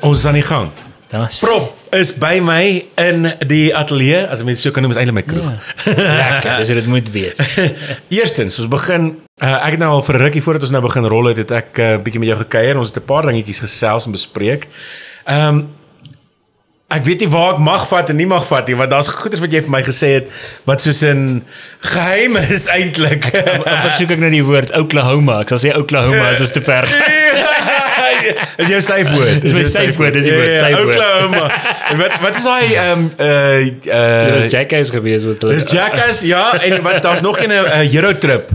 Ons is aan die gang. Prop is by my in die ateljee, as mense so kan noem, is eintlik my kroeg. Lekker, dis hoe dit moet wees. Eerstens, ons begin, ek het nou al vir 'n rukkie voordat ons nou begin rol het ek 'n bietjie met jou gekuier, ons het 'n paar dingetjies gesels en bespreek. Ek weet nie waar ek mag vat en nie mag vat nie, want daar's goeders wat jy vir my gesê het, wat soos 'n geheim is eintlik. Op soek ek nou die woord Oklahoma, ek sal sê Oklahoma is te ver. Is jou safe word. Dis my safe word, dis die woord. Oklahoma. Wat is daai Dit was Jackass gewees wat hulle. Dis Jackass, ja, en wat daar's nog 'n Eurotrip.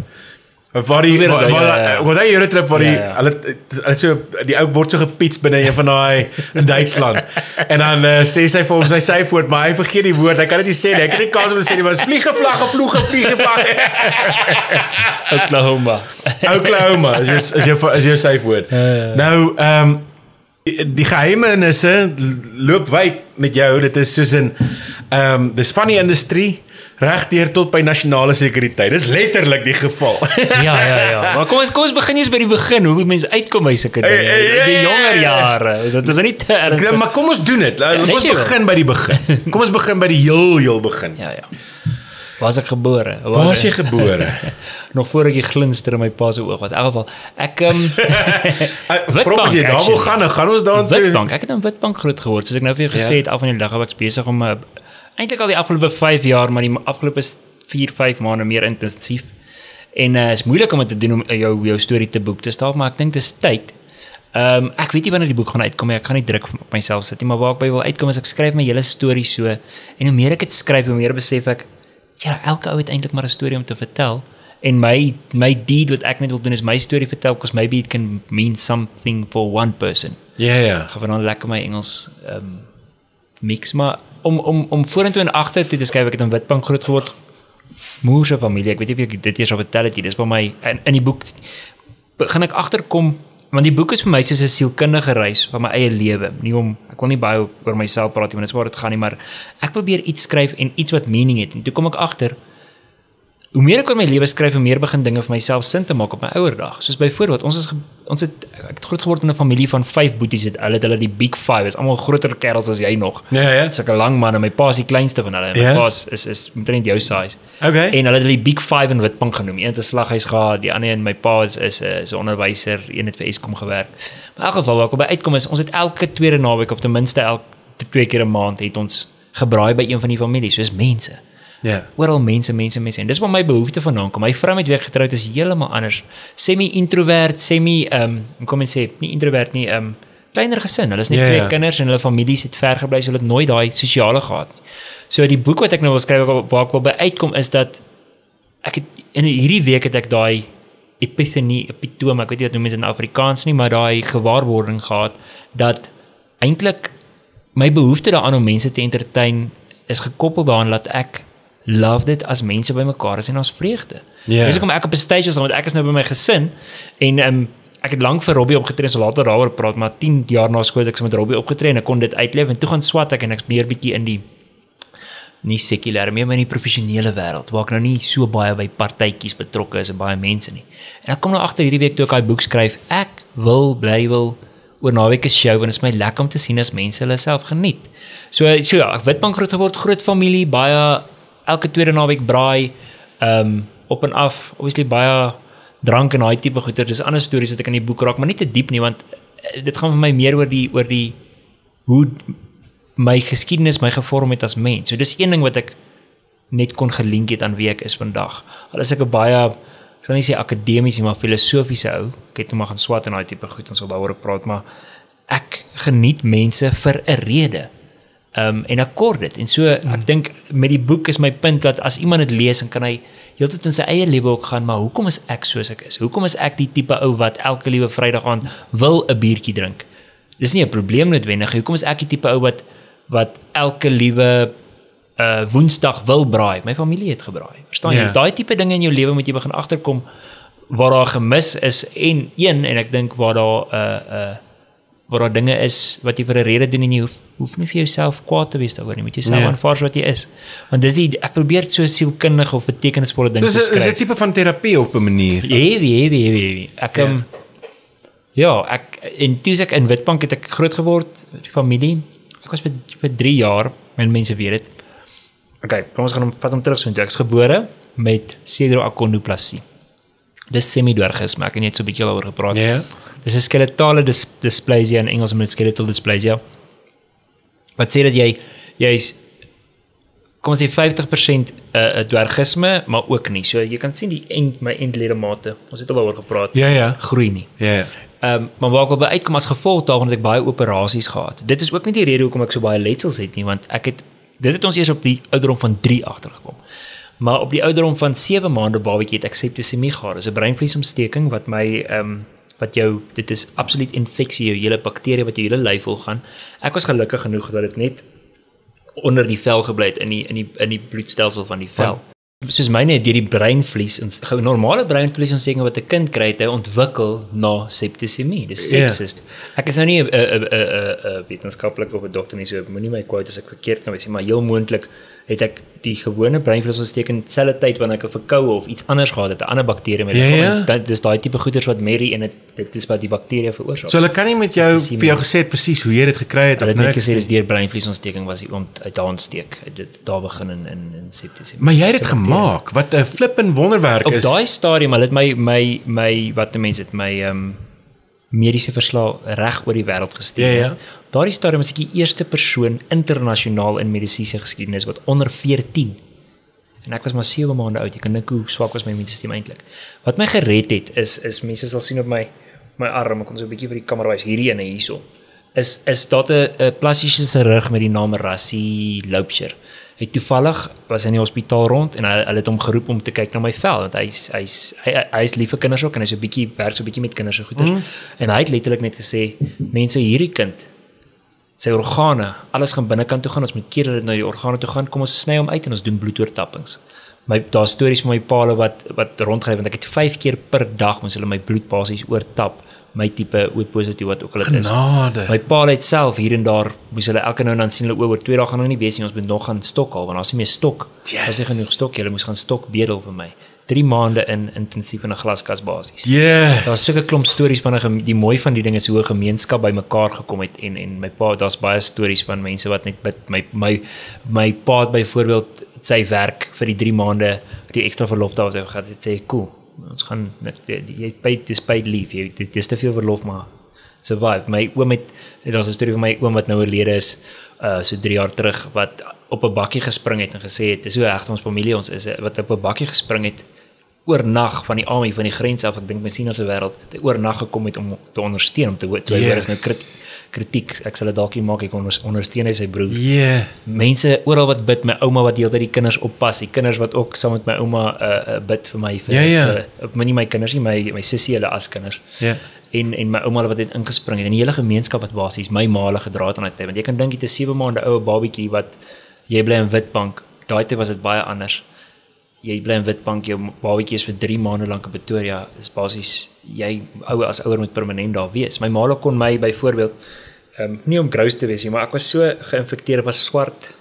Waar die Eurotrip waar die hulle so die ou word so gepiets binne een van daai in Duitsland. En dan sê sy vir hom sy safe word, maar hy vergeet die woord. Hy kan dit nie sê nie. Hy kan nie kans om te sê nie, maar vliege vlag. Oklahoma is jou safe word. Nou, die geheimenisse loop wyd met jou. Dit is soos 'n dis van die industrie regdeur tot by nasionale sekuriteit. Dis letterlik die geval. Ja. Maar kom ons begin eers by die begin, hoe mense uitkom by sulke dinge. Die jonger jare. Dit is nie te erg. Maar kom ons doen dit. Kom ons begin by die begin. Kom ons begin by die heel begin. Ja. Waar is ek gebore? Waar is jy gebore? Nog voor ek die glinster in my pa se oog was. In elk geval, ek Witbank, jy daar wil gaan ons daartoe. Witbank. Ek het in Witbank groot geword. Soos ek nou vir jou gesê het, af van die dag was ek besig om eintlik al die afgelope 5 jaar, maar die afgelope 4-5 maande meer intensief. En is moeilik om dit te doen om jou storie te boek te staan, maar ek dink dis tyd. Ek weet nie wanneer die boek gaan uitkom nie, ek gaan nie druk op myself sit nie, maar waar ek by wil uitkom is ek skryf my hele storie so, en hoe meer ek dit skryf, hoe meer besef ek, ja, elke ou het eintlik maar 'n storie om te vertel, en my deed wat ek net wil doen is my storie vertel, because maybe it can mean something for one person. Ja. Gaan dan lekker my Engels mix, maar om vorentoe en agter te skryf, ek het in Witbank groot geword, moer se familie, ek weet nie of ek dit eers op vertel het, dis by my, in die boek, gaan ek agterkom, want die boek is vir my soos 'n sielkundige reis van my eie lewe, ek wil nie baie oor myself praat nie, want dit is waar dit gaan nie, maar ek probeer iets skryf en iets wat meaning het, en toe kom ek agter, hoe meer ek oor my lewe skryf, hoe meer begin dinge vir myself sin te maak op my ouerdag, soos byvoorbeeld, ek het groot geword in 'n familie van 5 boeties, hulle die big 5, is allemaal groter kerels as jy nog, sulke lang man, en my pa is die kleinste van hulle, en my pa is omtrent jou size, en hulle het die big 5 in Witbank genoem, een het 'n slaghuis gehad, die ander en my pa is 'n onderwyser, een het vir Eskom gewerk, maar in elk geval, waar ek by uitkom is, ons het elke tweede naweek, of ten minste elke 2 keer 'n maand, het ons gebraai by een van die familie, soos mense, oral mense, en dis waar my behoefte vandaan kom. My vrou met wie ek getroud is heeltemal anders. Semi-introvert, kom en sê, nie introvert nie, kleiner gesin. Hulle is net 2 kinders en hulle families het ver gebly, so hulle het nooit daai sosiale gehad nie. So die boek wat ek nou wil skryf, waar ek wil by uitkom, is dat in hierdie week het ek daai epitome, ek weet nie wat noem is in Afrikaans nie, maar daai gewaarwording gehad, dat eintlik my behoefte daaraan om mense te entertain, is gekoppel daaraan dat ek love dit as mense by mekaar is en ons vreugde. Dus kom ek op 'n stage want ek is nou by my gesin, en ek het lank vir Robbie opgetree, so later daaroor praat, maar 10 jaar na skool het ek met Robbie opgetree, en ek kon dit uitleef, en toe gaan swat ek, en ek meer bietjie in die, nie sekulêre, meer in die professionele wêreld, waar ek nou nie so baie by partytjies betrokke is, en baie mense nie. En ek kom nou agter hierdie week toe ek daai boek skryf, ek wil oor naweek 'n show, en dit is my lekker om te sien as mense hulle self geniet. So ja, ek Witbank groot geword, groot familie, baie elke tweede naweek braai, op en af, obviously baie drank en daai tipe goeie, dis ander stories wat ek in die boek raak, maar nie te diep nie, want dit gaan vir my meer oor die hoe my geskiedenis my gevorm het as mens. So dis een ding wat ek net kon gelink het aan wie ek is vandag. Al is ek 'n baie, ek sal nie sê akademies nie, maar filosofiese ou, ek het maar gaan swat en daai tipe goed, ons sal daaroor praat, maar ek geniet mense vir 'n rede. En ek kort dit, en so, ek dink, met die boek is my punt, dat as iemand het lees, en kan hy heeltyd in sy eie lewe ook gaan, maar hoekom is ek soos ek is? Hoekom is ek die tipe ou wat elke liewe Vrydag aan wil 'n biertjie drink? Dis nie 'n probleem noodwendig, hoekom is ek die tipe ou wat elke liewe Woensdag wil braai? My familie het gebraai, verstaan jy? Daai tipe dinge in jou lewe moet jy begin agterkom, waar daar gemis is, en ek dink waar daar dinge is, wat jy vir 'n rede doen, en jy hoef nie vir jouself kwaad te wees daaroor nie, moet jouself aanvaar wat jy is. Want dis ek probeer so sielkundig of betekenisvolle dinge te skryf. Is dit 'n tipe van terapie op 'n manier? Heavy. Ja, en toe ek in Witbank het ek groot geword, die familie. Ek was vir 3 jaar, en mense weet dit. Okay, kom ons gaan vat hom terug so toe. Ek is gebore met cedroachondroplasie. Dis semi-dwergisme, ek het net so 'n bietjie daaroor gepraat. Ja. Dis 'n skeletale dysplasia, in Engels met skeletal dysplasia. Wat sê dat jy's kom ons sê 50% dwergisme, maar ook nie. So jy kan sien my endledemate, ons het al daaroor gepraat. Ja. Groei nie. Ja. Maar waar ek wil by uitkom as gevolg daarvan het ek baie operasies gehad. Dit is ook nie die rede hoekom ek so baie letsels het nie, want dit het ons eers op die ouderdom van 3 agtergekom. Maar op die ouderdom van 7 maande babatjie het ek septisemie gehad. Dis 'n breinvliesontsteking wat my dit is absoluut infeksie, jou hele bakterie wat jou hele lyf wil gaan. Ek was gelukkig genoeg dat dit net onder die vel gebly het in die bloedstelsel van die vel. Soos myne het deur die breinvlies, 'n normale breinvliesontsteking wat 'n kind kry, het ontwikkel na septisemie, dis sepsis. Ek is nou nie 'n wetenskaplike of 'n dokter nie, so moenie my quote as ek verkeerd kan wees nie, maar heel moontlik het ek die gewone breinvliesontsteking selfde tyd wanneer ek 'n verkoue of iets anders gehad het, 'n ander bakterie met dit is daai tipe goeters wat merrie en dit is wat die bakterie veroorsaak. So hulle kan nie met jou vir jou gesê het presies hoe jy dit gekry het of niks. Hulle het net gesê dis deur breinvliesontsteking was uit daar ontsteek. Dit daar begin in septisemie. Maar jy het dit gemaak. Wat 'n flippin wonderwerk is. Op daai stadium al het my wat die mense het my mediese verslae reg oor die wêreld gestuur. Ja. Daardie stadium was ek die eerste persoon internasionaal in mediese geskiedenis wat onder 14. En ek was maar 7 maande oud. Ek kan dink hoe swak was my immuunstelsel eintlik. Wat my gered het is mense sal sien op my arm, ek kom so 'n bietjie vir die kamera wys hierdie ene hierso. Is dat 'n plastiese chirurg met die naam Rassie Loubser. Hy toevallig was in die hospitaal rond en hulle het hom geroep om te kyk na my vel want hy is lief vir kinders ook en hy werk so 'n bietjie met kinders so goeders. En hy het letterlik net gesê, mense hierdie kind sy organe, alles gaan binnekant toe gaan, ons moet keer dat dit na die organe toe gaan, kom ons sny hom uit en ons doen bloedoortappings. Daar stories van my paal wat rondgery want ek het 5 keer per dag moes hulle my bloed basies oortap. My tipe O-positief wat ook al dit is. My pa het self hier en daar moes hulle elke nou en dan sien hulle oor 2 dae gaan hulle nie weet nie, ons moet nog gaan stok haal want daar's nie meer stok. Daar's nie genoeg stok, hulle moes gaan stok bedel vir my. 3 maande in intensief in 'n glaskas basis. Daar's sulke klomp stories van die mooi van die ding is hoe 'n gemeenskap bymekaar gekom het en my pa, daar's baie stories van mense wat net my pa het byvoorbeeld sy werk vir die 3 maande die ekstra verlof daar wat hy gehad het sê cool. Ons gaan jy paid leave, dit is te veel verlof maar survive. My oom daar's 'n storie van my oom wat nou oorlede is so 3 jaar terug wat op 'n bakkie gespring het en gesê het dis hoe heg ons familie ons is wat op 'n bakkie gespring het oornag van die army van die grens af ek dink mens sien as 'n wêreld het oornag gekom het om te ondersteun om te hoor is nou kritiek ek sal dit dalk nie maak ek ondersteun hy sy broer. Mense oral wat bid, my ouma wat heeltyd die kinders oppas, die kinders wat ook saam met my ouma bid vir my nie my kinders nie, my sussie hulle as kinders. En my ouma wat het ingespring het en die hele gemeenskap wat basies my ma hulle gedra het aan die tyd want jy kan dink dit is 7 maande ou babatjie wat jy bly in Witbank. Daai tyd was dit baie anders. Jy bly in Witbank, jou babatjie is vir 3 maande lank in Pretoria. Dis basies jy as ouer moet permanent daar wees. My ma kon my byvoorbeeld nie om grous te wees nie, maar ek was so geïnfekteer, het was swart.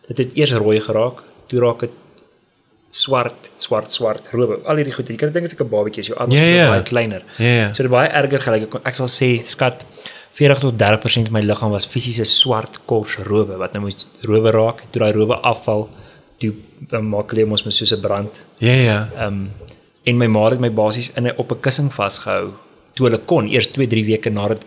Dit het eers rooi geraak, toe raak dit swart, robe. Al hierdie goed. Jy kan dink as ek 'n babatjie is, jou arms is baie kleiner. So dit baie erger gelyk. Ek sal sê skat 40 tot 30% van my liggaam was fisiese swart kors robe wat nou moes robe raak, toe daai robe afval, toe maak hulle ons met soos 'n brand. En my ma het my basies op 'n kussing vasgehou. Toe hulle kon eers 2-3 weke nadat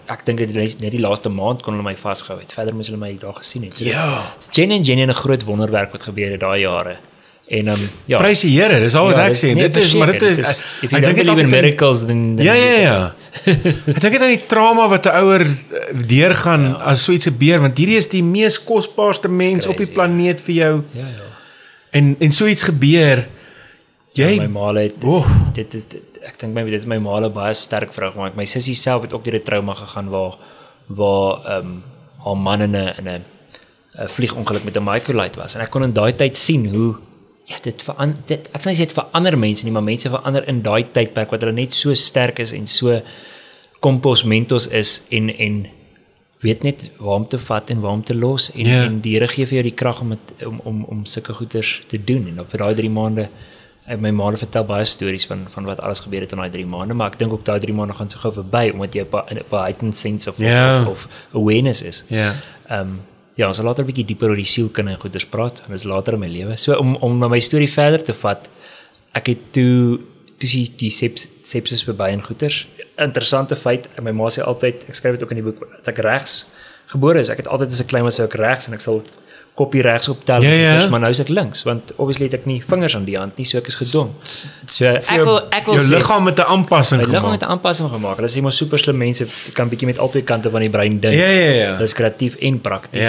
ek dink net die laaste maand kon hulle my vasgehou het. Verder moes hulle my daar gesien het. It's genuine 'n groot wonderwerk wat gebeur het daai jare. En prys die Here, dis al wat ek sê. Dit is if you don't believe in miracles then Ek dink dit aan die trauma wat 'n ouer deurgaan as so iets gebeur want hierdie is die mees kosbaarste mens op die planeet vir jou. En so iets gebeur. My ma het ek dink dit is my ma baie sterk vrou gemaak. My sussie self het ook deur 'n trauma gegaan waar haar man in 'n vliegongeluk met 'n microlight was en ek kon in daai tyd sien hoe ek sê dit verander mense nie, maar mense verander in daai tydperk wat hulle net so sterk is en so kompos mentos is en weet net waar om te vat en waar om te los en die Here gee vir jou die krag om sulke goeders te doen en op vir daai 3 maande my ma vertel baie stories van wat alles gebeur het in daai 3 maande, maar ek dink ook daai 3 maande gaan so gou verby omdat jy 'n heightened sense of awareness is. Ja, so later 'n bietjie dieper oor die sielkunde en goeders praat, en dis later in my lewe. So om my storie verder te vat, ek het toe die sepsis verby en goeders. Interessante feit, en my ma sê altyd, ek skryf dit ook in die boek, dat ek regs gebore is. Ek het altyd as 'n klein was sou ek regs en ek sal koppie regs optel, maar nou is ek links, want obviously het ek nie vingers aan die hand nie, so ek is gedwing. So ek wil jou liggaam met 'n aanpassing gemaak. My liggaam met 'n aanpassing gemaak. Hulle sê maar super slim mense kan bietjie met albei kante van die brein dink. Dis kreatief en prakties.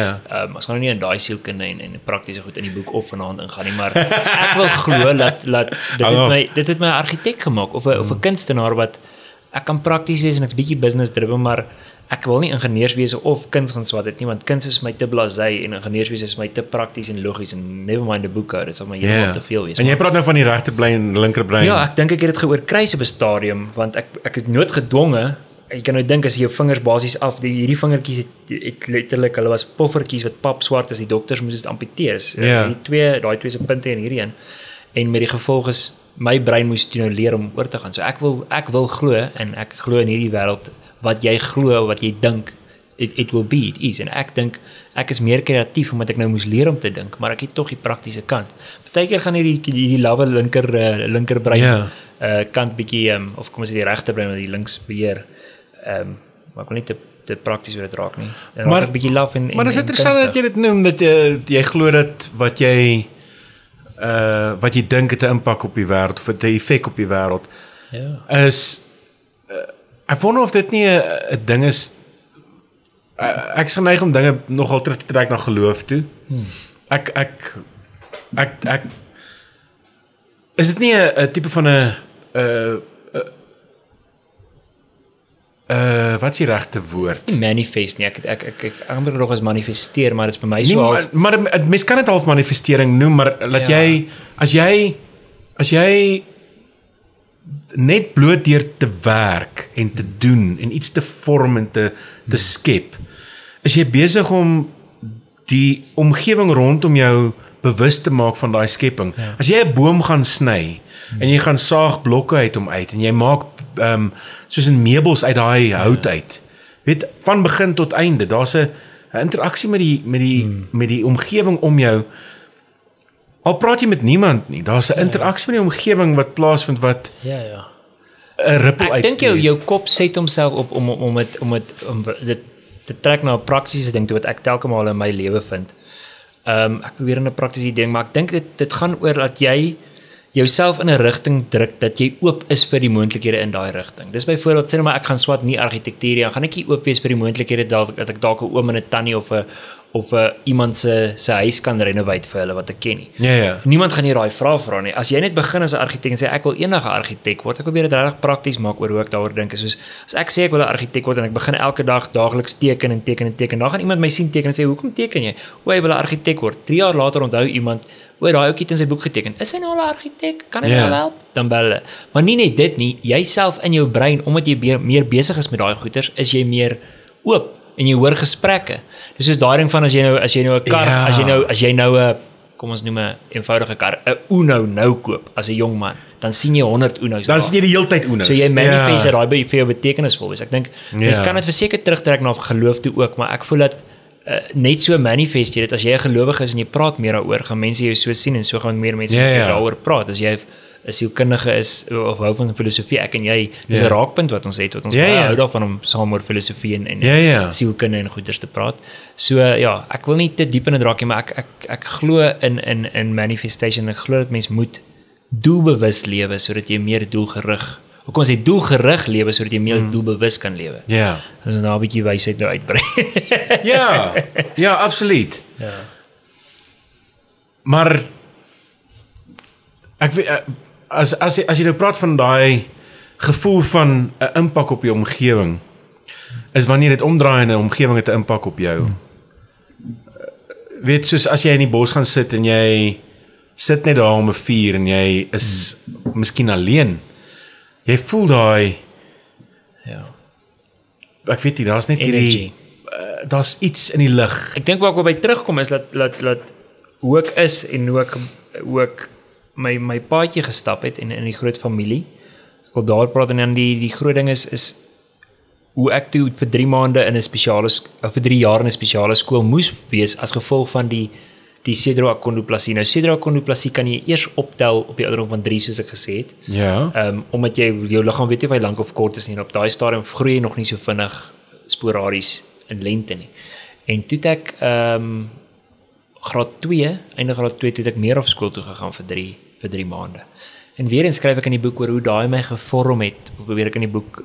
Ons gaan nou nie in daai sielkunde en praktiese goed in die boek of vanaand ingaan nie, maar ek wil glo dat dit het my 'n argitek gemaak of 'n kunstenaar wat ek kan prakties wees en ek's bietjie business driven, maar ek wil nie ingenieurswese of kuns gaan swat het nie, want kuns is my te blasé en ingenieurswese is my te prakties en logies en never mind 'n boekhou, dit sal my heeltemal te veel wees. En jy praat nou van die regterbrein en linkerbrein. Ja, ek dink ek het dit geoor kruis op 'n stadium, want ek het nooit gedwonge. Jy kan nou dink as jy jou vingers basies af, hierdie vingertjies het letterlik, hulle was poffertjies wat pap swart is, die dokters moes dit amputeer. Daai twee se punte en hierdie een. En met die gevolg is my brein moes toe nou leer om oor te gaan. So ek wil glo en ek glo in hierdie wêreld wat jy glo, wat jy dink, it will be, it is. En ek dink, ek is meer kreatief, omdat ek nou moes leer om te dink, maar ek het toch die praktiese kant. Partykeer gaan die lauwe linkerbrein kant bietjie, of kom ons sê die regterbrein, wat die links beheer, maar ek wil nie te prakties oor dit raak nie. Maar ek bietjie laf en maar dit is interessant dat jy dit noem, dat jy glo dat wat jy dink het 'n impak op die wêreld, of het 'n effek op die wêreld, is ek wonder of dit nie 'n ding is, ek is geneig om dinge nogal terug te trek na geloof toe. Ek is dit nie 'n tipe van 'n wat is die regte woord? Manifest nie, ek amper nog as manifesteer, maar dit is by my so half. Maar mens kan dit half manifestering noem, maar laat jy, as jy net bloot deur te werk en te doen en iets te vorm en te skep, is jy besig om die omgewing rondom jou bewus te maak van daai skepping. As jy 'n boom gaan sny en jy gaan saag blokke uit hom uit en jy maak soos 'n meubels uit daai hout uit. Weet, van begin tot einde, daar's 'n interaksie met die omgewing om jou. Al praat jy met niemand nie, daar's 'n interaksie met die omgewing wat plaasvind wat 'n rippel uitstuur. Ek dink jou kop set homself op om dit te trek na 'n praktiese ding toe wat ek telke male in my lewe vind. Ek probeer in 'n praktiese ding, maar ek dink dit gaan oor dat jy jouself in 'n rigting druk dat jy oop is vir die moontlikhede in daai rigting. Dis byvoorbeeld sê nou maar ek gaan swat nie argitektuur nie, gaan ek nie oop wees vir die moontlikhede dat ek dalk 'n oom en 'n tannie of iemand se huis kan renovate vir hulle wat ek ken nie. Niemand gaan nie daai vrae vra nie. As jy net begin as 'n argitek en sê ek wil eendag 'n argitek word, ek probeer dit regtig prakties maak oor hoe ek daaroor dink. Soos as ek sê ek wil 'n argitek word en ek begin elke dag daagliks teken en teken en teken, dan gaan iemand my sien teken en sê hoekom teken jy? O, jy wil 'n argitek word. 3 jaar later onthou iemand, o, daai ouetjie het in sy boek geteken. Is hy nou al 'n argitek? Kan hy wel help? Dan bel hulle. Maar nie net dit nie, jouself in jou brein, omdat jy meer besig is met daai goeters, is jy meer oop en jy hoor gesprekke. Dis soos daai ding van as jy nou 'n kar, as jy nou 'n, kom ons noem 'n eenvoudige kar, 'n Uno nou koop as 'n jong man, dan sien jy 100 Uno's. Dan sien jy die hele tyd Uno's. So jy manifest daai by vir jou betekenisvol wees. Ek dink mens kan dit verseker terugtrek na geloof toe ook, maar ek voel dat net so manifest jy dit as jy 'n gelowige is en jy praat meer daaroor, gaan mense jou so sien en so gaan meer mense daaroor praat. As jy 'n sielkundige is of hou van filosofie, ek en jy, dis 'n raakpunt wat ons het, wat ons hou daarvan om saam oor filosofie en sielkunde en goeders te praat. So ek wil nie te diep in dit raak nie, maar ek glo in manifestation. Ek glo dat mens moet doelbewus lewe sodat jy meer doelgerig, of kom ons sê doelgerig lewe sodat jy meer doelbewus kan lewe. As ons nou 'n bietjie wysheid nou uitbrei. Ja, absoluut. Maar ek weet, as jy nou praat van daai gevoel van 'n impak op jou omgewing, is wanneer dit omdraai en 'n omgewing het 'n impak op jou. Weet, soos as jy in die bos gaan sit en jy sit net daar om 'n vuur en jy is miskien alleen. Jy voel daai ek weet nie, daar's net hierdie daar's iets in die lug. Ek dink waar ek by terugkom is dat hoe ek is en hoe ek my paadjie gestap het en in die groot familie. Ek wil daar praat en dan die groot ding is hoe ek toe vir 3 maande in 'n spesiale of vir 3 jaar in 'n spesiale skool moes wees as gevolg van die sedroakondoplasie. Nou sedroakondoplasie kan jy eers optel op die ouderdom van 3 soos ek gesê het. Ja. Omdat jou liggaam weet nie of hy lank of kort is nie en op daai stadium groei jy nog nie so vinnig sporadies in lengte nie. En toe het ek graad 2, einde graad 2 toe het ek meer op skool toe gegaan vir 3 maande. En weer eens skryf ek in die boek oor hoe daai my gevorm het. Probeer ek in die boek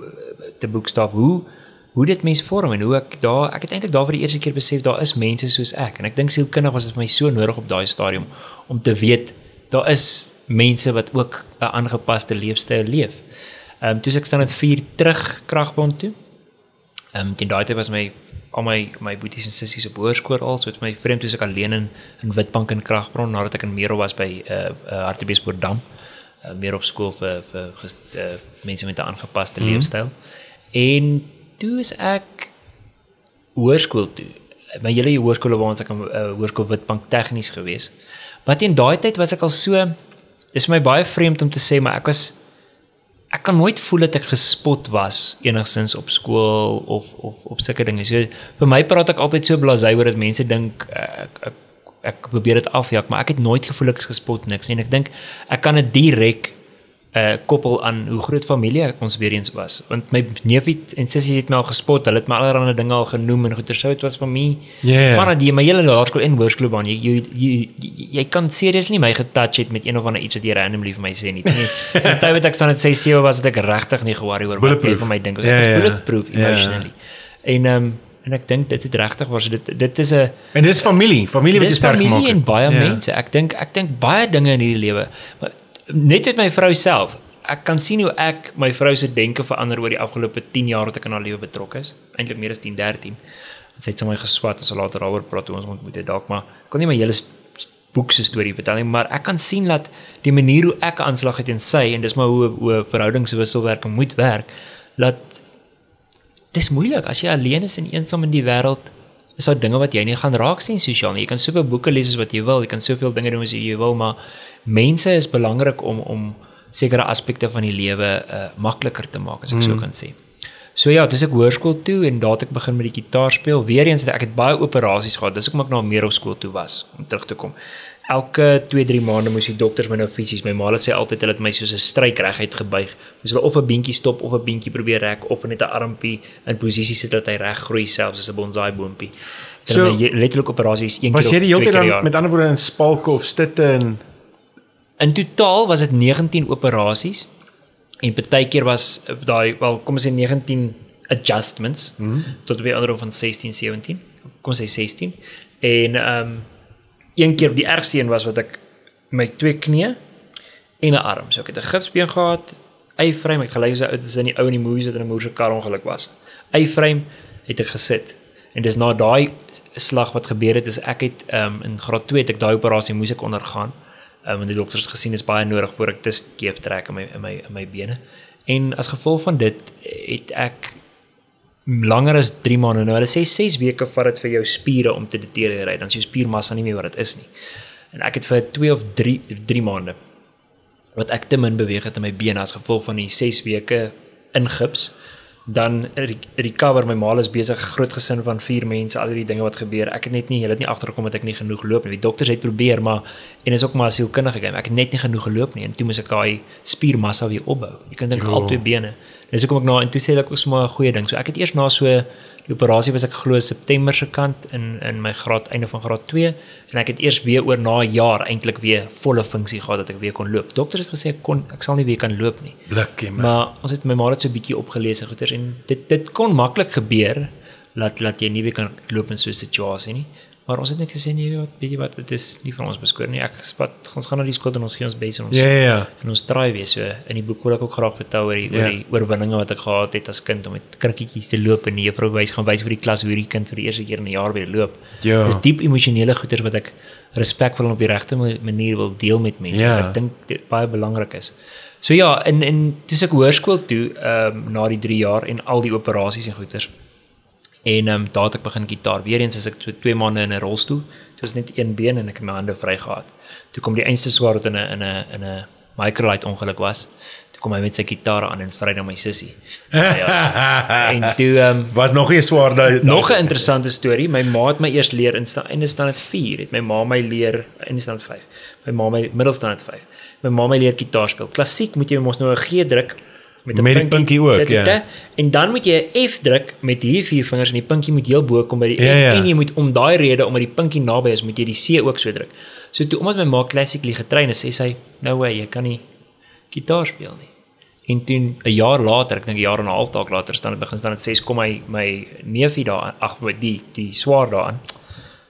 te boekstaaf hoe dit mense vorm en hoe ek het eintlik daar vir die eerste keer besef daar is mense soos ek. En ek dink sielkundig was dit vir my so nodig op daai stadium om te weet daar is mense wat ook 'n aangepaste leefstyl leef. Toe ek staan met 4 terug Kragbond toe. Teen daai tyd was al my boeties en sissies op hoërskool al, so het my vreemd toe ek alleen in Witbank in Kragbron nadat ek in Merel was by Hartbeespoortdam. Meer op skool vir mense met 'n aangepaste leefstyl. En toe is ek hoërskool toe. My hele hoërskool waar ons ek hoërskool Witbank tegnies gewees. Maar teen daai tyd was ek al so, dis vir my baie vreemd om te sê, maar ek kan nooit voel dat ek gespot was enigsins op skool of op sulke dinge. So vir my praat ek altyd so blasé oor dat mense dink ek probeer dit afjak, maar ek het nooit gevoel ek is gespot niks nie. En ek dink ek kan dit direk koppel aan hoe groot familie ons weer eens was. Want my neefie en sussie het my al gespot, hulle het my allerlei dinge al genoem en goeie, so dit was vir my vanaf my hele laerskool en hoërskoolbaan. Jy kan serieus nie my getouch het met een of ander iets wat jy randomly vir my sê nie. Terwyl tyd ek staan het 6-7 was het ek regtig nie gewaarig oor wat jy vir my dink. Ek was bulletproof emotionally. En ek dink dit het regtig was dit is 'n en dis familie wat jy sterk gemaak het. Familie en baie mense. Ek dink baie dinge in hierdie lewe. Maar net met my vrou self. Ek kan sien hoe my vrou se denke verander oor die afgelope 10 jaar wat ek in haar lewe betrokke is. Eintlik meer as 10, 13. Sy het my geswat as later daaroor praat hoe ons ontmoet het dalk, maar ek kan nie my hele boek se storie vertel nie, maar ek kan sien dat die manier hoe ek aanslag het en sy en dis maar hoe verhoudingswisselwerking moet werk, dat dis moeilik as jy alleen is en eensaam in die wêreld. Is daar dinge wat jy nie gaan raak sien sosiaal nie. Jy kan soveel boeke lees as wat jy wil, jy kan soveel dinge doen as jy wil, maar mense is belangrik om sekere aspekte van die lewe makliker te maak, as ek so kan sê. So ja, dis ek hoërskool toe en daar het ek begin met die gitaar speel. Weereens ek het baie operasies gehad. Dis hoekom ek na Merel skool toe was om terug te kom. Elke 2-3 maande moes die dokters my nou fisies. My ma sê altyd hulle het my soos 'n stryk reguit gebuig. Moes hulle of 'n beentjie stop of 'n beentjie probeer rek of net 'n armpie in posisie sit dat hy reg groei selfs as 'n bonsai boompie. So letterlik operasies een keer was jy die hele tyd dan met ander woorde in spalke of stitte en in totaal was dit 19 operasies en partykeer was daai kom ons sê 19 adjustments tot by ouderdom van 16, 17. Kom ons sê 16 en een keer die ergste een was wat ek my 2 knieë en 'n arm. So ek het 'n gipsbeen gehad, eiframe, ek het gelyk as in die ou in die movies wat in 'n moerse kar ongeluk was. Eiframe het ek gesit. En dis na daai slag wat gebeur het, is ek het in graad 2 het ek daai operasie moes ek ondergaan. Want die dokters gesien is baie nodig voor ek dis keep trek in my bene. En as gevolg van dit het ek langer as 3 maande, nou hulle sê 6 weke vat dit vir jou spiere om te deteriorate, dan is jou spiermassa nie meer wat dit is nie. En ek het vir 2 of 3 maande wat ek te min beweeg het in my bene as gevolg van die 6 weke in gips, dan recover, my ma is besig, groot gesin van 4 mense, al die dinge wat gebeur, ek het net nie, hulle het nie agtergekom dat ek nie genoeg loop nie, die dokters het probeer, maar, en is ook maar sielkundige game, ek het net nie genoeg geloop nie, en toe moes ek daai spiermassa weer opbou, jy kan dink al 2 bene, dis ook ek en toe sê ek was maar 'n goeie ding, so ek het eers na so, die operasie was ek glo September se kant, in my einde van graad 2, en ek het eers weer oor na 'n jaar, eintlik weer volle funksie gehad, dat ek weer kon loop, dokters het gesê, ek sal nie weer kan loop nie, Blikkie, maar ons het my ma het so 'n bietjie opgelees en goeters, en dit kon maklik gebeur, dat jy nie weer kan loop in so 'n situasie nie, maar ons het net gesê, nee, weet jy wat, dit is nie vir ons beskoor nie, ons gaan na die skool en ons gee ons bes en ons try weer, so in die boek wil ek ook graag vertel oor die oorwinninge wat ek gehad het as kind, om met krikkietjies te loop, en die juffrou gaan wys vir die klas hoe die kind vir die eerste keer in 'n jaar weer loop, dis diep emosionele goeters wat ek respekvol en op die regte manier wil deel met mense, wat ek dink baie belangrik is. So ja, en toe ek hoërskool toe, na die 3 jaar en al die operasies en goeters, en daar het ek begin gitaar, weer eens as ek 2 maande in 'n rolstoel, Soos net een been en ek het my hande vry gehad. Toe kom die einste swaar wat in 'n microlight ongeluk was. Toe kom hy met sy gitaar aan en vry na my sussie. En toe was nog nie swaar daai. Nog 'n interessante storie. My ma het my eers leer in standaard 4. Het my ma my leer in standaard 5. My ma my middelstandaard 5. My ma my leer gitaar speel. Klassiek moet jy mos nou 'n G druk met 'n pinkie ook, ja. En dan moet jy 'n F druk met hierdie 4 vingers en die pinkie moet heel bo kom by die F en jy moet om daai rede omdat die pinkie naby is, moet jy die C ook so druk. So toe omdat my ma classically getrain is, sê sy, "No way, jy kan nie gitaar speel nie." En toe 'n jaar later, ek dink 'n jaar en 'n half dalk later staan het 6 kom my neefie daar, ag die swaar daaraan.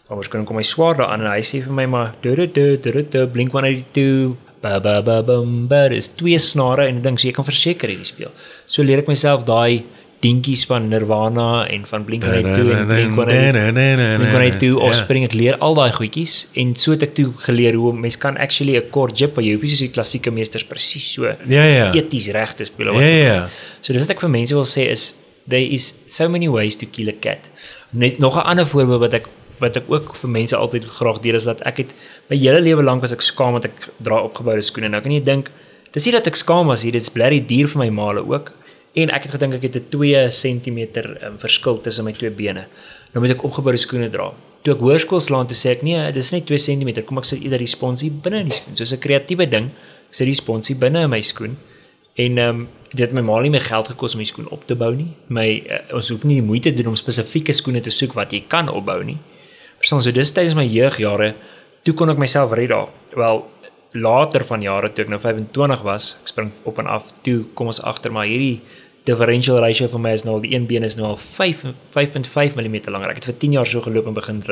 Ons kom my swaar daaraan en hy sê vir my maar Blink-182 is 2 snare en ding so jy kan verseker hierdie speel. So leer ek myself daai dingetjies van Nirvana en van Blink-182 en Blink-182 Offspring, ek leer al daai goedjies en so het ek toe geleer hoe mens kan actually 'n chord jip, jy hoef nie soos die klassieke meesters presies so eties reg te speel. So dis wat ek vir mense wil sê is there is so many ways to kill a cat. Net nog 'n ander voorbeeld wat ek ook vir mense altyd graag deel is dat ek het my hele lewe lank was ek skaam want ek dra opgeboude skoene. Nou kan jy dink, dis nie dat ek skaam was hier, dit is blerry duur vir my male ook. En ek het gedink ek het 'n 2 centimeter verskil tussen my 2 bene. Nou moet ek opgeboude skoene dra. Toe ek hoërskool slaan, toe sê ek nee, dis net 2 centimeter. Kom ek sit eerder die sponsie binne in die skoen. Soos 'n kreatiewe ding, ek sit die sponsie binne in my skoen. En dit het my ma nie meer geld gekos om die skoen op te bou nie. Ons hoef nie die moeite te doen om spesifieke skoene te soek wat jy kan opbou nie. Verstaan, so dis tydens my jeugjare, toe kon ek myself red daar. Wel, later van jare, toe ek nou 25 was, ek spring op en af, toe kom ons agter, maar hierdie differential ratio van my is nou al, die een been is nou al 5.5 mm langer. Ek het vir 10 jaar so geloop en begin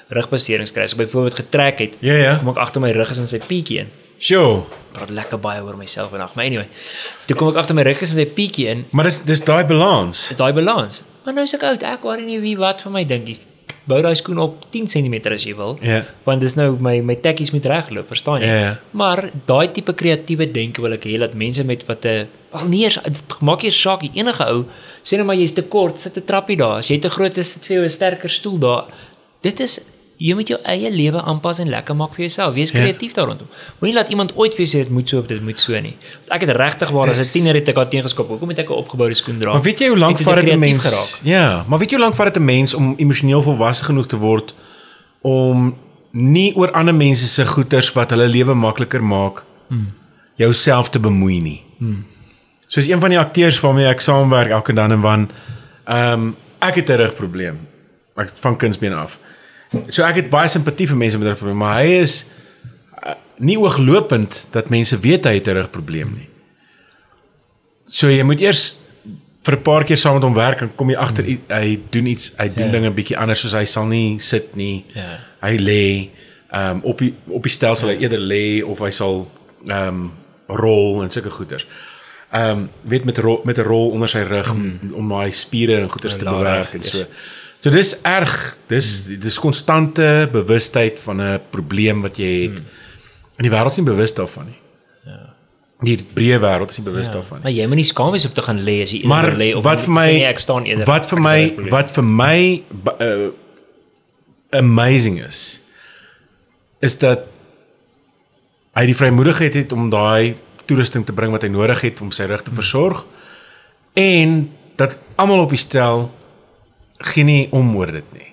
rugbeserings kry. As ek byvoorbeeld getrek het, kom ek agter my rug is in sy piekie in. Sure. Praat lekker baie oor myself vandag, maar anyway. Toe kom ek agter my rug is in sy piekie in. Maar dis daai balans. Dis daai balans. Maar nou is ek oud, ek worry nie wie wat van my dink nie. Bou daai skoen op 10 cm as jy wil. Want dis nou my tekkies moet regloop, verstaan jy? Maar daai tipe kreatiewe denke wil ek hê dat mense met wat 'n maak nie saak enige ou sê nou maar jy's te kort, sit 'n trappie daar. As jy te groot is, sit vir jou 'n sterker stoel daar. Dit is jy moet jou eie lewe aanpas en lekker maak vir jouself. Wees kreatief daar rondom. Moenie laat iemand ooit vir jou sê dit moet so nie. Want ek het regtig waar as 'n tiener het ek daar teengeskop. Hoekom moet ek 'n opgeboude skoen dra? Maar weet jy hoe lank vat dit 'n mens? Ja, maar weet jy hoe lank vat dit 'n mens om emosioneel volwasse genoeg te word om nie oor ander mense se goeders wat hulle lewe makliker maak jouself te bemoei nie. Soos een van die akteurs waarmee ek saamwerk elke dan en wan, ek het 'n rugprobleem. Ek van kindsbeen af. So ek het baie simpatie vir mense met rugprobleme, maar hy is nie ooglopend dat mense weet hy het 'n rugprobleem nie. So jy moet eers vir 'n paar keer saam met hom werk en kom jy agter hy doen dinge 'n bietjie anders, soos hy sal nie sit nie. Hy lê op die stel sal hy eerder lê of hy sal rol en sulke goeders. Weet met 'n rol onder sy rug om daai spiere en goeders te bewerk en so. So dis erg, dis konstante bewustheid van 'n probleem wat jy het. En die wêreld is nie bewus daarvan nie. Die breë wêreld is nie bewus daarvan nie. Maar jy moet nie skaam wees om te gaan lê as jy eerder lê of wat vir my ek staan eerder. Wat vir my amazing is dat hy die vrymoedigheid het om daai toerusting te bring wat hy nodig het om sy rug te versorg en dat almal op die stel geen nie om oor dit nie.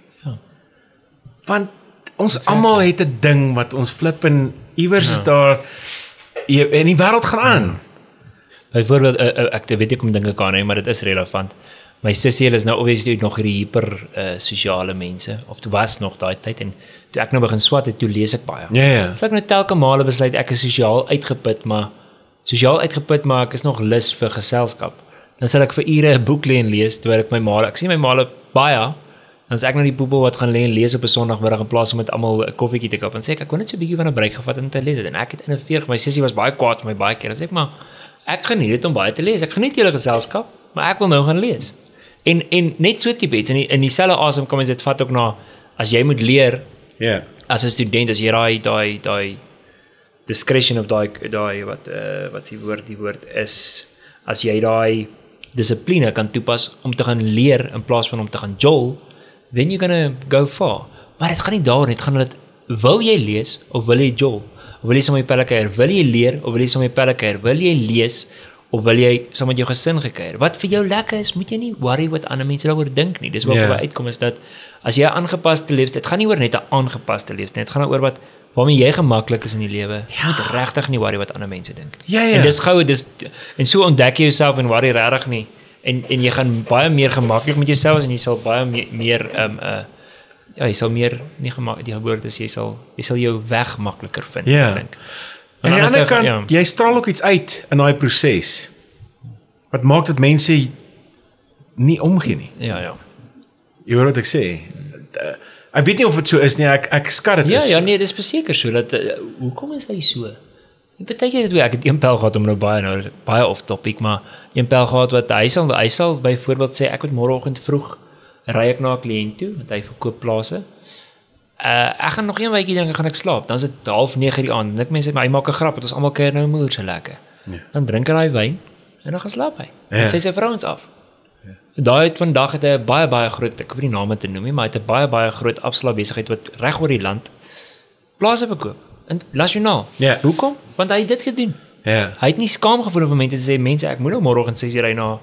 Want ons almal het 'n ding wat ons flip en iewers is daar en die wêreld gaan aan. Byvoorbeeld ek weet nie kom dinge kan nie, maar dit is relevant. My sussie is nou obviously nog hierdie hyper sosiale mense of dit was nog daai tyd en toe ek nou begin swat het, toe lees ek baie. So ek nou telke male besluit ek is sosiaal uitgeput, maar ek is nog lus vir geselskap. Dan sal ek vir ure 'n boek lê en lees terwyl ek sien my male baie, dan is ek nou die poepel wat gaan lê en lees op 'n Sondagmiddag in plaas om met almal 'n koffietjie te koop en sê ek kon net so 'n bietjie van 'n breek gevat en te lees en ek het in 'n veer, my sussie was baie kwaad vir my baie keer en sê ek maar ek geniet dit om baie te lees. Ek geniet julle geselskap, maar ek wil nou gaan lees. En net so tipe iets in dieselfde asem kom dit vat ook na as jy moet leer as 'n student as jy daai discretion of daai wat die woord is as jy daai dissipline kan toepas om te gaan leer in plaas van om te gaan jol, then you're gonna go far. Maar dit gaan nie daaroor nie, dit gaan dat wil jy lees of wil jy jol? Of wil jy saam met pelle kuier? Wil jy leer of wil jy saam met pelle kuier? Wil jy lees of wil jy saam met jou gesin gekuier? Wat vir jou lekker is, moet jy nie worry wat ander mense daaroor dink nie. Dis waar we uitkom is dat as jy 'n aangepaste leefstyl, dit gaan nie oor net 'n aangepaste leefstyl, dit gaan oor wat waarmee jy gemaklik is in die lewe. Jy moet regtig nie worry wat ander mense dink nie. Ja. En dis gou en so ontdek jy jouself en worry regtig nie. En jy gaan baie meer gemaklik met jouself en jy sal baie meer jy sal meer nie gemak die woord is jy sal jou weg makliker vind, ek dink. En aan die ander kant, jy straal ook iets uit in daai proses. Wat maak dat mense nie omgee nie. Ja. Jy hoor wat ek sê? Ek weet nie of dit so is nie, ek skat dit is. Ja, nee, dis beseker so dat hoekom is hy so? Partykeer het ek het een pel gehad om nou baie off topic, maar een pel gehad wat hy sal byvoorbeeld sê ek moet môreoggend vroeg ry ek na 'n kliënt toe want hy verkoop plase. Ek gaan nog een weekie dink ek gaan ek slaap. Dan is dit 8:30 die aand. Nik mense hy maak 'n grap dat ons almal kuier nou moer so lekker. Ja. Dan drink hy wyn en dan gaan slaap hy. Dan sê sy vrouens af. Daai vandag het hy 'n baie groot, ek hoef nie name te noem nie, maar hy het 'n baie groot afslaap besigheid wat reg oor die land plase verkoop. In nasionaal. Ja. Hoekom? Want hy het dit gedoen. Ja. Hy het nie skaam gevoel om mense te sê mense ek moet nou môreoggend 6:00 ry na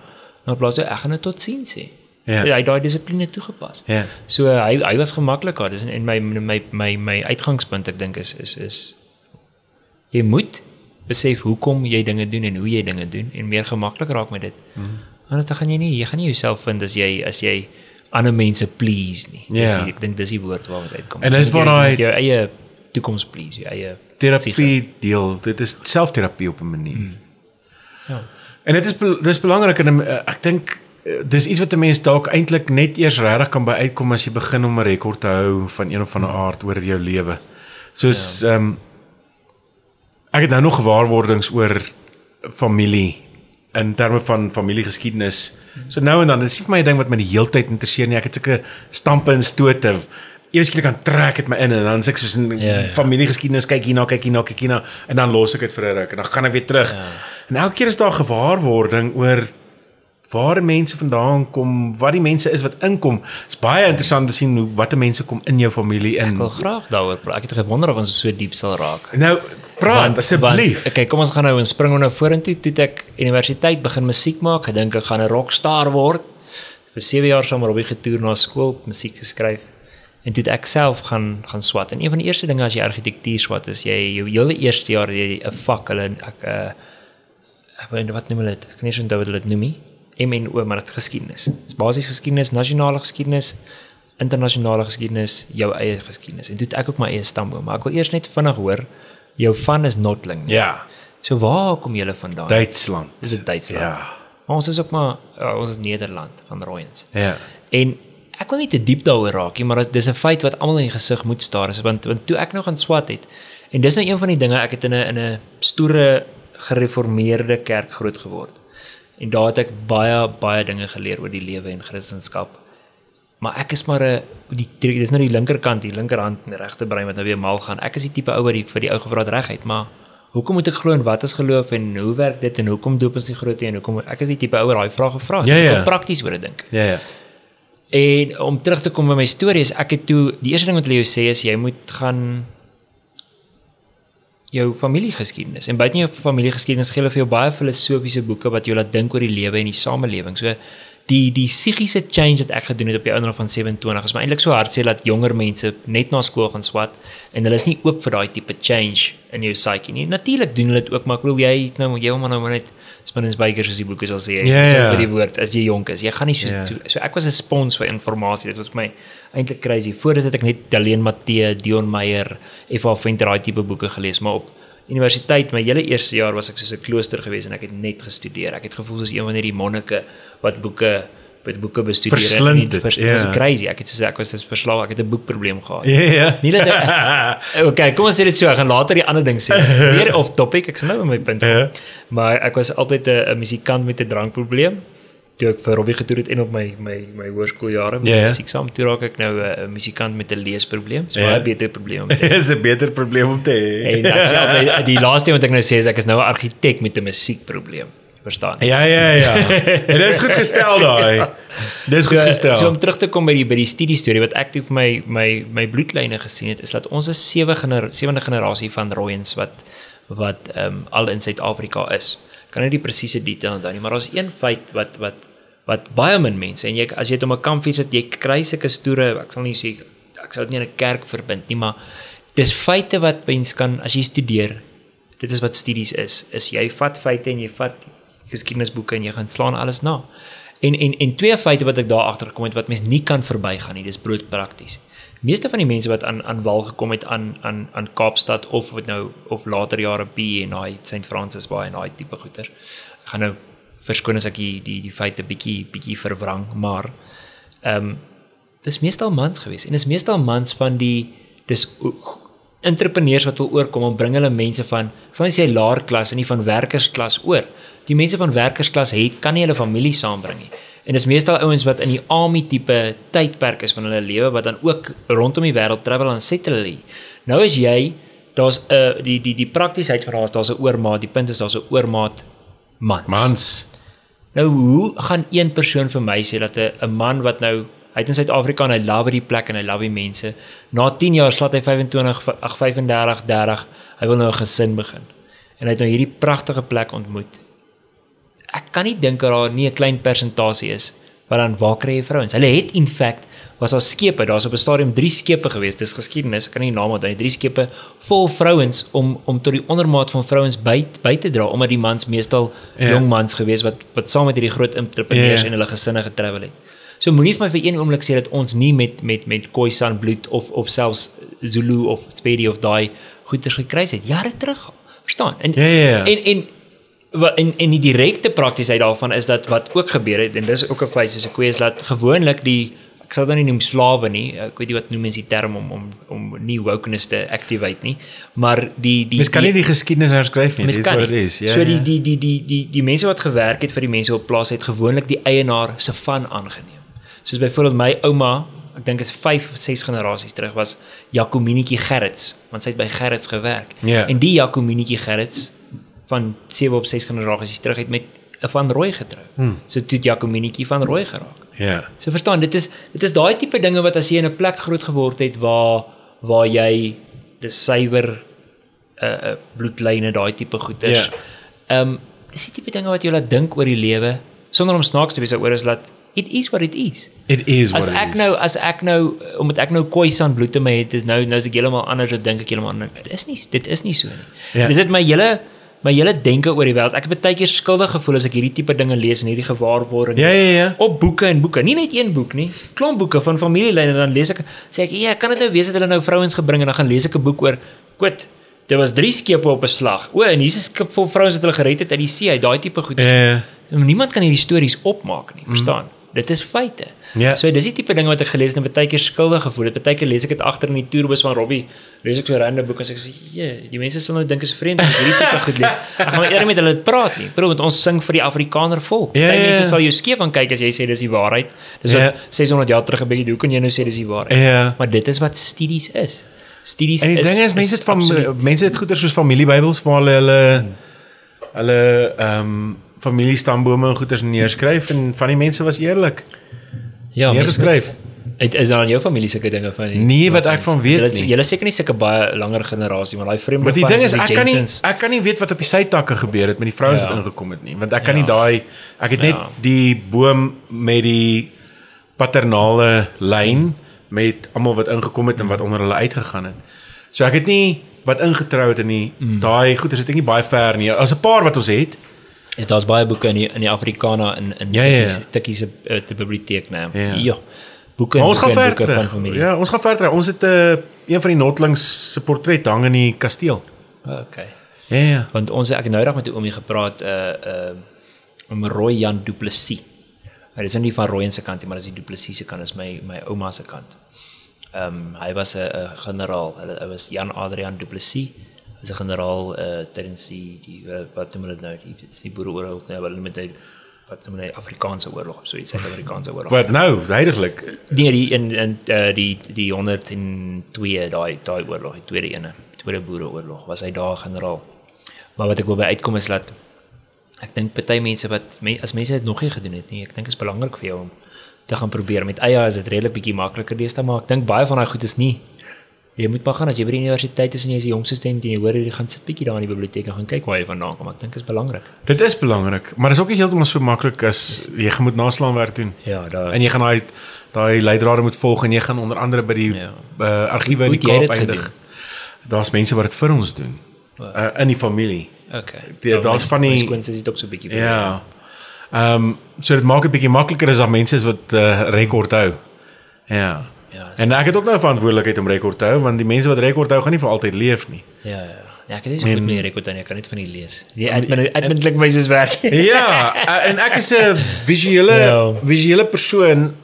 plaas toe ek gaan nou tot sien sê. Ja. Hy het daai dissipline toegepas. Ja. So hy was gemaklik daar. Dis en my uitgangspunt ek dink is jy moet besef hoekom jy dinge doen en hoe jy dinge doen en meer gemaklik raak met dit. Anders dan gaan jy gaan nie jouself vind as jy ander mense please nie. Ja. Ek dink dis die woord waar ons uitkom. En dis waar daai jou eie toekoms please, jou eie terapie deel. Dit is selfterapie op 'n manier. Ja. En dit is belangrik en ek dink dis iets wat 'n mens dalk eintlik net eers regtig kan by uitkom as jy begin om 'n rekord te hou van een of ander aard oor jou lewe. Soos ek het nou nog gewaarwordings oor familie in terme van familiegeskiedenis. So nou en dan, dit is nie vir my 'n ding wat my die heeltyd interesseer nie. Ek het sulke stampe en stote. Eweskielik kan trek dit my in en dan sê ek soos in familiegeskiedenis kyk hierna en dan los ek dit vir 'n ruk en dan gaan ek weer terug. Ja. En elke keer is daar gewaarwording oor waar mense vandaan kom, wat die mense is wat inkom. Het is baie interessant te sien hoe wat die mense kom in jou familie in. Ek wil graag daaroor praat. Ek het gewonder of ons so diep sal raak. Nou, praat asseblief. Okay, kom ons gaan nou spring nou vorentoe. Toe ek universiteit begin musiek maak, gedink ek gaan 'n rockstar word. Vir 7 jaar saam Robbie getoer na skool, musiek geskryf. En toe ek self gaan swat. En een van die eerste dinge as jy argitektuur swat is jy jou hele eerste jaar jy 'n vak wat noem hulle dit? Ek kan nie so onthou wat hulle dit noem nie. MNO, maar dit is geskiedenis. Dit is basies geskiedenis, nasionale geskiedenis, internasionale geskiedenis, jou eie geskiedenis. En toe het ek ook my eie stamboom, maar ek wil eers net vinnig hoor, jou van is Notling. Ja. So waar kom julle vandaan? Duitsland. Dis dit Duitsland. Ja. Maar ons is ook maar, ons is Nederland, van Rooyens. Ja. En ek wil nie te diep daaroor raak nie, maar dis 'n feit wat almal in die gesig moet staar is, want toe ek nog gaan swat het, en dis nou een van die dinge, ek het in 'n stoere, gereformeerde kerk groot geword. En daar het ek baie dinge geleer oor die lewe en Christendom. Maar ek is maar dis nou die linkerkant, die linkerhand en die regte brein wat nou weer mal gaan. Ek is die tipe ou wat vir die ou gevra het reguit, maar hoekom moet ek glo en wat is geloof en hoe werk dit en hoekom doop ons die groot en hoekom ek is die tipe ou wat daai vrae gevra het. Ek wil prakties oor dit dink. Ja. En om terug te kom by my storie is ek het toe die eerste ding wat hulle jou sê is jy moet gaan jou familiegeskiedenis. En buite jou familiegeskiedenis gee hulle vir jou baie filosofiese boeke wat jou laat dink oor die lewe en die samelewing. So die psigiese change wat ek gedoen het op die ouderdom van 27 is maar eintlik so hartseer dat jonger mense net na skool gaan swat en hulle is nie oop vir daai tipe change in jou psyche nie. Natuurlik doen hulle dit ook, maar ek bedoel jy maar net spinners bykers soos die boeke sal sê. So vir die woord as jy jonk is. Jy gaan nie so ek was 'n spons vir inligting. Dit was my eintlik crazy. Voordat het ek net Daleen Matthee, Dion Meyer, F.A. Venter daai tipe boeke gelees, maar op universiteit, my hele eerste jaar was ek soos 'n klooster gewees en ek het net gestudeer. Ek het gevoel soos een van hierdie monnike wat boeke bestudeer het. Dit was crazy. Ek was verslaaf, ek het 'n boekprobleem gehad. Ja. Nie dat okay, kom ons sê dit so, ek gaan later die ander ding sê. Weer off topic, ek sal nou my punt kom. Maar ek was altyd 'n musikant met 'n drankprobleem. Toe ek vir Robbie getoer het en op my hoërskooljare met musiek saam, toe raak ek nou 'n musikant met 'n leesprobleem. Dis baie beter probleem om te hê. Dis 'n beter probleem om te hê. En ek sê altyd die laaste ding wat ek nou sê is ek is nou 'n argitek met 'n musiekprobleem. Verstaan? Ja. En dit is goed gestel daai. Dis goed gestel. So om terug te kom by die studiestorie wat ek toe vir my bloedlyne gesien het, is dat ons is sewende generasie van Rooyens wat al in Suid-Afrika is. Kan nie die presiese detail onthou nie, maar daar's een feit wat baie min mense, en as jy het om 'n kampfiets het, jy kry sulke stoere, ek sal dit nie in 'n kerk verbind nie, maar dis feite wat mens kan, as jy studeer, dit is wat studies is jy vat feite en jy vat geskiedenisboeke en jy gaan slaan alles na. En twee feite wat ek daar agter gekom het, wat mens nie kan verbygaan nie, dis broodprakties. Meeste van die mense wat aan wal gekom het aan Kaapstad of later jare B en daai St. Francis Bay en daai tipe goeder. Ek gaan nou verskoon as ek die feite bietjie verwrang, maar dis meestal mans gewees en dis meestal mans van dis entrepreneurs wat wil oorkom en bring hulle mense van, ek sal nie sê laer klas en nie van werkersklas oor. Die mense van werkersklas kan nie hulle familie saambring nie. En dis meestal ouens wat in die army tipe tydperk is van hulle lewe wat dan ook rondom die wêreld travel en settle hulle. Nou is jy, daar's die praktiesheid van daar's 'n oormaat, die punt is daar's 'n oormaat mans. Nou hoe gaan een persoon vir my sê dat 'n man wat nou hy het in Suid-Afrika en hy love die plek en hy love die mense, na 10 jaar slaat hy 35, 30, hy wil nou 'n gesin begin. En hy het nou hierdie pragtige plek ontmoet. Ek kan nie dink dat daar nie 'n klein persentasie is wat dan waar kry jy vrouens? Hulle het in fact was daar skepe, daar's op 'n stadium 3 skepe gewees. Dis geskiedenis, ek kan nie naam onthou nie. 3 skepe vol vrouens om tot die ondermaat van vrouens by te dra, omdat die mans meestal jong mans gewees wat saam met hierdie groot entrepreneurs en hulle gesinne getravel het. So moenie vir my vir een oomblik sê dat ons nie met Khoisan bloed of selfs Zulu of Spedi of daai goeters gekry het jare terug al. Verstaan? En die direkte praktiesheid daarvan is dat wat ook gebeur het, en dis ook 'n feit soos 'n koe is dat gewoonlik ek sal dan nie noem slawe nie, ek weet nie wat noem mens die term om nie wokeness te activate nie, maar mens kan nie die geskiedenis herskryf nie, dis wat dit is. So die mense wat gewerk het vir die mense op plaas het gewoonlik die eienaar se van aangeneem. Soos byvoorbeeld my ouma, ek dink dit is 5 of 6 generasies terug, was Jacominetjie Gerrits, want sy het by Gerrits gewerk. En die Jacominetjie Gerrits van 7 of 6 generasies terug het met 'n Van Rooi getrou. So toe het Jacominetjie Van Rooi geraak. So verstaan, dit is daai tipe dinge wat as jy in 'n plek groot geword het waar jy dis suiwer bloedlyne, daai tipe goeders. Dis die tipe dinge wat jy laat dink oor die lewe sonder om snaaks te wees oor is dat it is what it is. It is what it is. As ek nou omdat ek nou Khoisan bloed in my het, is nou is ek heeltemal anders, of dink ek heeltemal anders. Dit is nie so nie. Dit het my hele denke oor die wêreld. Ek het baie keer skuldig gevoel as ek hierdie tipe dinge lees en hierdie gewaarwording op boeke en boeke. Nie net een boek nie, klomp boeke van familielyne, dan lees ek, sê ek, kan dit nou wees dat hulle nou vrouens gebring en dan gaan lees ek 'n boek oor daar was 3 skepe op 'n slag. En hier's 'n skip vol vrouens wat hulle gered het uit die see, daai tipe goed. Niemand kan hierdie stories opmaak nie, verstaan? Dit is feite. So dis die tipe dinge wat ek gelees het en baie keer skuldig gevoel het. Baie keer lees ek dit agter in die toerbus van Robbie, lees ek so 'n random boek en sê ek die mense sal nou dink is vreemd as ek hierdie tipe goed lees. Ek gaan eerder met hulle praat nie. Bro, want ons sing vir die Afrikaner volk. Mense sal jou skeef aan kyk as jy sê dis die waarheid. Dis wat 600 jaar terug gebeur het. Hoe kan jy nou sê dis die waarheid? Maar dit is wat studies is. Studies en die ding is mense het goeie soos familiebybels waar hulle familiestambome en goeders neerskryf en van die mense was eerlik. Neergeskryf. Is daar in jou familie sulke dinge van nie wat ek van weet nie. Julle seker nie sulke baie langer generasie, maar daai vreemde maar die ding is ek kan nie weet wat op die sytakke gebeur het met die vrouens wat ingekom het nie, want ek kan nie ek het net die boom met die paternale lyn met almal wat ingekom het en wat onder hulle uitgegaan het. So ek het nie wat ingetrou het in die daai goeders het ek nie baie ver nie. As 'n paar wat ons het daar's baie boeke in die Afrikaner in tikkies te biblioteek nou. Boeke en boeke van familie. Ja, ons gaan verder. Ons het een van die Notlings se portret hang in die kasteel. Okay. Ja. Want ek het nou reg met die oomie gepraat om Roy Jan Du Plessis. Dit is nie van Roy se kant nie, maar dis die Du Plessis se kant, is my ouma se kant. Hy was 'n generaal. Hy was Jan Adrian Du Plessis. As 'n generaal tydens die wat noem hulle nou die Boereoorlog, met wat noem hulle Afrikaanse oorlog of so iets, Suid-Afrikaanse oorlog. Wat nou, heidaglik? Nee, die 102 daai oorlog, die tweede Boereoorlog, was hy daar generaal. Maar wat ek wil by uitkom is dat Ek dink party mense as mense dit nog nie gedoen het nie, ek dink is belangrik vir jou om te gaan probeer. Met eie is dit redelik bietjie makliker deesdae, maar ek dink baie van daai goed is nie. Jy moet maar gaan as jy by die universiteit is en jy is die jongste student en jy hoor jy gaan sit bietjie daar in die biblioteek en gaan kyk waar jy vandaan kom. Ek dink is belangrik. Dit is belangrik, maar dit is ook nie heeltemal so maklik as jy moet naslaanwerk doen. Ja, daar. En jy gaan daai leidrade moet volg en jy gaan onder andere by die argiewe in die Kaap eindig. Daar's mense wat dit vir ons doen. In die familie. Okay. Daar's van die consequences is ook so bietjie. Ja. So dit maak dit bietjie makliker as daar mense is wat rekord hou. Ja. En ek het ook nou verantwoordelikheid om rekord te hou, want die mense wat rekord hou gaan nie vir altyd leef nie. Ja, ek het nie so goed met die rekord en ek kan net van die lees. Die adminlik wyses werk. Ja, en ek is 'n visuele persoon.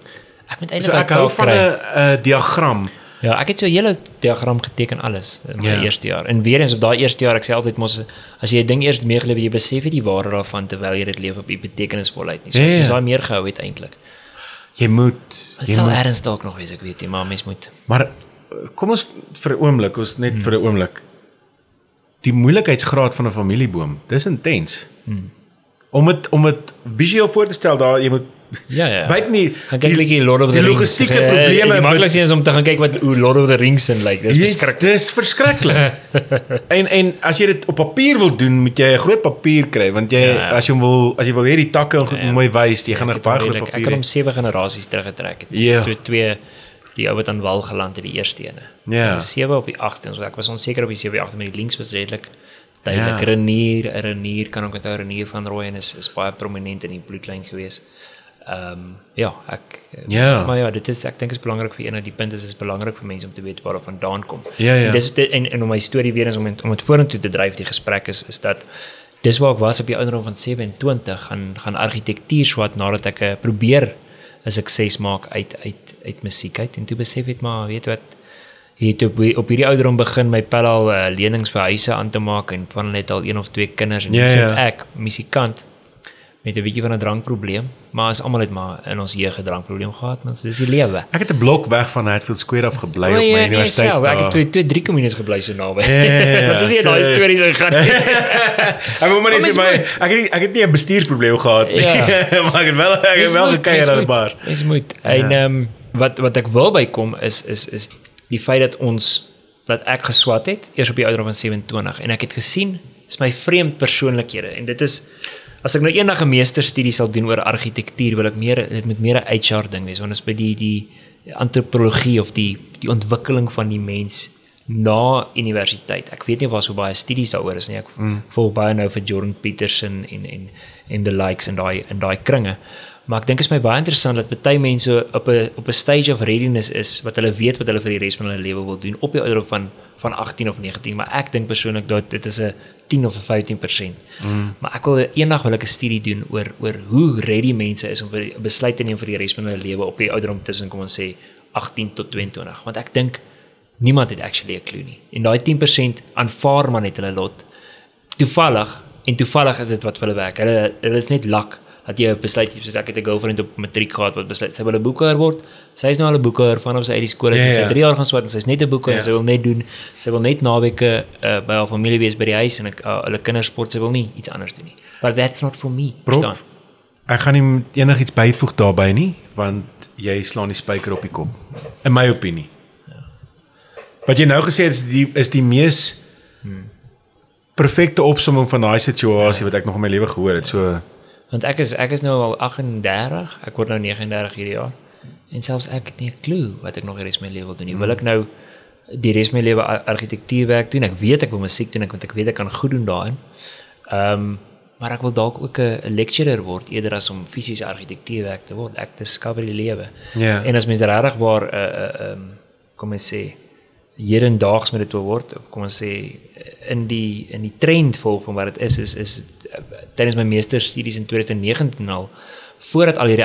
Ek moet eintlik ek hou van 'n diagram. Ja, ek het so 'n hele diagram geteken alles in my eerste jaar. En weer eens op daai eerste jaar, ek sê altyd mos as jy 'n ding eers meegeleef het, jy besef jy die waarde daarvan terwyl jy dit leef op die betekenisvolheid nie. So jy daai meer gehou het eintlik. Jy moet dit sal ergens dalk nog wees, ek weet nie, maar mens moet. Maar kom ons vir 'n oomblik, vir 'n oomblik. Die moeilikheidsgraad van 'n familieboom, dis intens. Om dit visueel voor te stel daar, jy moet Byt nie. Gaan kyk bietjie Lord of the Rings. Die logistieke probleme. Die maklikste is om te gaan kyk wat hoe Lord of the Rings in lyk. Dis verskriklik. en as jy dit op papier wil doen, moet jy 'n groot papier kry, want jy as jy wil hê die takke mooi wys, jy gaan 'n baie groot papier. Ek kan hom 7 generasies teruggetrek het. So 2 die ou wat aan wal geland het, die eerste ene. Ja. 7 op die 8de, so ek was onseker op die 7 op die 8de, maar die links was redelik duidelik. Renier kan ook onthou, Renier van Rooyen is baie prominent in die bloedlyn gewees. Maar ja, dit is, ek dink is belangrik vir die punt is belangrik vir mense om te weet waar hulle vandaan kom. En om my storie weer eens om het vorentoe te dryf, die gesprek is dat dis waar ek was op die ouderdom van 27, gaan argitektuur swat nadat ek probeer 'n sukses maak uit musiek uit, en toe besef het maar, weet wat, jy het op hierdie ouderdom begin my pel al lenings vir huise aan te maak, en van hulle het al 1 of 2 kinders, en sit ek, musikant, met 'n bietjie van 'n drankprobleem, maar as almal het maar in ons jeug 'n drankprobleem gehad, want dis die lewe. Ek het 'n blok weg van Hatfield Square af gebly op my universiteit. Ek het 2-3 kommunes gebly so naby. Wat is hier daai stories gaan? Ek wil maar net sê ek het nie 'n bestuursprobleem gehad nie, maar ek het wel gekuier aan 'n bar. Dis moet. En wat ek wil bykom is die feit dat ek geswat het eers op die ouderdom van 27, en ek het gesien is my vreemd persoonlikhede, en dit is as ek nou eendag 'n meesterstudie sal doen oor argitektuur, wil ek dit moet meer 'n HR ding wees, want dit is by die antropologie of die ontwikkeling van die mens na universiteit. Ek weet nie waar so baie studies daaroor is nie. Ek volg baie nou vir Jordan Peterson en the likes in daai kringe. Maar ek dink is my baie interessant dat baie mense op 'n stage of readiness is wat hulle weet wat hulle vir die res van hulle lewe wil doen op die ouderdom van 18 of 19, maar ek dink persoonlik dat dit is 'n 10 of 15%. Maar eendag wil ek 'n studie doen oor hoe ready mense is om vir 'n besluit te neem vir die res van hulle lewe op die ouderdom tussen, kom ons sê, 18 tot 22. Want ek dink niemand het actually 'n clue nie. En daai 10% aanvaar maar net hulle lot. Toevallig is dit wat vir hulle werk. Hulle is net lak dat jy besluit, soos ek het 'n girlfriend op matriek gehad wat besluit sy wil 'n boekhouer word. Sy is nou al 'n boekhouer vanaf sy uit die skool het. Sy het 3 jaar gaan swat en sy is net 'n boekhouer. Sy wil net naweke by haar familie wees by die huis en hulle kinders sport, sy wil nie iets anders doen nie. But that's not for me. Bro, ek gaan nie enigiets byvoeg daarbey nie, want jy slaan die spyker op die kop. In my opinie. Wat jy nou gesê het is die mees perfekte opsomming van daai situasie wat ek nog in my lewe gehoor het. So want ek is nou al 38, ek word nou 39 hierdie jaar, en selfs ek het nie 'n clue wat ek nog die res van my lewe wil doen nie. Wil ek nou die res van my lewe argitektuurwerk doen? Ek weet ek wil musiek doen, want ek weet ek kan goed doen daarin. Maar ek wil dalk ook 'n lecturer word, eerder as om fisiese argitektuurwerk te word. Ek discover die lewe. En as mens regtig waar kom ons sê hedendaags met dit wil word, kom ons sê in die trend volg van wat dit is tydens my meesterstudies in 2019 al, voordat al hierdie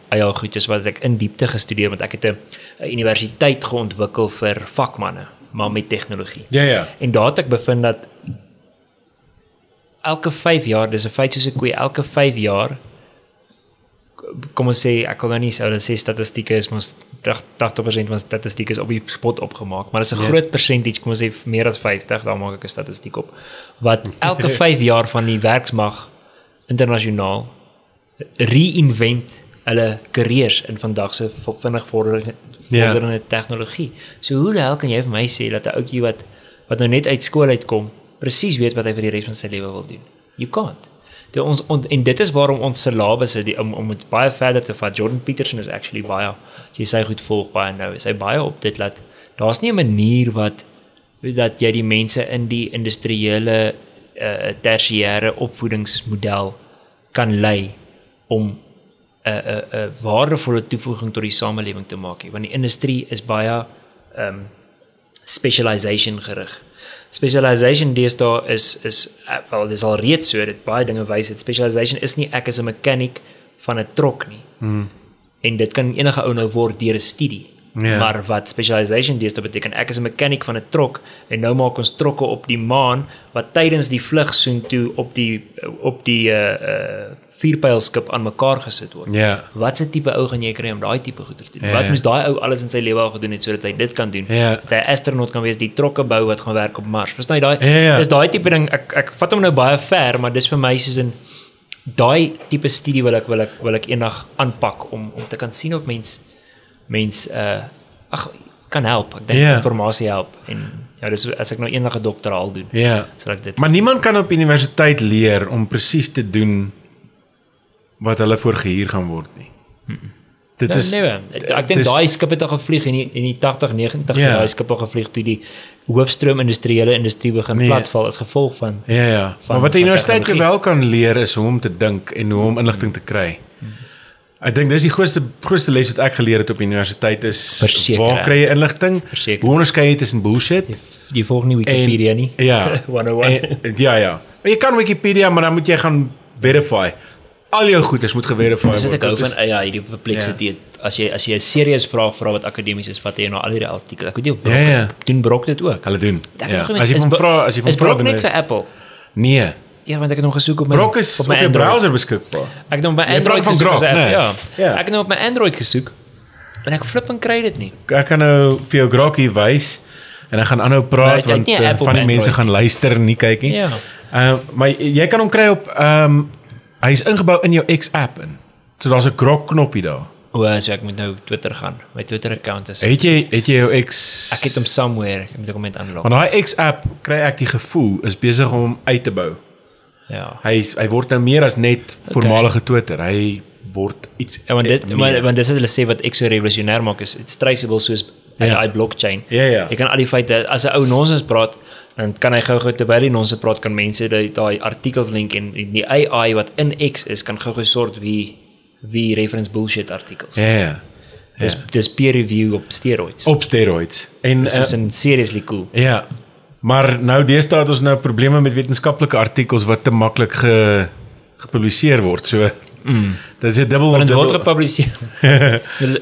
eie goedjies wat ek in diepte gestudeer, want ek het 'n universiteit geontwikkel vir vakmanne, maar met tegnologie. En daar het ek bevind dat elke 5 jaar, dis 'n feit soos 'n koei, elke 5 jaar, kom ons sê, ek kan nou nie sê statistieke is, maar 80% van statistiek is op die spot opgemaak, maar dit is 'n groot percentage, kom ons sê meer as 50, daar maak ek 'n statistiek op, wat elke 5 jaar van die werksmag internasionaal reinvent hulle careers in vandag se vinnig vorderende tegnologie. So hoe die hel kan jy vir my sê dat 'n ouetjie wat nou net uit skool uitkom, presies weet wat hy vir die res van sy lewe wil doen? You can't. En dit is waarom ons syllabus om het baie verder te vat. Jordan Peterson is actually baie, as jy sy goed volg baie nou, is hy baie op dit dat daar's nie 'n manier dat jy die mense in die industriële tersiêre opvoedingsmodel kan lei om 'n waardevolle toevoeging tot die samelewing te maak, want die industrie is baie specialization gerig. Specialization deesdae is wel, dis al reeds so, dit baie dinge wys dit. Specialization is nie ek is 'n mechanic van 'n trok nie. En dit kan enige ou nou word deur 'n studie. Maar wat specialization deesdae beteken, ek is 'n mechanic van 'n trok en nou maak ons trokke op die maan wat tydens die vlug soontoe op die vierpylskip aan mekaar gesit word. Wat se tipe ou gaan jy kry om daai tipe goeie te doen? Wat moes daai ou alles in sy lewe al gedoen het sodat hy dit kan doen? Dat hy 'n astronaut kan wees, die trokke bou wat gaan werk op Mars. Verstaan jy daai? Dis daai tipe ding. Ek vat hom nou baie ver, maar dis vir my soos 'n daai tipe studie wil ek eendag aanpak om te kan sien of mens kan help. Ek dink informasie help en ja, dis as ek nou eendag 'n doktoraal doen. Sal ek dit. Maar niemand kan op universiteit leer om presies te doen wat hulle voor gehuur gaan word nie. Dit is ek dink daai skip het al gevlieg in die 80, 90 se daai skip al gevlieg toe die hoofstroom industriële industrie begin platval as gevolg van maar wat die universiteit wel kan leer is hoe om te dink en hoe om inligting te kry. Ek dink dis die grootste les wat ek geleer het op die universiteit is waar kry jy inligting? Hoe onderskei jy tussen bullshit? Jy volg nie Wikipedia nie. 101. Jy kan Wikipedia, maar dan moet jy gaan verify. Al jou goeders moet geverify word. Dis ek hou van hierdie perplexity. As jy 'n serieus vraag vra wat akademies is, vat jy nou al hierdie artikels. Ek weet nie doen Brok dit ook. Hulle doen. As jy van vra, is Brok net vir Apple? Nee. Ja, want ek het nog gesoek op my Brok is op my browser beskikbaar. Ek het nog op my Android gesoek. Ek het nou op my Android gesoek en ek flip en kry dit nie. Ek kan nou vir jou Grok hier wys en ek gaan aanhou praat want van die mense gaan luister en nie kyk nie. Maar jy kan hom kry op hy is ingebou in jou X-app in. So daar's 'n Grok knoppie daar. So ek moet nou Twitter gaan. My Twitter account is. Het jy jou X? Ek het hom somewhere. Ek moet hom net aanlog. Maar daai X-app kry ek die gevoel is besig om uit te bou. Hy word nou meer as net voormalige Twitter. Hy word iets want dis wat hulle sê wat ek so revolusionêr maak is it's traceable soos die blockchain. Jy kan al die feite as 'n ou nonsens praat dan kan hy gou terwyl hy nonsens praat kan mense daai artikels link en die AI wat in X is kan gou sort wie reference bullshit artikels. Dis peer review op steroids. En dis is seriously cool. Maar nou deesdae het ons nou probleme met wetenskaplike artikels wat te maklik gepubliseer word. So dit is 'n dubbel word gepubliseer.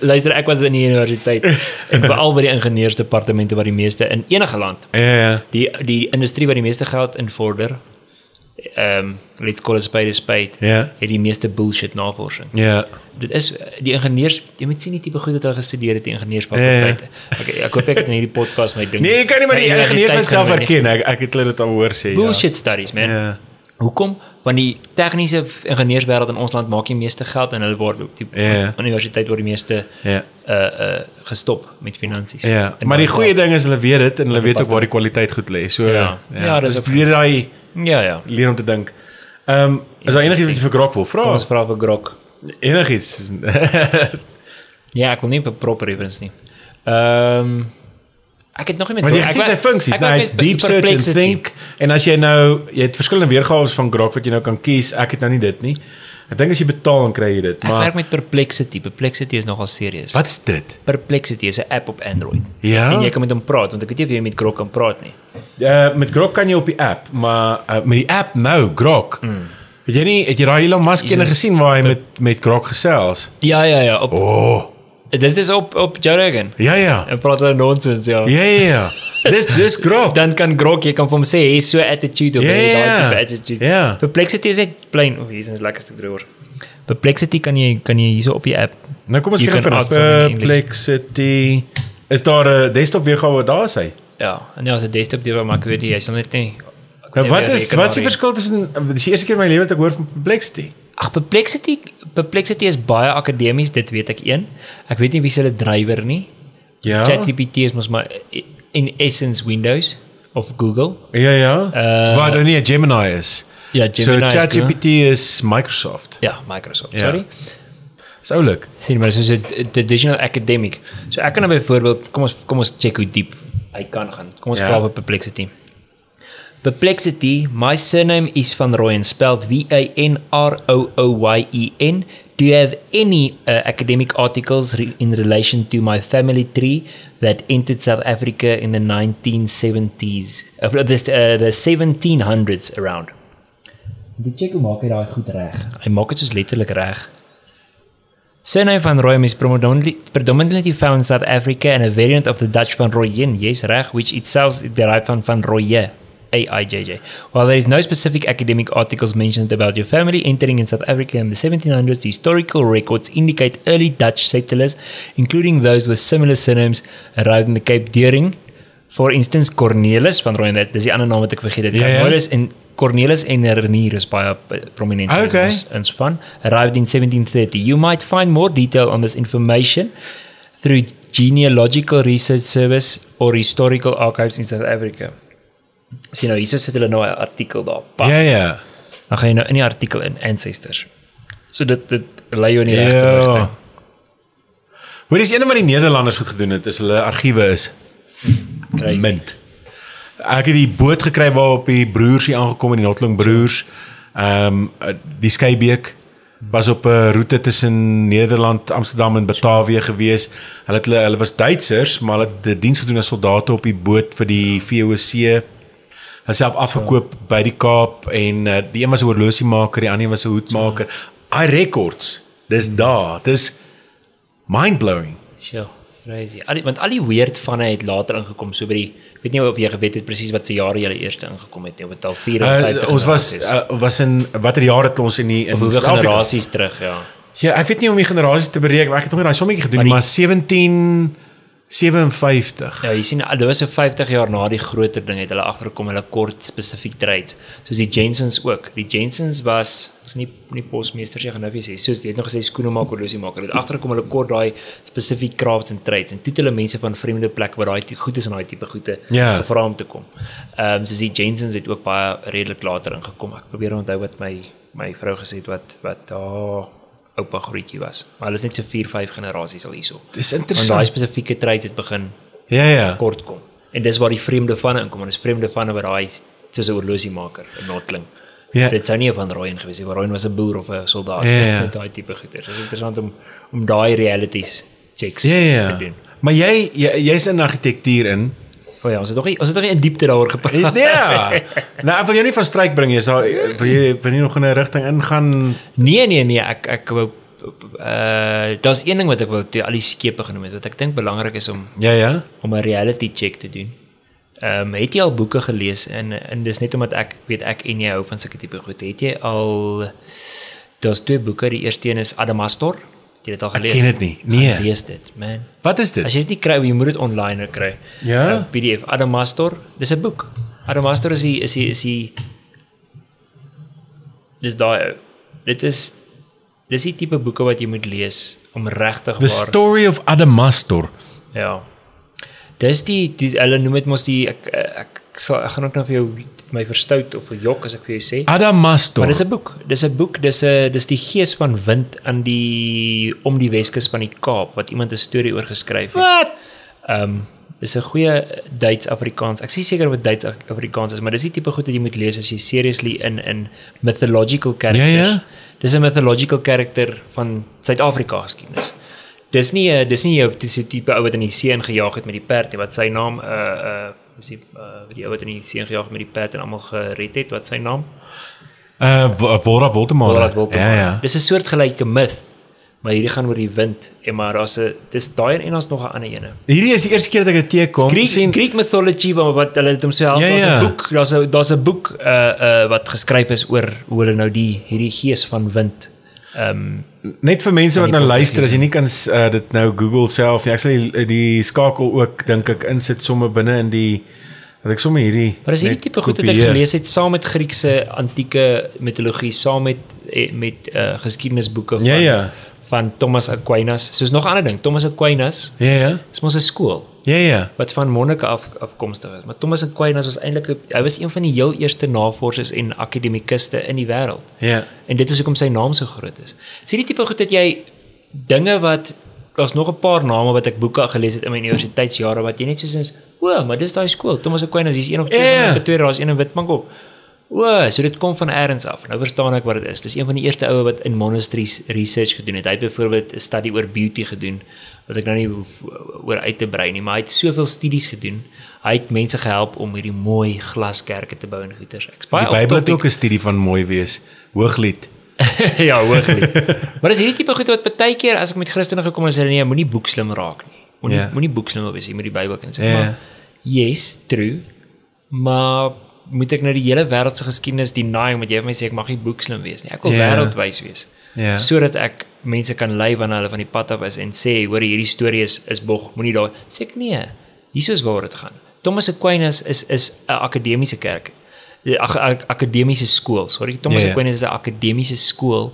Luister, ek was in die universiteit en veral by die ingenieursdepartemente wat die meeste in enige land. Die industrie wat die meeste geld invorder, let's call it spade, het die meeste bullshit navorsing. Dit is die ingenieurs, jy moet sien die tipe goed wat hulle gestudeer het die ingenieursfakulteite. Ek hoop ek het in hierdie podcast my ding. Nee, ek kan nie maar die ingenieurs net self erken. Ek het hulle dit al hoor sê. Bullshit studies, man. Hoekom? Want die tegniese ingenieurswêreld in ons land maak die meeste geld en hulle word op die universiteit word die meeste gestop met finansies. Maar die goeie ding is hulle weet dit en hulle weet ook waar die kwaliteit goed lê. So dis weer daai leer om te dink. Is daar enigiets wat jy vir Grok wil vra? Kom ons vra vir Grok. Enigiets. Ek wil nie vir proper reference nie. Ek het nog nie met maar jy sien sy funksies, hy het deep search and think en as jy het verskillende weergawe van Grok wat jy nou kan kies, ek het nou nie dit nie. Ek dink as jy betaal dan kry jy dit, maar ek werk met Perplexity is nogal serieus. Wat is dit? Perplexity is 'n app op Android. En jy kan met hom praat want ek weet nie of jy met Grok kan praat nie. Met Grok kan jy op die app, maar met die app nou Grok. Het jy daai Elon Musk ene gesien waar hy met Grok gesels? Ja, Dit is op Joe Rogan. En praat hulle nonsens, Dis Grok. Dan kan Grok, jy kan vir hom sê, hy is so attitude of hy daai type attitude. Perplexity is net plain, hier is 'n lekker stuk droër. Perplexity kan jy hierso op die app. Nou kom ons kyk van Perplexity. Is daar 'n desktop weergawe daar sê? Ja, en as 'n desktop weergawe maar ek weet jy sal net nie Nou, wat is die verskil tussen, dis die eerste keer in my lewe dat ek hoor van Perplexity? Ag, Perplexity is baie akademies, dit weet ek een. Ek weet nie wie se drywer nie. Ja. ChatGPT is mos maar in essence Windows of Google. Ja. Waar dan nie Gemini is. Ja, Gemini so ChatGPT is Microsoft. Ja, Microsoft, sorry. Is oulik. Sien, maar soos 'n traditional academic. So ek kan nou byvoorbeeld, kom ons check hoe diep hy kan gaan. Kom ons vra vir Perplexity. Perplexity, my surname is Van Rooyen, spelled Vanrooyen. Do you have any academic articles in relation to my family tree that entered South Africa in the 1970s? The 1700s around. Die check hoe maak hy daai goed reg. Hy maak dit soos letterlik reg. Surname Van Rooyen is predominantly found in South Africa and a variant of the Dutch Van Rooyen, yes, reg, which itself is derived from Van Rooyen. AIJJ. While there is no specific academic articles mentioned about your family entering in South Africa in the 1700s, the historical records indicate early Dutch settlers, including those with similar surnames, arrived in the Cape during, for instance, Cornelis van Rooyen, dis die ander naam wat ek vergeet het. Cornelis en Renier is baie prominent in Span, arrived in 1730. You might find more detail on this information through Genealogical Research Service or Historical Archives in South Africa. Sien nou, hier sit hulle nou 'n artikel daar. Ja. Dan gaan jy nou in die artikel in Ancestors. So dit lei jou in die regte rigting. Hoor, dis een wat die Nederlanders goed gedoen het, is hulle argiewe is mint. Ek het die boot gekry waarop die broers hier aangekom, die Notling broers. Die Skeibeek was op 'n roete tussen Nederland, Amsterdam en Batavië gewees. Hulle was Duitsers, maar hulle het diens gedoen as soldate op die boot vir die VOC. Hulle self afgekoop by die Kaap en die een was 'n horlosiemaker, die ander was 'n hoedmaker. I records. Dis daar. Dis mind-blowing. Sure. Crazy. Want al die weird van hy het later ingekom, so by die, ek weet nie of jy geweet het presies wat se jare jy eerste ingekom het nie, of het al 54 ons was in, watter jaar het ons in hoeveel generasies terug, ja. Ja, ek weet nie om die generasies te bereken, maar ek het nog nie daai sommetjie gedoen, maar 1757. Ja, jy sien, dit was so 50 jaar na die groter ding, het hulle agtergekom, hulle kort spesifiek trades, soos die Jensens ook. Die Jensens was nie posmeesters, jy gaan nou weer sê, soos, die het nog gesê skoenemaker, horlosiemaker, het agtergekom, hulle kort daai spesifiek crafts en trades, en toe hulle mense van vreemde plekke, waar daai goed is en daai tipe goede, gevra om te kom. Soos die Jensens het ook baie redelik later ingekom, ek probeer onthou wat my vrou gesê het, wat oupa grootjie was. Maar hulle is net so 4-5 generasies al hierso. Dis interessant. Want daai spesifieke trade het begin kort kom. En dis waar die vreemde vanne inkom. En dis vreemde vanne wat daai soos 'n horlosiemaker, 'n Notling. Dit sou nie van Rooyen gewees het. Rooyen was 'n boer of 'n soldaat. Daai tipe goeie. Dis interessant om daai realities checks te doen. Maar jy's in argitektuur in. Ja, ons het nog nie in diepte daaroor gepraat. Ja. Nou, ek wil jou nie van stryk bring, wil jy nog in 'n rigting ingaan? Nee, ek wou daar's een ding wat ek wou al die skepe genoem het, wat ek dink belangrik is om om 'n reality check te doen. Het jy al boeke gelees en dis net omdat ek weet ek en jy hou van sulke tipe goed. Het jy al daar's 2 boeke, die eerste een is Adamastor. Het jy dit al gelees? Ek ken dit nie. Nee. Lees dit, man. Wat is dit? As jy dit nie kry, jy moet dit online kry. Ja. PDF Adamastor, dis 'n boek. Adamastor is dis daai dis die tipe boeke wat jy moet lees om regtig The Story of Adamastor. Ja. Dis die hulle noem dit mos die ek gaan ook nou vir jou my verstout of jok as ek vir jou sê. Adamastor. Maar dis 'n boek. Dis die gees van wind om die Weskus van die Kaap wat iemand 'n storie oor geskryf het. Wat? Dis 'n goeie Duits-Afrikaans. Ek sê seker wat Duits-Afrikaans is, maar dis die tipe goed wat jy moet lees as jy seriously in mythological characters. Ja. Dis 'n mythological character van Suid-Afrika geskiedenis. Dis nie die tipe ou wat in die see ingejaag het met die perd nie, wat sy naam die ou wat in die see ingejaag het met die perd en almal gered het, wat sy naam? Wolra Woltemare. Ja. Dis 'n soort gelyke myth. Maar hierdie gaan oor die wind, maar dis daai en ons nog 'n ander ene. Hierdie is die eerste keer dat ek dit teekom. Greek mythology, wat hulle het hom so help, daar's 'n boek wat geskryf is oor hoe hulle nou hierdie gees van wind. Net vir mense wat nou luister, as jy nie kan dit nou Google self nie, ek sal die skakel ook, dink ek, insit somme binne in die Dat ek sommer hierdie Maar is hierdie tipe goed wat ek gelees het saam met Griekse antieke mitologie, saam met geskiedenisboeke van Thomas Aquinas. Soos nog 'n ander ding, Thomas Aquinas. Is mos 'n skool. Wat van monnike afkomstig is. Maar Thomas Aquinas was eintlik hy was een van die heel eerste navorsers en akademikuste in die wêreld. En dit is hoekom sy naam so groot is. Is hierdie tipe goed dat jy dinge wat daar's nog 'n paar name wat ek boeke gelees het in my universiteitsjare wat jy net soos is, maar dis daai skool, Thomas Aquinas, hier's een of twee, daar's een in Witbank op. So dit kom van elders af. Nou verstaan ek wat dit is. Dis een van die eerste oue wat in monasteries research gedoen het. Hy het byvoorbeeld 'n studie oor beauty gedoen, wat ek nou nie hoef oor uit te brei nie, maar hy het soveel studies gedoen. Hy het mense gehelp om hierdie mooi glaskerke te bou en goeters. Die Bybel het ook 'n studie van mooi wees. Hooglied. Ja, hooglied. Maar is hierdie tipe goed wat baie keer as ek met Christene gekom en sê nee, moenie boekslim raak nie. Moenie boekslim wees, jy moet die Bybel ken. Sê maar yes, true. Maar moet ek nou die hele wêreld se geskiedenis deny omdat jy vir my sê ek mag nie boekslim wees nie. Ek wil wêreldwys wees. Sodat ek mense kan lei wanneer hulle van die pad af is en sê hoor hierdie storie is bog, moenie daar sê ek nee. Hier is waar dit gaan. Thomas Aquinas is 'n akademiese kerk. Akademiese skool. Thomas Aquinas is 'n akademiese skool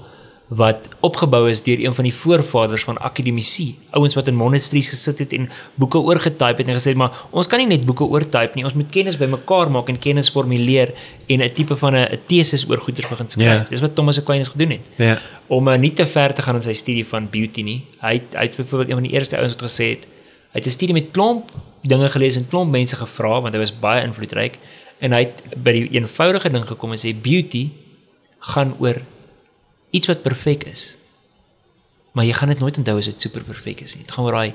wat opgebou is deur een van die voorvaders van akademici, ouens wat in monasteries gesit het en boeke oorgetype het en gesê maar ons kan nie net boeke oortype nie, ons moet kennis bymekaar maak en kennis formuleer en 'n tipe van 'n tesis oor goeders begin skryf. Dis wat Thomas Aquinas gedoen het. Om nie te ver te gaan in sy studie van beauty nie. Hy het byvoorbeeld een van die eerste ouens wat gesê het, hy het 'n studie met klomp dinge gelees en klomp mense gevra want hy was baie invloedryk en hy het by die eenvoudige ding gekom en sê beauty gaan oor iets wat perfek is. Maar jy gaan dit nooit onthou as dit super perfek is nie. Dit gaan oor daai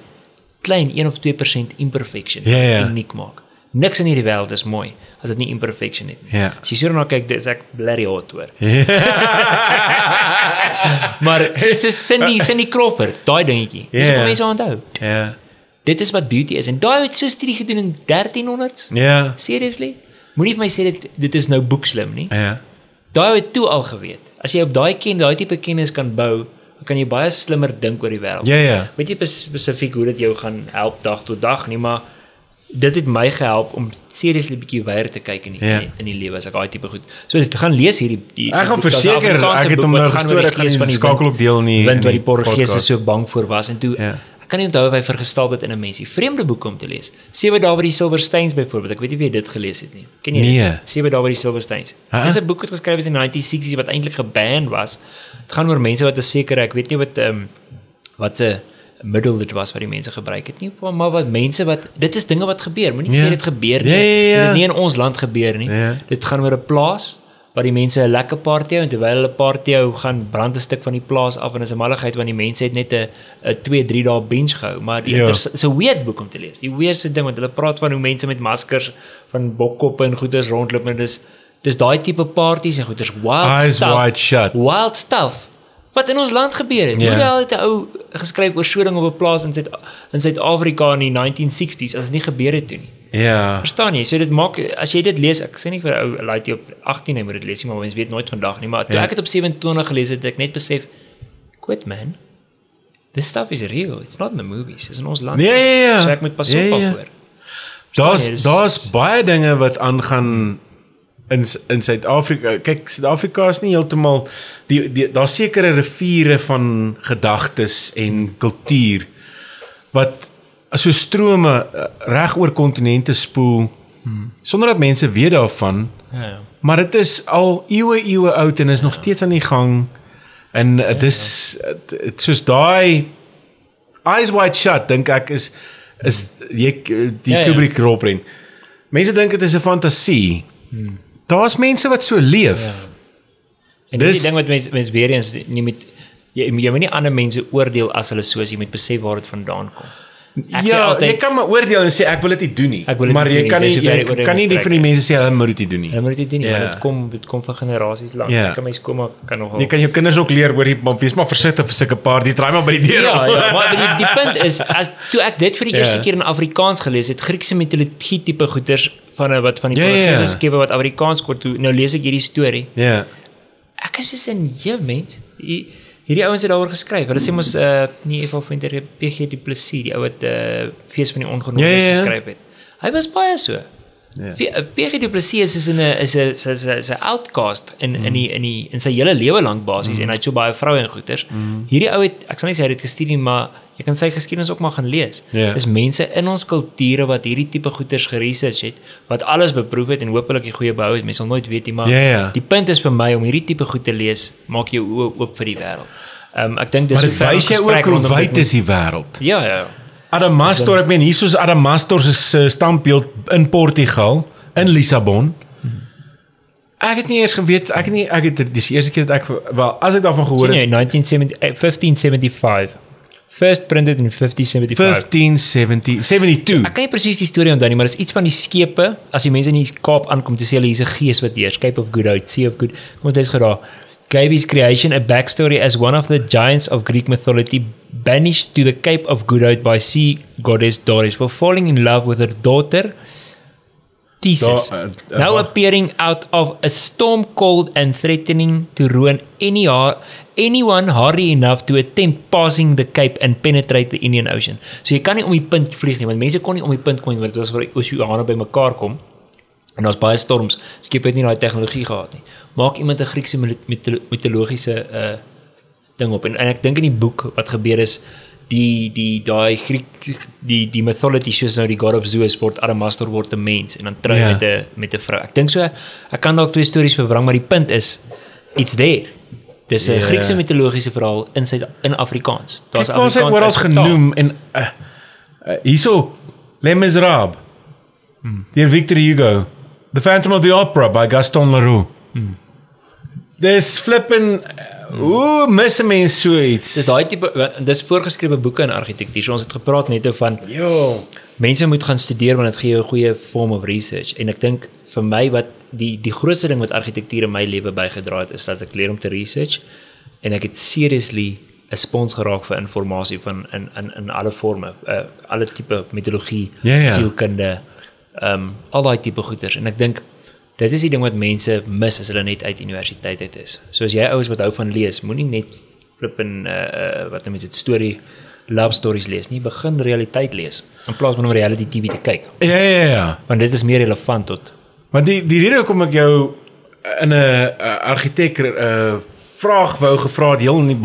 klein 1 of 2% imperfection uniek maak. Niks in hierdie wêreld is mooi as dit nie imperfection het nie. As jy so daarna kyk, dis ek blerry hot hoor. Maar dis Cindy Crawford, daai dingetjie. Dis wat mense onthou. Dit is wat beauty is. En daai het so 'n studie gedoen in 1300s. Seriously? Moenie vir my sê dit is nou boekslim nie. Daai het toe al geweet. As jy op daai tipe kennis kan bou, dan kan jy baie slimmer dink oor die wêreld. Weet jy spesifiek hoe dit jou gaan help dag tot dag nie, maar dit het my gehelp om seriously 'n bietjie weer te kyk in die lewe as ek daai tipe goed. So as jy gaan lees hierdie ek gaan verseker ek het hom nou gestoor ek gaan die skakel ook deel nie. Want wat die Portugese so bang voor was en toe kan nie onthou of hy vergestel het in 'n mensie. Vreemde boek om te lees. 7 dae by die Silversteins byvoorbeeld. Ek weet nie wie dit gelees het nie. Ken jy dit? 7 dae by die Silversteins. Dis 'n boek wat geskryf is in die 1960s wat eintlik geban was. Dit gaan oor mense wat 'n sekere, ek weet nie wat se middel dit was wat die mense gebruik het nie, maar wat mense dit is dinge wat gebeur. Moenie sê dit gebeur nie. Dit het nie in ons land gebeur nie. Dit gaan oor 'n plaas waar die mense 'n lekker party hou en terwyl hulle party hou, gaan brand 'n stuk van die plaas af en is 'n malligheid want die mense het net 'n 2-3 dae binge gehou, maar is 'n weird boek om te lees. Die weirdste ding want hulle praat van hoe mense met maskers van bokkoppe en goeders rondloop en dis daai tipe parties en goeders wild stuff wat in ons land gebeur het. Hoe daai het 'n ou geskryf oor so ding op 'n plaas in Suid-Afrika in die 1960s as dit nie gebeur het toe nie. Verstaan jy? So dit maak as jy dit lees, ek sê nie vir 'n ou laat jy op 18 jy moet dit lees nie, maar mens weet nooit vandag nie, maar toe ek dit op 27 gelees het, ek net besef, quit man. This stuff is real. It's not in the movies. It's in ons land. So ek moet pas op daarvoor. Daar's baie dinge wat aangaan in Suid-Afrika. Kyk, Suid-Afrika is nie heeltemal daar's sekere riviere van gedagtes en kultuur wat so strome reg oor kontinente spoel sonder dat mense weet daarvan. Maar dit is al eeue oud en is nog steeds aan die gang. En dit is soos daai Eyes Wide Shut dink ek is die Kubrick rolprent. Mense dink dit is 'n fantasie. Daar's mense wat so leef. En dis die ding wat mense weer eens nie met jy moet nie ander mense oordeel as hulle soos jy moet besef waar dit vandaan kom. Jy kan maar oordeel en sê ek wil dit nie doen nie. Maar jy kan nie vir die mense sê hulle moet dit doen nie. Hulle moet dit doen nie, want dit kom van generasies lank. Ek kan my skoonma kan nogal. Jy kan jou kinders ook leer maar wees maar versigtig vir sulke paartjies, draai maar by die deur. Maar die punt is toe ek dit vir die eerste keer in Afrikaans gelees het, Griekse mitologie tipe goeters van wat van die Portugese skepper wat Afrikaans kort toe nou lees ek hierdie storie. Ek is soos in mens. Hierdie ouens het daaroor geskryf. Hulle sê mos nie Eva van der PG Du Plessis, die ou wat Fees van die Ongenoemdes geskryf het. Hy was baie so. Pierre du Plessis is 'n outcast in sy hele lewe lank basies en hy het so baie vroue en goeters. Hierdie ou het, ek sal nie sê hy het dit gestuur nie, maar jy kan sy geskiedenis ook maar gaan lees. Dis mense in ons kulture wat hierdie tipe goeters geresearch het, wat alles beproef het en hopelik die goeie behou het. Mense sal nooit weet nie, maar die punt is vir my om hierdie tipe goed te lees, maak jou oë oop vir die wêreld. Ek dink dis maar dit wys jy ook hoe wyd is die wêreld. Ja. Adamastor, ek meen, hier soos Adamastor se standbeeld in Portugal, in Lissabon. Ek het nie eers geweet, ek het dis die eerste keer dat ek, wel, as ek daarvan gehoor het. 1575. First printed in 1572. Ek kan nie presies die storie onthou nie, maar dis iets van die skepe, as die mense in die Kaap aankom, te sê hulle hier's 'n gees wat heers, Cape of Good Hope, Sea of Good. Kom ons lees geraak. Gaby's creation, a backstory as one of the giants of Greek mythology, banished to the Cape of Good Hope by sea goddess Doris for falling in love with her daughter Theseus, now appearing out of a storm cold and threatening to ruin anyone hardly enough to attempt passing the Cape and penetrate the Indian Ocean. So jy kan nie om die punt vlieg nie, want mense kon nie om die punt kom nie, want dit was waar die oseane by mekaar kom. En daar's baie storms. Skep het nie daai tegnologie gehad nie. Maak iemand 'n Griekse mitologiese ding op. En ek dink in die boek wat gebeur is daai Griek die mythology soos nou die god of Zeus word Adamastor word 'n mens en dan trou met 'n vrou. Ek dink so ek kan dalk twee stories verwring, maar die punt is it's there. Dis 'n Griekse mitologiese verhaal in Afrikaans. Daar's Afrikaans oral genoem en hierso Les Miserables. Deur Victor Hugo. The Phantom of the Opera by Gaston Leroux. Dis flippin mis 'n mens so iets. Dis daai tipe, dis voorgeskrewe boeke in argitektuur. So ons het gepraat net van mense moet gaan studeer want dit gee jou 'n goeie form of research. En ek dink vir my wat die grootste ding wat argitektuur in my lewe bygedra het is dat ek leer om te research en ek het seriously 'n spons geraak vir inligting van in alle forme, alle tipe mitologie, sielkunde, al daai tipe goeters. En ek dink dit is die ding wat mense mis as hulle net uit universiteit uit is. So as jy ouens wat hou van lees, moenie net flippin wat mense dit love stories lees nie, begin realiteit lees in plaas van om reality TV te kyk. Ja. Want dit is meer relevant tot. Want die rede hoekom ek jou in 'n argitek vraag wou gevra het heel in die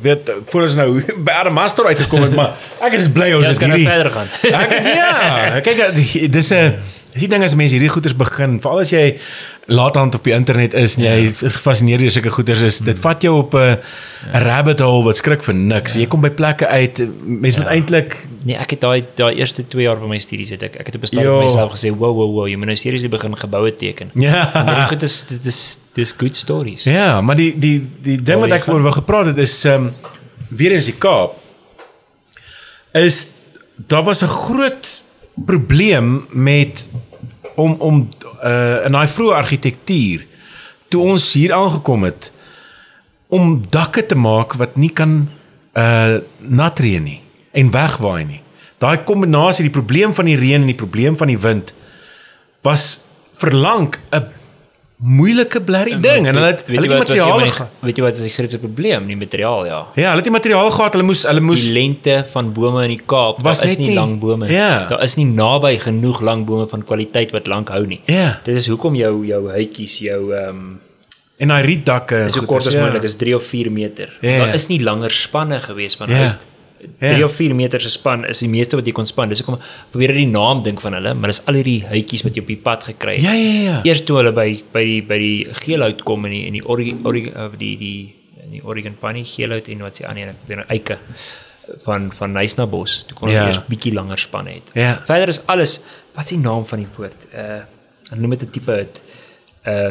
weet voor ons nou by Adamastor uitgekom het, maar ek is bly ons het hierdie verder gaan. Kyk, dis 'n die ding as mense hierdie goeters begin, veral as jy laathand op die internet is en jy is gefassineerd deur sulke goeters is, dit vat jou op 'n rabbit hole wat skrik vir niks. Jy kom by plekke uit, mense moet eintlik nee, ek het daai eerste 2 jaar van my studies het ek het op 'n stadium vir myself gesê, wow, jy moet nou seriously begin geboue teken. En dit goed dis good stories. Ja, maar die ding wat ek oor wou gepraat het is weer eens die Kaap. Is daar was 'n groot probleem met om in daai vroeë argitektuur toe ons hier aangekom het om dakke te maak wat nie kan nat reën nie en wegwaai nie. Daai kombinasie, die probleem van die reën en die probleem van die wind was verlang 'n moeilike blerrie ding en hulle het die materiaal weet jy wat is die grootste probleem, die materiaal hulle het die materiaal gehad, hulle moes die lengte van bome in die Kaap, daar is nie lang bome daar is nie naby genoeg lang bome van kwaliteit wat lank hou nie. Dit is hoekom jou huitjies, en daai rietdakke is so kort as moontlik, is 3 of 4 meter. Daar is nie langer spanne gewees van uit 3 of 4 meter se span is die meeste wat jy kon span. Dis hoekom probeer die naam dink van hulle, maar dis al hierdie huitjies wat jy op die pad gekry het. Eers toe hulle by die geelhout kom in die Oregon Pine geelhout en wat se ander eike van Nysnabos. Toe kon hulle eers bietjie langer span hê. Verder is alles, wat is die naam van die woord? Noem dit 'n tipe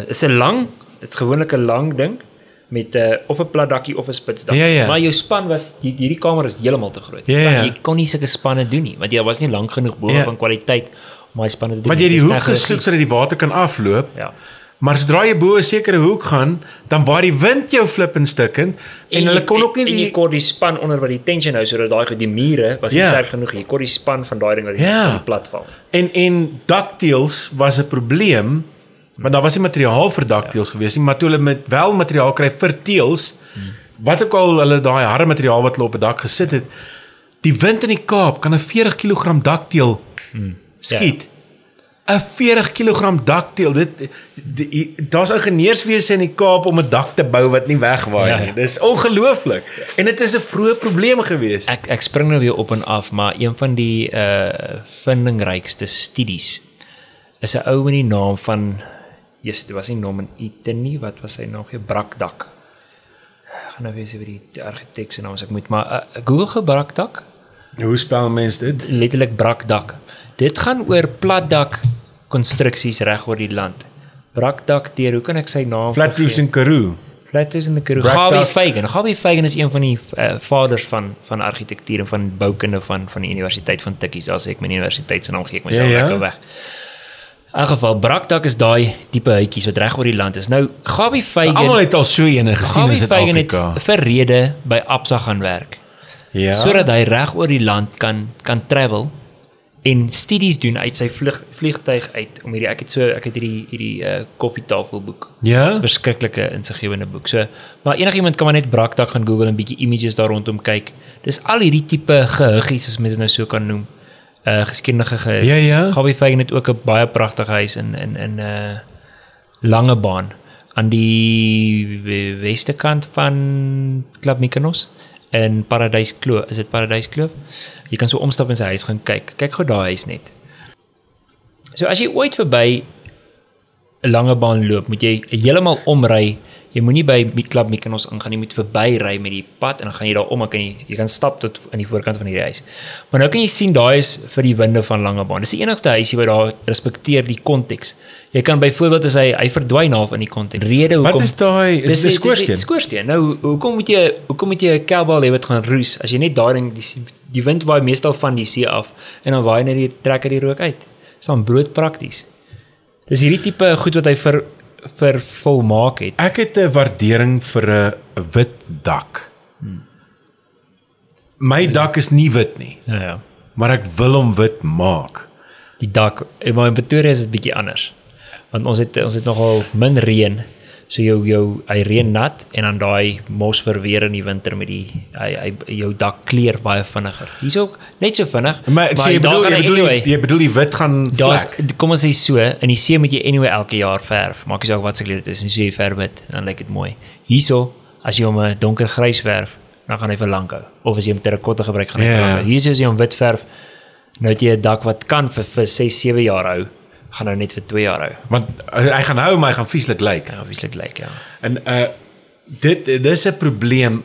is 'n lang, is gewoonlik 'n lang ding met of 'n plat dakkie of 'n spitsdakkie. Maar jou span was hierdie kamer is heeltemal te groot. Jy kon nie sulke spanne doen nie, want jy was nie lank genoeg bome van kwaliteit om daai spanne te doen. Maar jy die hoek gesoek sodat die water kan afloop. Maar sodra jy bo 'n sekere hoek gaan, dan waai die wind jou flip in stukken en hulle kon ook nie jy kon die span onder wat die tension hou sodat daai die mure was nie sterk genoeg. Jy kon die span van daai ding dat die plat val. En ducktails was 'n probleem. Want daar was nie materiaal vir dakteels gewees nie, maar toe hulle wel materiaal kry vir teels, wat ook al hulle daai harde materiaal wat hulle op 'n dak gesit het, die wind in die Kaap kan 'n 40 kg dakteel skiet. 'n 40 kg dakteel. Daar's ingenieurswese in die Kaap om 'n dak te bou wat nie wegwaai nie. Dis ongelooflik. En dit is 'n vroeë probleem gewees. Ek spring nou weer op en af, maar een van die vindingrykste studies is 'n ou met die naam van dit was nie Norman Eaton nie, wat was sy naam? Brakdak. Ek gaan nou weer sê wie die argitek se naam is, ek moet maar Google Brakdak. Hoe spel mens dit? Letterlik brakdak. Dit gaan oor platdak konstruksies reg oor die land. Brakdak hoe kan ek sy naam Flatroofs in Karoo. Flatroofs in Karoo. Gawie Fagan is een van die vaders van argitektuur en van boukunde van die Universiteit van Tikkies. Daar sê ek my universiteit se naam gee ek myself lekker weg. In elk geval, brakdak is daai tipe huitjies wat reg oor die land is. Nou, Gawie Fagan... Almal het al so ene gesien in Suid-Afrika. Gawie Fagan het verrede by Absa gaan werk. Ja. Sodat hy reg oor die land kan travel en studies doen uit sy vliegtuig uit om ek het hierdie koffietafelboek. Ja. Dis 'n verskriklike insiggewende boek. So, maar enigiemand kan maar net brakdak gaan Google en bietjie images daar rondom kyk. Dis al hierdie tipe gehuggies as mense nou so kan noem. Geskiedenige gehuggies. Ja. Gawie Fagan het ook 'n baie pragtige huis in Langebaan aan die weste kant van Klap Mykonos. In Paradyskloof, is dit Paradyskloof? Jy kan so omstap in sy huis gaan kyk. Kyk gou daai huis net. So as jy ooit verby 'n Langebaan loop, moet jy heeltemal omry. Jy moenie by Klap Mykonos ingaan, jy moet verbyry met die pad en dan gaan jy daar om en jy kan stap tot aan die voorkant van die huis. Maar nou kan jy sien daai is vir die winde van Langebaan. Dis die enigste huisie wat daar respekteer die konteks. Jy kan byvoorbeeld as hy verdwyn half in die konteks. Rede hoekom Wat is daai? Is dit 'n skoorsteen? Dis 'n skoorsteen. Nou hoekom moet jy 'n cowbell hê wat gaan roes as jy net daai ding die wind waai meestal van die see af en dan waai net die trekker die rook uit. Dis dan brood prakties. Dis hierdie tipe goed wat hy vir volmaak het. Ek het 'n waardering vir 'n wit dak. My dak is nie wit nie. Ja. Maar ek wil hom wit maak. Die dak, maar in Pretoria is dit bietjie anders. Want ons het nogal min reën. So hy reën nat en dan daai mos verweer in die winter met jou dak kleur baie vinniger. Hier's ook net so vinnig, maar jy bedoel die wit gaan vlek. Kom ons sê so, in die see moet jy anyway elke jaar verf. Maak nie saak wat se kleur dit is, en so jy verf wit, dan lyk dit mooi. Hierso, as jy hom 'n donker grys verf, dan gaan hy vir lank hou. Of as jy hom terrakotta gebruik, gaan hy vir lank hou. Hierso as jy hom wit verf, nou het jy 'n dak wat kan vir 6-7 jaar hou. Gaan nou net vir 2 jaar hou. Want hy gaan hou, maar hy gaan vieslik lyk. Hy gaan vieslik lyk, ja. En dit is 'n probleem.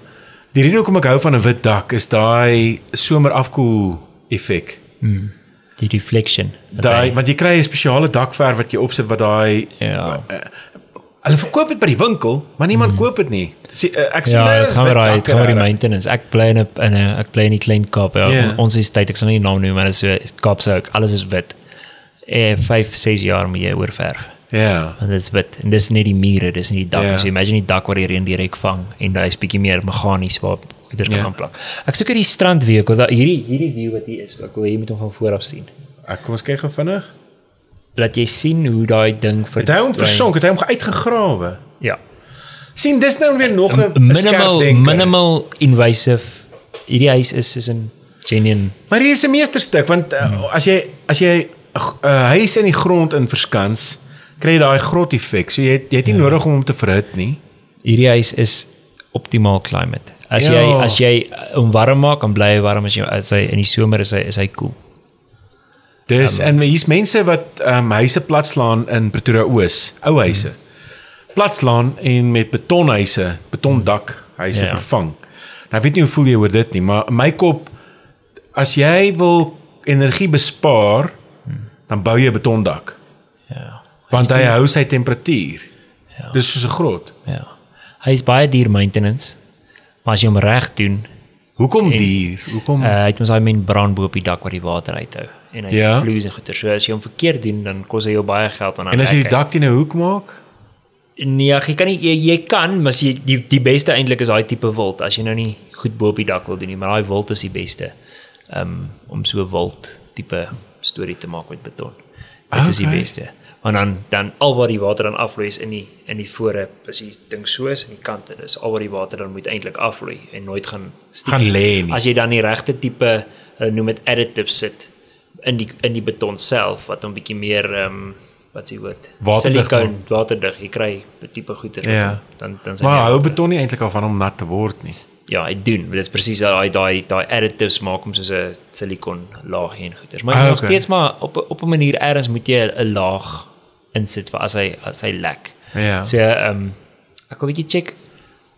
Die rede hoekom ek hou van 'n wit dak is daai somerafkoel effek. Die reflection. Want jy kry 'n spesiale dakverf wat jy opsit wat daai hulle verkoop dit by die winkel, maar niemand koop dit nie. Ek sien dit gaan die maintenance. Ek bly in die klein Kaap. Ja. Ons is tyd, ek sal nie die naam noem, maar dit is so Kaapse ook. Alles is wit. 5-6 jaar moet jy oorverf. Ja. Want dit is wit. En dis net die mure, dis nie die dak. So imagine die dak waar die reën direk vang en daar is bietjie meer meganies waar goeders kan aanplak. Ek soek hierdie strandweek, want hierdie view wat hier is, ek wil jy moet hom van voor af sien. Kom ons kyk gou vinnig. Laat jy sien hoe daai ding het hy hom versonk, het hy hom uitgegrawe. Ja. Sien, dis nou weer nog 'n minimal invasive. Hierdie huis is 'n genuine. Maar hier is 'n meesterstuk, want as jy huis in die grond in verskans, kry jy daai grot effek. So jy het nie nodig om hom te verhit nie. Hierdie huis is optimaal climate. As jy hom warm maak, dan bly hy warm as hy in die somer is hy koel. Dis en hier's mense wat huise platslaan in Pretoria Oos, ou huise. Platslaan en met betondakhuise vervang. Nou weet nie hoe voel jy oor dit nie, maar in my kop as jy wil energie bespaar, dan bou jy 'n betondak. Ja. Want hy hou sy temperatuur. Ja. Dis soos 'n grot. Ja. Hy is baie duur maintenance, maar as jy hom reg doen. Hoekom duur? Hoekom? Hy het mos daai membraan bo op die dak wat die water uithou en hy vloei en goeie. So as jy hom verkeerd doen, dan kos hy jou baie geld aan. En as jy die dak teen 'n hoek maak? Nee, jy kan nie jy kan, maar die beste eintlik is daai tipe wild as jy nou nie goed bo op die dak wil doen nie, maar daai wild is die beste. Om so 'n wild tipe storie te maak met beton. Dit is die beste. Want dan al wat die water dan afvloei is in die voor, as die ding so is in die kante, dis al wat die water dan moet eintlik afvloei en nooit gaan lê nie. As jy dan die regte tipe noem dit additives sit, in die beton self wat 'n bietjie meer wat is die woord? Waterdig, Silikon, waterdig. Jy kry 'n tipe goeder. Ja. Dan Maar hou beton nie eintlik af van om nat te word nie. Ja, hy doen. Dit is presies daai additives maak hom soos 'n silikon laagie en goeders. Maar nog steeds maar op 'n manier ergens moet jy 'n laag insit vir as hy lek. Ja. So ek wil 'n bietjie check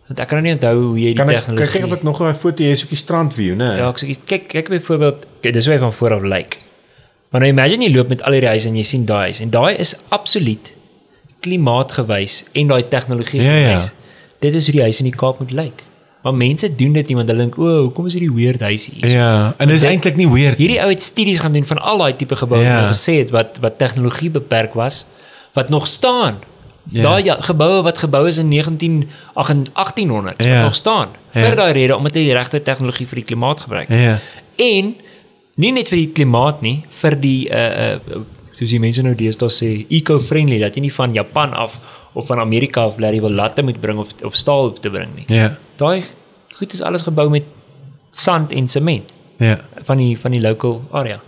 want ek kan nie onthou hoe jy die tegnologie. Kyk of ek nog 'n foto hier is op die strandview, né? Ja, ek sê kyk byvoorbeeld, dis hoe hy van voor af lyk. Maar nou imagine jy loop met al die huise en jy sien daai huis en daai is absoluut klimaatgewys en daai tegnologie gewys. Ja. Dit is hoe die huis in die Kaap moet lyk. Maar mense doen dit nie want hulle dink, hoekom is hierdie weird huisie hier? Ja, en dit is eintlik nie weird. Hierdie ou het studies gaan doen van al daai tipe geboue wat gesê het wat tegnologie beperk was, wat nog staan. Daai geboue wat gebou is in 1800s wat nog staan. Vir daai rede omdat hy die regte tegnologie vir die klimaat gebruik. En nie net vir die klimaat nie, vir die soos die mense nou deesdae sê, eco-friendly, dat jy nie van Japan af of van Amerika af laat jy wil latte moet bring of staal hoef te bring nie. Daai goed is alles gebou met sand en sement. Van die local area.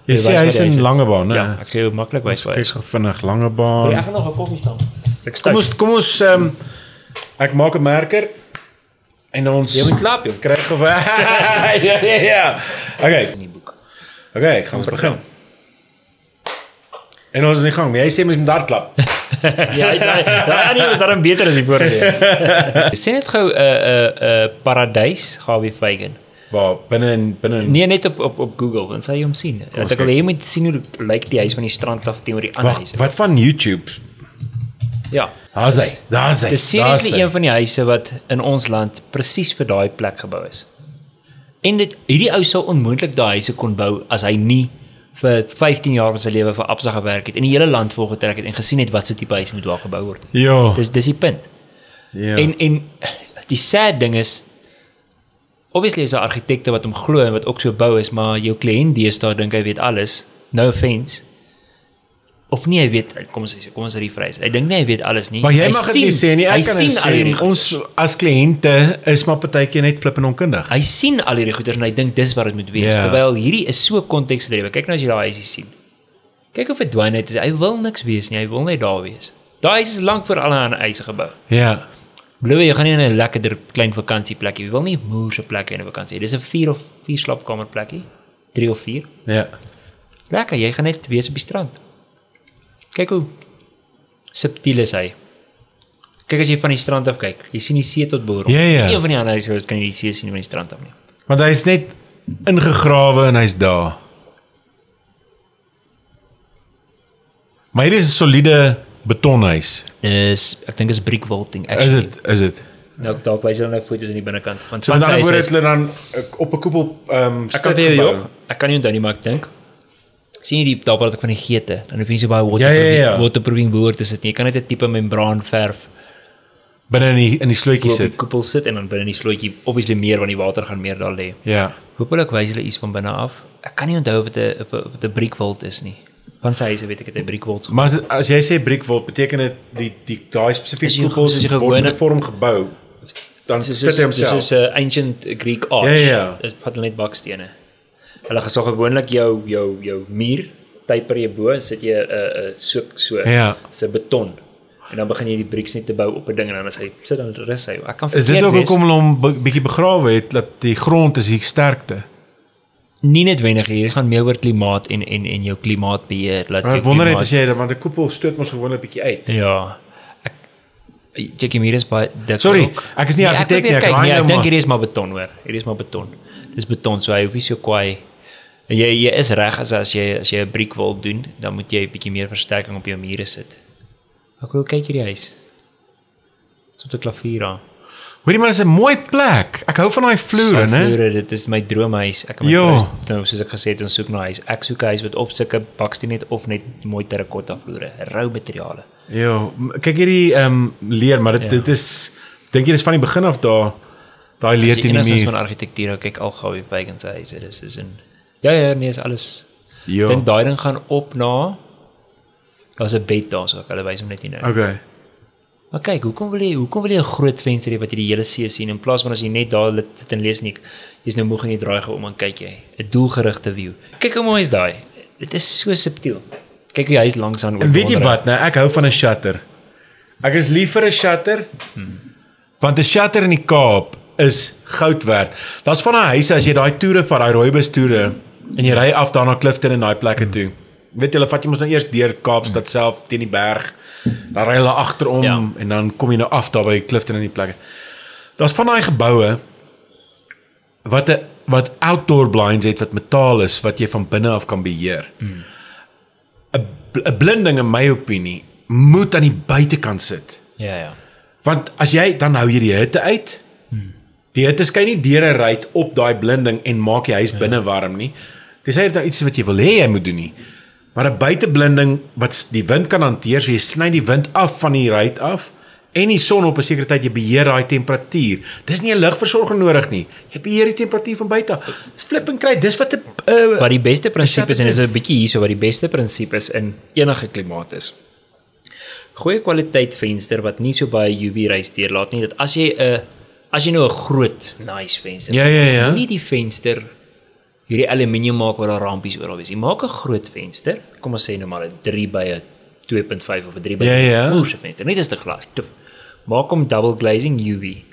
Jy sê hy is in Langebaan, né? Ja, ek gee jou maklik wys vir. Kyk vinnig Langebaan. Ek gaan nog 'n koffie staan. Kom ons ek maak 'n merker en ons jy moet klap, joh. Kry gewe. Ja. Okay. In die boek. Okay, ek gaan ons begin. En ons is in die gang, maar jy sê mens moet daar klap. Ja, nie is daarom beter as die vorige. Sê net gou 'n paradys Gawie Feigen. Waar binne Nee, net op Google, dan sal jy hom sien. Ek wil jy moet sien hoe lyk die huis van die strand af teenoor die ander huise. Wat van YouTube? Ja. Daar's hy. Dis seriously een van die huise wat in ons land presies vir daai plek gebou is. En hierdie ou sou onmoontlik daai huise kon bou as hy nie vir 15 jaar van sy lewe vir Absa gewerk het en die hele land volgetrek het en gesien het wat so tipe huis moet daar gebou word. Ja. Dis die punt. Ja. En die sad ding is obviously is 'n argitekte wat hom glo en wat ook so bou is, maar jou kliënt deesdae dink hy weet alles. No offense. Of nie hy weet, kom ons rephrase. Hy dink nie hy weet alles nie. Maar jy mag dit nie sê nie. Ek kan dit sê. Ons as kliënte is maar partykeer net flippend onkundig. Hy sien al hierdie goeders en hy dink dis wat dit moet wees. Terwyl hierdie is so konteksgedrewe. Kyk nou as jy daai huisie sien. Kyk of dit dwyn is. Hy wil niks wees nie. Hy wil net daar wees. Daai huis is lank voor al ander huise gebou. Ja. Belowe jy gaan nie in 'n lekkerder klein vakansieplekkie. Jy wil nie moerse plekke in 'n vakansie. Dis 'n 4 slaapkamer plekkie. 3 of 4. Ja. Lekker, jy gaan net wees op die strand. Kyk hoe subtiel is hy. Kyk as jy van die strand af kyk. Jy sien die see tot bo. Ja. Een van die ander huise kan jy die see sien van die strand af nie. Want hy is net ingegrawe en hy's daar. Maar hier is 'n soliede betonhuis. Ek dink is brick vaulting. Is dit? Nou dalk wys hulle nou foto's aan die binnekant. Want so dan word dit dan op 'n koepel stuk gebou. Ek kan nie onthou nie, maar ek dink sien jy die daar wat ek van die geete, dan hoef jy so baie waterproofing behoort te sit. Jy kan net 'n tipe membraan verf binne in die slootjie sit. Op die koepel sit en dan binne die slootjie obviously meer want die water gaan meer daar lê. Ja. Hoopelik wys hulle iets van binne af. Ek kan nie onthou of dit 'n brick vault is nie. Want sy huise weet ek het 'n brick vault. Maar as jy sê brick vault, beteken dit daai spesifieke koepels is gewone vorm gebou. Dan sit hy homself. Dis is 'n ancient Greek arch. Ja. Dit vat net bakstene. Hulle gesag gewoonlik jou muur typer jy bo en sit jy 'n so beton. En dan begin jy die bricks net te bou op 'n ding en dan as hy sit dan rus hy. Ek kan is dit ook hoekom hulle hom bietjie begrawe het dat die grond is die sterkte? Nie noodwendig, hier gaan meer oor klimaat en jou klimaatbeheer. Ek wonder net as jy want 'n koepel stoot mos gewoonlik bietjie uit. Ja. Check hier is baie sorry, ek is nie argitek nie. Ek dink hier is maar beton hoor. Hier is maar beton. Dis beton, so hy hoef nie so kwaai. Jy is reg as jy 'n brick wil doen, dan moet jy 'n bietjie meer versterking op jou mure sit. Ek wil kyk hierdie huis. Tot 'n klavier aan. Hoorie maar, dis 'n mooi plek. Ek hou van daai vloere, né? Vloere, dit is my droomhuis. Ek het soos ek gesê het, ons soek na 'n huis. Ek soek 'n huis wat op sulke baksteen net of net mooi terracotta vloere, rou materiale. Ja, kyk hierdie leer, maar dit is dink jy dis van die begin af daai leer teen die muur. Dit is van argitektuur, kyk al Gawie Feigen se huise, dis is in ja, nee, is alles. Ek dink daai ding gaan op na daar's 'n bed daar so, ek hulle wys hom net hier nou. Okay. Maar kyk, hoekom wil jy 'n groot venster hê wat jy die hele see sien in plaas van as jy net daar sit en lees nie, jy's nou moeg en jy draai gou om en kyk jy, 'n doelgerigte view. Kyk hoe mooi is daai. dit is so subtiel. Kyk hoe hy is langs aan. En weet jy wat, nou, ek hou van 'n shutter. Ek is lief vir 'n shutter, want 'n shutter in die Kaap is goud werd. Daar's van daai huise, as jy daai toere van daai rooibos toere, en jy ry af daar na Clifton en daai plekke toe. Weet jy, hulle vat jy mos nou eers deur Kaapstad self, teen die berg, dan ry hulle agterom, en dan kom jy nou af daar by Clifton en die plekke. Daar's van daai geboue, wat outdoor blinds het, wat metaal is, wat jy van binne af kan beheer. 'n blinding in my opinie moet aan die buitekant sit. Ja. Want as jy, dan hou jy die hitte uit. Die hitte skyn nie deur 'n ruit op daai blinding en maak die huis binne warm nie. Dis net iets wat jy wil hê jy moet doen nie. Maar 'n buiteblinding wat die wind kan hanteer, so jy sny die wind af van die ruit af en die son op 'n sekere tyd, jy beheer daai temperatuur. Dis nie 'n ligversorger nodig nie. Jy beheer die temperatuur van buite af. Dis flipping kry. Dis wat wat die beste prinsipes is, en is 'n bietjie hierso wat die beste prinsipes in enige klimaat is. Goeie kwaliteit venster wat nie so baie UV-rays deurlaat nie, dat as jy nou 'n groot nice venster, ja. nie die venster hierdie aluminium maak waar daar rampies oral is. Jy maak 'n groot venster, kom ons sê nou maar 'n 3 by 'n 2.5 of 'n 3 by 'n moerse venster, net as 'n glas. Maak hom double glazing UV.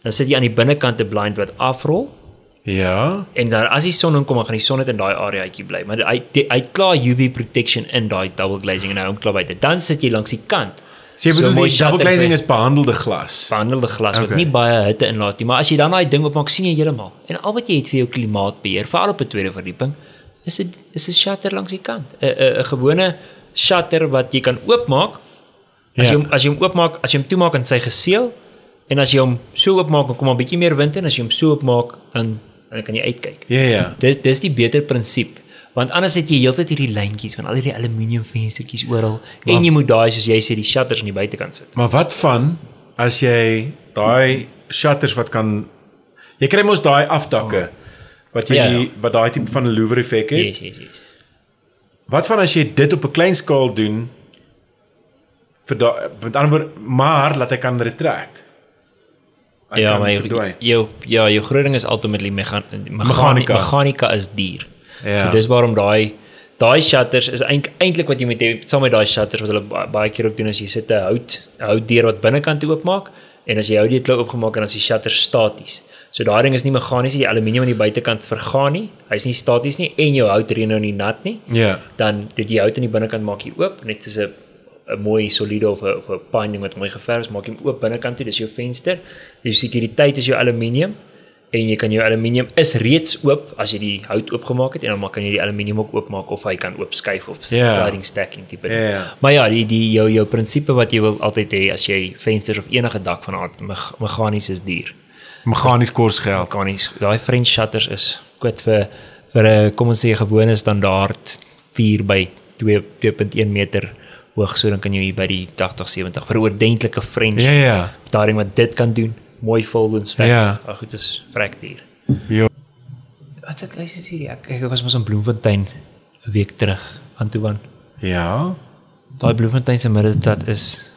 Dan sit jy aan die binnekant 'n blind wat afrol. Ja. En dan as die son inkom, dan gaan die son net in daai areaatjie bly. Maar hy klaar UV protection in daai double glazing en hy hom klaar buite. Dan sit jy langs die kant. So jy bedoel die double glazing is behandelde glas. Behandelde glas wat nie baie hitte inlaat nie, maar as jy dan daai ding opmaak, sien jy heeltemal. En al wat jy het vir jou klimaatbeheer, veral op 'n tweede verdieping, is 'n shutter langs die kant. 'n gewone shutter wat jy kan oopmaak. As jy hom oopmaak, as jy hom toemaak in sy geseël, en as jy hom so oopmaak, dan kom 'n bietjie meer wind in. As jy hom so oopmaak, dan kan jy uitkyk. Ja. Dis die beter prinsip. Want anders het jy heeltyd hierdie lyntjies van al hierdie aluminium venstertjies oral, en jy moet daai, soos jy sê, die shutters aan die buitekant sit. Maar wat van as jy daai shutters wat kan, jy kry mos daai afdakke wat jy wat daai tipe van 'n louver effek het. Yes. Wat van as jy dit op 'n klein skaal doen vir daai, met ander woorde, maar laat hy kan retract. Ja, maar jou groot ding is ultimately mechanika is duur. Ja. So dis waarom daai shutters is eintlik wat jy moet hê saam met daai shutters wat hulle baie keer ook doen, as jy sit 'n houtdeur wat binnekant oopmaak, en as jy houtdeur klou oopgemaak en as die shutter staties. So daai ding is nie meganies nie, die aluminium aan die buitekant vergaan nie, hy's nie staties nie, en jou hout reën nou nie nat nie. Ja. Dan die hout aan die binnekant maak jy oop, net soos 'n mooi soliede of 'n binding wat mooi geverf is, maak jy hom oop binnekant toe, dis jou venster. Die sekuriteit is jou aluminium, en jy kan jou aluminium is reeds oop as jy die hout oopgemaak het, en dan kan jy die aluminium ook oopmaak, of hy kan oopskuif of sliding stacking tipe ding. Maar ja, jou prinsipie wat jy wil altyd hê as jy vensters of enige dak van aard, meganies is duur. Meganies kos geld. Meganies, daai French shutters is kwit vir 'n kom ons sê gewone standaard 4 by 2.1 meter hoog, so dan kan jy by die 80-70 vir 'n ordentlike French. Daai ding wat dit kan doen, mooi vol en sterk. Maar goed, is vrek duur. Ja. Wat ek sê hier, ek was mos in Bloemfontein 'n week terug aan toe aan. Ja. Daai Bloemfontein se middestad is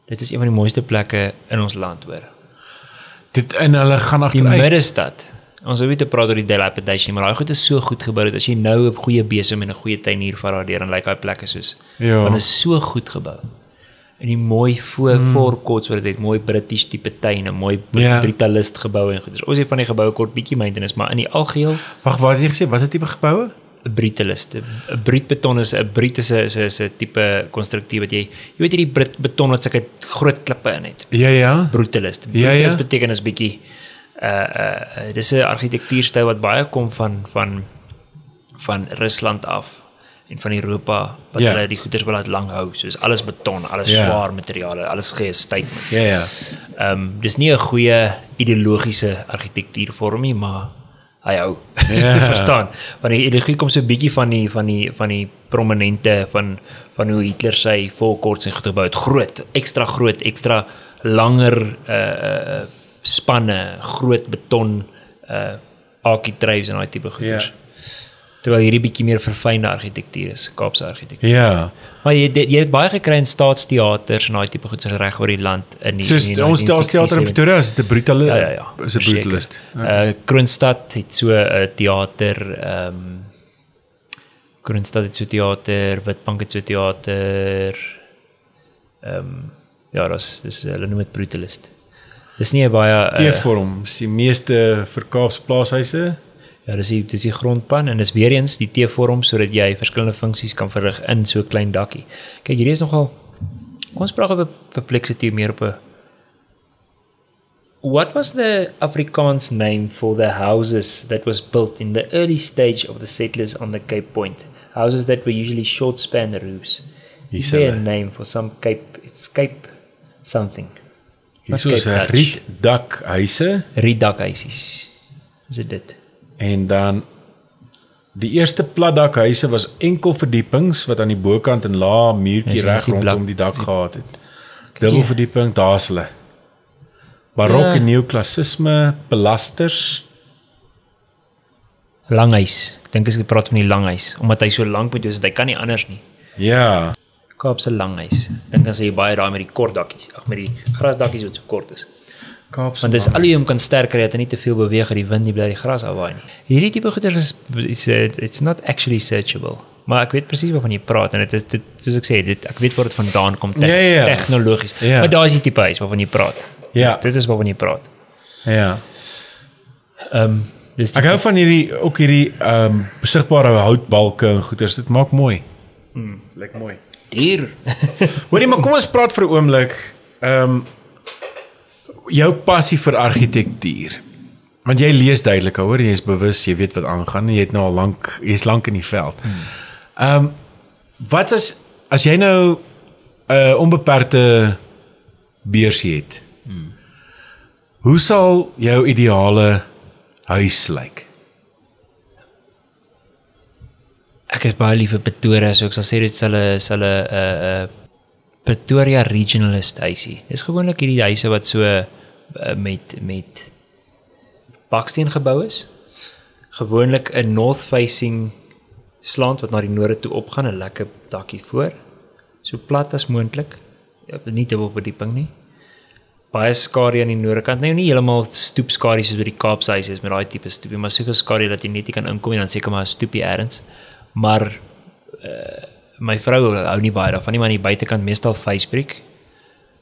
dit is een van die mooiste plekke in ons land, hoor. Dit en hulle gaan agteruit. Die middestad. Ons hoef nie te praat oor die dilapidation, maar daai goed is so goed gebou dat as jy nou 'n goeie besem en 'n goeie tuinier vat daardeur, dan lyk daai plekke soos. Want is so goed gebou. En die mooi voorkots wat dit het, mooi British tipe tuine, mooi brutalist geboue en goed. Ons het van die geboue kort bietjie maintenance, maar in die algeheel. Wag, wat het jy gesê? Wat is 'n tipe geboue? 'n brutalist. 'n bruutbeton is 'n bruut is 'n tipe konstruksie wat jy weet hierdie beton wat sulke groot klippe in het. Ja. Brutalist. Brutalist beteken is bietjie dis 'n argitektuurstyl wat baie kom van Rusland af en van Europa wat hulle die goeders wil laat lang hou, soos alles beton, alles swaar materiale, alles gee 'n statement. Dis nie 'n goeie ideologiese argitektuurvorm nie, maar hy hou. Verstaan? Want die ideologie kom so 'n bietjie van die prominente van hoe Hitler sy volkorts en gebou het, groot, ekstra langer spanne, groot beton architraves en daai tipe goeders. Terwyl hierdie bietjie meer verfynde argitektuur is, Kaapse argitektuur. Ja. Maar jy het baie gekry in staatsteaters en daai tipe goeders reg oor die land in die ons staatsteater in Pretoria is 'n brutalist. Ja. Is 'n brutalist. Kroonstad het so 'n teater Kroonstad het so teater, Witbank het so teater. Ja, dis hulle noem dit Brutalist. Dis nie 'n baie T-vorm, is die meeste vir Kaapse plaashuise. Ja, dis die grondpan en dis weer eens die T-vorm sodat jy verskillende funksies kan verrig in so 'n klein dakkie. Kyk, hierdie is nogal ons praat oor perplexity meer op 'n What was the Afrikaans name for the houses that was built in the early stage of the settlers on the Cape Point? Houses that were usually short span roofs. Is there a name for some Cape something? Hier is rietdakhuise. Rietdakhuisies. Is dit? En dan die eerste platdakhuise was enkel verdiepings wat aan die bokant 'n lae muurtjie reg rondom die dak gehad het. Dubbelverdieping, daar's hulle. Barok en neoklassisme, pilasters. Langhuis. Ek dink as ek praat van die langhuis, omdat hy so lank moet wees, hy kan nie anders nie. Ja. Kaapse langhuis. Ek dink as jy baie daai met die kort dakkies, met die grasdakkies wat so kort is. Kaapse. Want dis al hoe om kan sterker het en nie te veel beweeg dat die wind nie bly die gras afwaai nie. Hierdie tipe goeder is it's not actually searchable. Maar ek weet presies waarvan jy praat en dit soos ek sê, ek weet waar dit vandaan kom tegnologies. Maar daar is die tipe huis waarvan jy praat. Ja. Dit is waarvan jy praat. Ja. Ek hou van hierdie besigbare houtbalke en goeders. Dit maak mooi. Lyk mooi. Dier. Hoorie, maar kom ons praat vir 'n oomblik. Jou passie vir argitektuur. Want jy lees duidelik, hoor, jy is bewus, jy weet wat aangaan en jy het nou al jy's lank in die veld. Wat is as jy nou 'n onbeperkte beursie het? Hoe sal jou ideale huis lyk? Ek is baie lief vir Pretoria, so ek sal sê dit sal 'n Pretoria regionalist huisie. Dis gewoonlik hierdie huise wat so met baksteen gebou is. Gewoonlik 'n north facing slant wat na die noorde toe opgaan, 'n lekker dakkie voor. So plat as moontlik. Nie dubbelverdieping nie. Baie skadu aan die noordekant. Nou nie heeltemal stoepskadu soos by die Kaapse huise is met daai tipe stoepie, maar soveel skadu dat jy net nie kan inkom en dan seker maar 'n stoepie ergens. Maar my vrou hou nie baie daarvan nie, maar aan die buitekant meestal facebreek.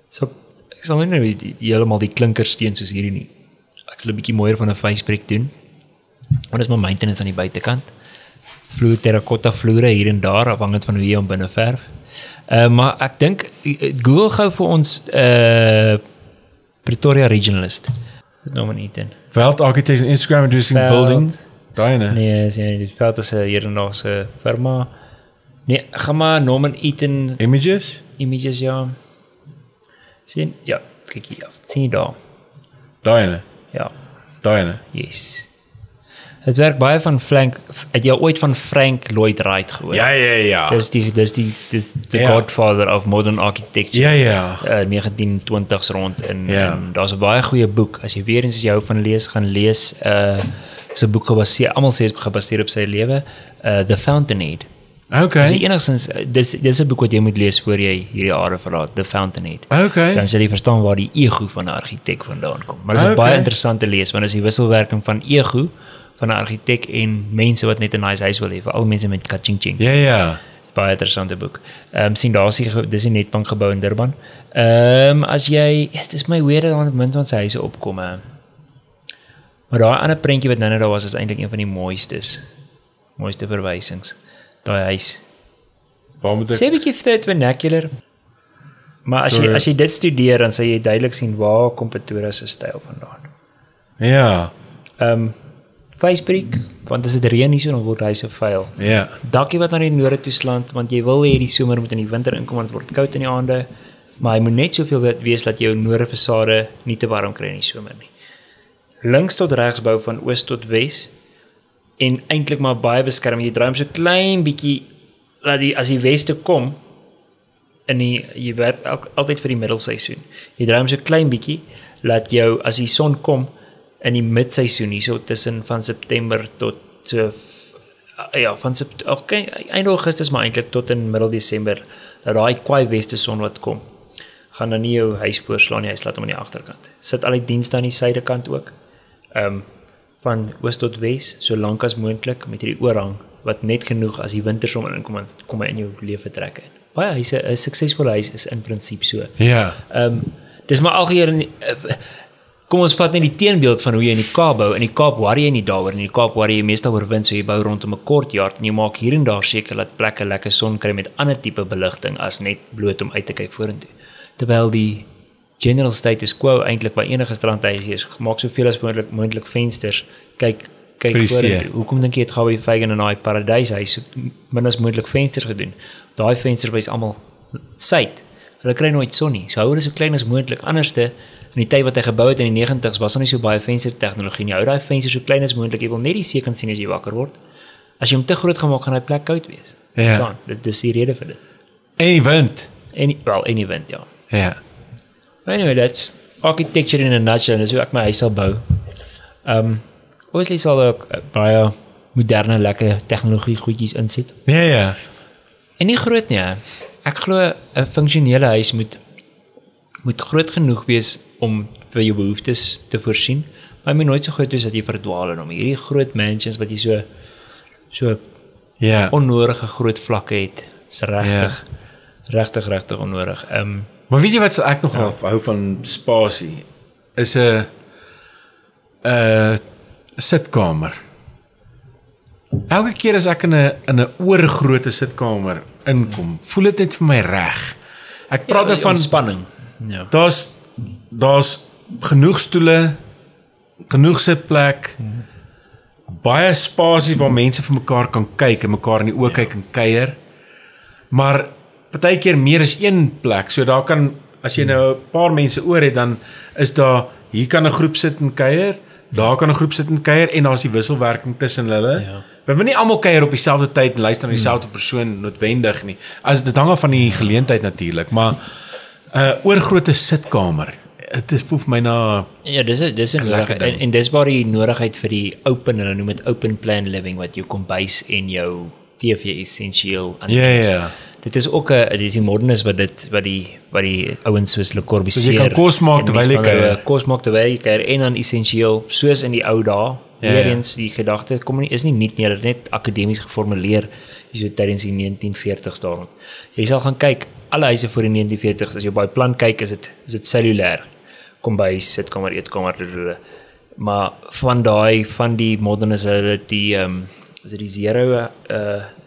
So ek sal nie heeltemal die klinkersteen soos hierdie nie. Ek sal 'n bietjie mooier van 'n facebreek doen. Want dis maar maintenance aan die buitekant. Vloer terracotta vloere hier en daar afhangend van hoe jy hom binne verf. Maar ek dink Google gou vir ons Pretoria regionalist. Dit nou maar nie in. Veld Architects on Instagram introducing building. Daai Nee, die Veld is 'n hedendaagse firma. Nee, gaan maar Norman Eaton Images, ja. Sien, ja, kyk hier af. Sien jy daar? Daai Ja. Daai Yes. Het werk baie van het jy ooit van Frank Lloyd Wright gehoor? Ja. Dis the godfather of modern architecture. Ja. 1920s rond en daar's 'n baie goeie boek. As jy weer eens as jy hou van lees, gaan lees is 'n boek gebaseer, almal sê is gebaseer op sy lewe, The Fountainhead. Okay. Dus enigstens dis 'n boek wat jy moet lees voor jy hierdie are verlaat, The Fountainhead. Okay. Dan sal jy verstaan waar die ego van 'n argitek vandaan kom. Maar dit is baie interessant te lees want dit is die wisselwerking van ego van 'n argitek en mense wat net 'n nice huis wil hê, veral mense met kaching-ching. Ja. Baie interessante boek. Sien daar dis die Netbank gebou in Durban. As jy, dis my weird dat aan die se huise opkom. Maar daai ander prentjie wat nou daar was is eintlik een van die mooiste verwysings. Daai huis. Waar moet ek sê 'n bietjie third vernacular. Maar as jy dit studeer dan sal jy duidelik sien waar kom Pretoria se styl vandaan. Ja. Facebreek, want as dit reën hier so dan word hy so vuil. Ja. Dakkie wat na die noorde toe slant, want jy wil hê die somer moet in die winter inkom want dit word koud in die aande, maar hy moet net soveel wees dat jou noorde fasade nie te warm kry in die somer nie. Links tot regs bou van oos tot wes en eintlik maar baie beskerm. Jy draai hom so klein bietjie dat as die weste kom jy werk altyd vir die middelseisoen. Jy draai hom so klein bietjie laat jou as die son kom in die midseisoen hierso tussen van September tot so einde Augustus maar eintlik tot in middel Desember dat daai kwaai weste son wat kom gaan dan nie jou huis voorslaan nie, hy slaat hom aan die agterkant. Sit al die dienste aan die suidekant ook. Van oos tot wes, so lank as moontlik met hierdie oorhang wat net genoeg as die wintersom inkom, kom hy in jou lewe trek in. Baie huise, 'n suksesvolle huis is in prinsip so. Ja. Dis maar algeheel kom ons vat net die teenbeeld van hoe jy in die Kaap bou. In die Kaap worry jy nie daaroor. In die Kaap worry jy meestal oor wind, so jy bou rondom 'n courtyard en jy maak hier en daar seker dat plekke lekker son kry met ander tipe beligting as net bloot om uit te kyk vorentoe. Terwyl die general status quo eintlik by enige strandhuis is, maak soveel as moontlik vensters, kyk vorentoe. Hoekom dink jy het Gawie Feigen in daai paradyshuis so min as moontlik vensters gedoen? Daai vensters is almal suid. Hulle kry nooit son nie. So hou hulle so klein as moontlik. Anderste in die tyd wat hy gebou het in die 90s was daar nie so baie venstertegnologie nie. Hou daai vensters so klein as moontlik. Jy wil net die see kan sien as jy wakker word. As jy hom te groot gemaak gaan hy plek koud wees. Ja. Dan, dit is die rede vir dit. En die wind. En die wind, ja. Ja. Anyway, that's architecture in a nutshell. Dis hoe ek my huis sal bou. Obviously sal ook baie moderne lekker tegnologie goedjies insit. Ja. En nie groot nie. Ek glo 'n funksionele huis moet groot genoeg wees om vir jou behoeftes te voorsien, maar hy moet nooit so groot wees dat jy verdwaal in hom. Hierdie groot mansions wat jy so onnodige groot vlakke het, is regtig onnodig. Maar weet jy wat ek nog hou van spasie? Is 'n sitkamer. Elke keer as ek in 'n oorgrootte sitkamer inkom, voel dit net vir my reg. Ek praat van ontspanning. Ja. Daar's genoeg stoele, genoeg sitplek, baie spasie waar mense vir mekaar kan kyk en mekaar in die oë kyk en kuier. Maar partykeer meer as een plek. So daar kan, as jy nou 'n paar mense oor het, dan is daar, hier kan 'n groep sit en kuier, daar kan 'n groep sit en kuier en daar's die wisselwerking tussen hulle. Ja. We wil nie almal kuier op dieselfde tyd en luister na dieselfde persoon noodwendig nie. As dit hang af van die geleentheid natuurlik, maar oorgrootte sitkamer. Dit voel vir my na dis 'n nodigheid en dis waar die nodigheid vir die open, hulle noem dit open plan living, wat jou kombuis en jou TV essensieel aan. Ja. Dit is ook dis die modernis wat die ouens soos Le Corbusier. So jy kan kos maak terwyl jy kuier. Kos maak terwyl jy kuier en dan essensieel soos in die ou dae. Weer eens die gedagte is nie nie net akademies geformuleer so tydens die 1940s daarom. Jy sal gaan kyk, alle huise voor die 1940s, as jy op daai plan kyk, is dit cellulêr. Kombuis, sitkamer, eetkamer, maar van die modernis het die is dit die zero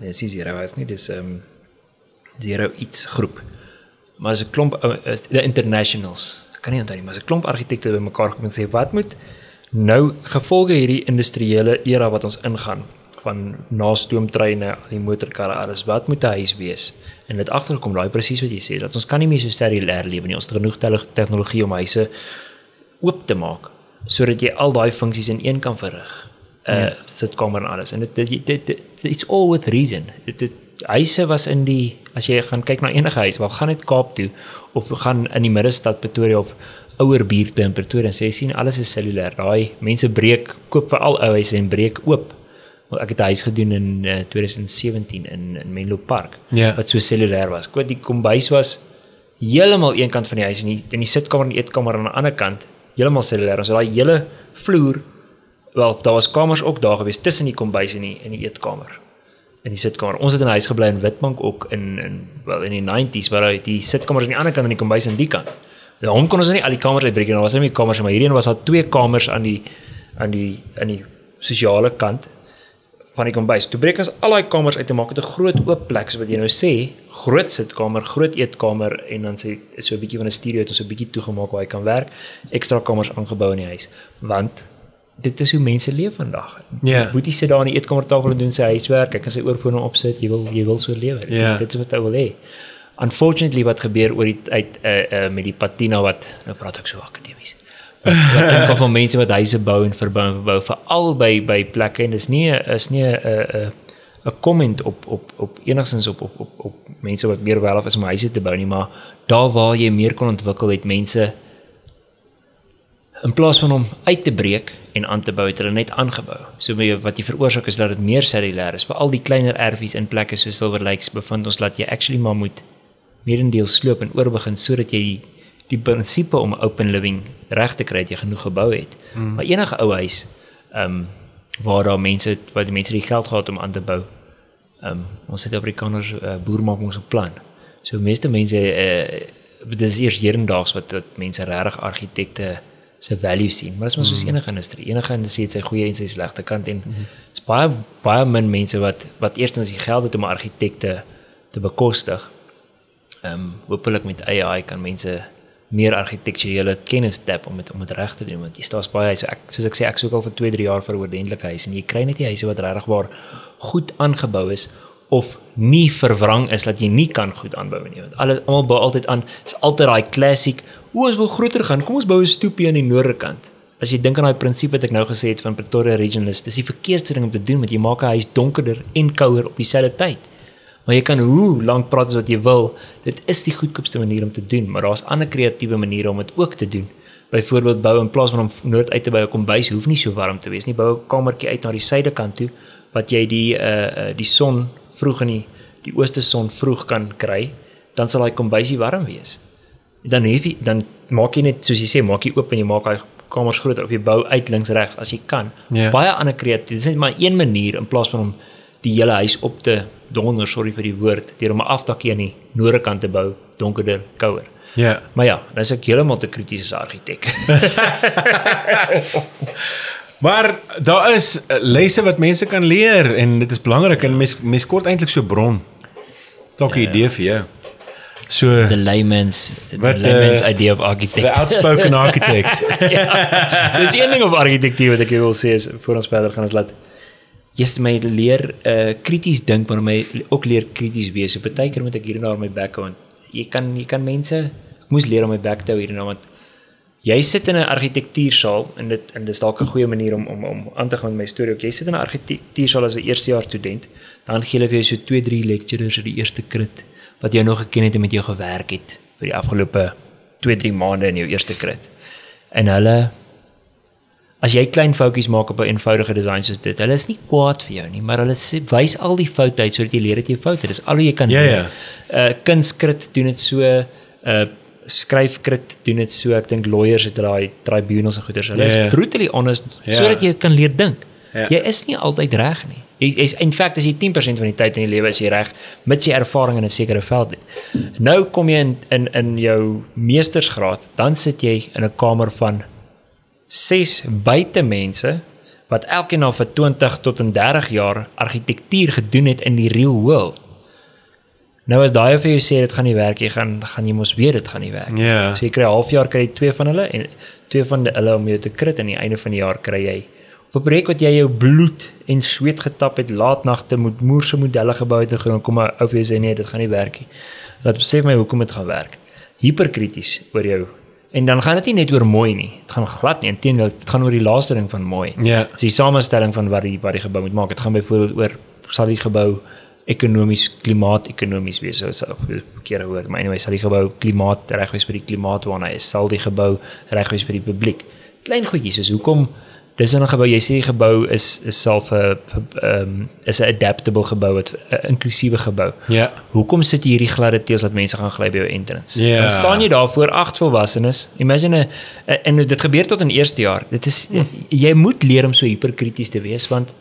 is nie zero is nie, dis zero iets groep. Maar as 'n klomp the internationals, kan nie onthou nie, maar as 'n klomp argitekte bymekaar kom en sê wat moet nou gevolge hierdie industriële era wat ons ingaan van na stoomtreine, die motorkarre, alles, wat moet 'n huis wees? En dit agterkom daai presies wat jy sê, dat ons kan nie meer so stereo lewe nie. Ons het genoeg tegnologie om huise oop te maak sodat jy al daai funksies in een kan verrig. Sitkamer en alles. En it's all with reason. Huise was in die, as jy gaan kyk na enige huis, wel gaan net Kaap toe of gaan in die middestad Pretoria of ouer buurte in Pretoria en sê sien alles is cellulêr. Daai mense koop vir al ou huise en breek oop. Ek het 'n huis gedoen in 2017 in Menlo Park wat so cellulêr was. Die kombuis was heeltemal een kant van die huis en die sitkamer en die eetkamer aan die ander kant heeltemal cellulêr. So daai hele vloer, wel daar was kamers ook daar gewees tussen die kombuis en die eetkamer. In die sitkamer. Ons het in 'n huis gebly in Witbank ook in die 90s waar die sitkamers aan die ander kant en die kombuis aan die kant. Daarom kon ons nie al die kamers uitbreek nie. Daar was nie meer kamers, maar hierdie was daar 2 kamers aan die sosiale kant van die kombuis. Toe breek ons al daai kamers uit en maak dit 'n groot oop plek, so wat jy nou sê, groot sitkamer, groot eetkamer en dan sê so 'n bietjie van 'n studio het ons so 'n bietjie toegemaak waar hy kan werk, ekstra kamers aangebou in die huis. Want dit is hoe mense leef vandag. Boetie sit daar aan die eetkamertafel en doen sy huiswerk, hy kan sy oorfone opsit, jy wil so lewe. Dit is wat hy wil hê. Unfortunately wat gebeur oor die tyd met die patina wat, nou praat ek so akademies, wat van mense wat huise bou en verbou, veral by plekke, en dis nie 'n comment op enigstens op mense wat meer wel of is om huise te bou nie, maar daar waar jy meer kon ontwikkel het mense in plaas van om uit te breek en aan te bou, het hulle net aangebou. So wat jy veroorsaak is dat dit meer cellulêr is. Veral die kleiner erfies in plekke soos Silver Lakes bevind ons dat jy actually maar moet meerendeels sloop en oorbegin sodat jy die prinsipie om open living reg te kry het jy genoeg gebou het. Maar enige ou huis waar die mense die geld gehad om aan te bou, Ons Suid-Afrikaners boer maak ons 'n plan. So meeste mense dit is eers hedendaags wat mense regtig argitekte se value sien, maar dit is maar soos enige industrie. Enige industrie het sy goeie en sy slegte kant en is baie min mense wat eerstens die geld het om 'n argitek te bekostig. Hoopelik met AI kan mense meer argitekturele kennis tap om dit reg te doen, want jy staas baie huise. Soos ek sê, ek soek al vir 2-3 jaar vir 'n ordentlike huis en jy kry net die huise wat regtig waar goed aangebou is of nie verwrang is dat jy nie kan goed aanbou nie. Want almal bou altyd aan. Is altyd daai klassiek, ons wil groter gaan. Kom ons bou 'n stoepie aan die noorderkant. As jy dink aan daai prinsipie wat ek nou gesê het van Pretoria Regionalist, dis die verkeerdste ding om te doen, want jy maak 'n huis donkerder en kouer op dieselfde tyd. Maar jy kan hoe lank praat as wat jy wil. Dit is die goedkoopste manier om te doen, maar daar's ander kreatiewe maniere om dit ook te doen. Byvoorbeeld bou in plaas van om noord uit te bou 'n kombuis, hoef nie so warm te wees nie. Bou 'n kamertjie uit na die suidekant toe wat jy die son vroeg in die ooste son vroeg kan kry, dan sal daai kombuisie warm wees. Dan maak jy net soos jy sê, maak jy oop en jy maak daai kamers groter of jy bou uit links regs as jy kan. Baie ander kreatief. Dit is net maar een manier in plaas van om die hele huis op te donder, sorry vir die woord, deur om 'n afdakkie aan die noordekant te bou, donkerder, kouer. Ja. Maar ja, dan is ek heeltemal te krities as argitek. Maar daar is lesse wat mense kan leer en dit is belangrik en mens kort eintlik so bron. Dis dalk 'n idee vir jou. So the layman's idea of architect. The outspoken architect. Dis een ding op argitektuur wat ek wil sê is voor ons verder gaan is laat jy my leer krities dink, maar my ook leer krities wees. So partykeer moet ek hier en daar my bek hou. Jy kan mense, ek moes leer om my bek te hou hier en daar, want jy sit in 'n argitektuursaal en dis dalk 'n goeie manier om aan te gaan met my storie ook. Jy sit in 'n argitektuursaal as 'n eerstejaars student, dan gee hulle vir jou so 2-3 lecturers in die eerste krit wat jy nog geken het en met jou gewerk het vir die afgelope 2-3 maande in jou eerste krit. En hulle, as jy klein foutjies maak op 'n eenvoudige design soos dit, hulle is nie kwaad vir jou nie, maar hulle wys al die foute uit sodat jy leer dat jy foute. Dis al hoe jy kan leer. Kunstkrit doen dit so, skryfkrit doen dit so. Ek dink lawyers het daai tribunals en goeders. Hulle is brutally honest sodat jy kan leer dink. Jy is nie altyd reg nie. In fact, as jy 10% van die tyd in die lewe is jy reg, mits jy ervaring in 'n sekere veld het. Nou kom jy in jou meestersgraad, dan sit jy in 'n kamer van 6 buitemense wat elkeen al vir 20 tot 30 jaar argitektuur gedoen het in die real world. Nou as daai vir jou sê dit gaan nie werk, gaan jy mos weet dit gaan nie werk. Yeah. So jy kry 'n halfjaar kry jy 2 van hulle en 2 van hulle om jou te krit en aan die einde van die jaar kry jy op 'n projek wat jy jou bloed en sweet getap het, laatnagte met moerse modelle gebou het en gewoon kom maar ou vir jou sê nee, dit gaan nie werk nie. Laat sê vir my hoekom dit gaan werk. Hiperkrities oor jou. En dan gaan dit nie net oor mooi nie. Dit gaan glad nie. Inteendeel, dit gaan oor die laaste ding van mooi. Ja. Dis die samestelling van wat die gebou moet maak. Dit gaan byvoorbeeld oor sal die gebou klimaatekonomies wees, so 'n verkeerde woord, maar anyway, sal die gebou klimaat reg wees vir die klimaat waarna hy is, sal die gebou reg wees vir die publiek. Klein goedjies soos hoekom dis 'n gebou, jy sê die gebou is self 'n adaptable gebou, 'n inklusiewe gebou. Ja. Hoekom sit jy hierdie gladde teëls dat mense gaan gly by jou entrance? Ja. Dan staan jy daar voor 8 volwassenes. Imagine en dit gebeur tot in eerste jaar. Dit is jy moet leer om so hiperkrities te wees want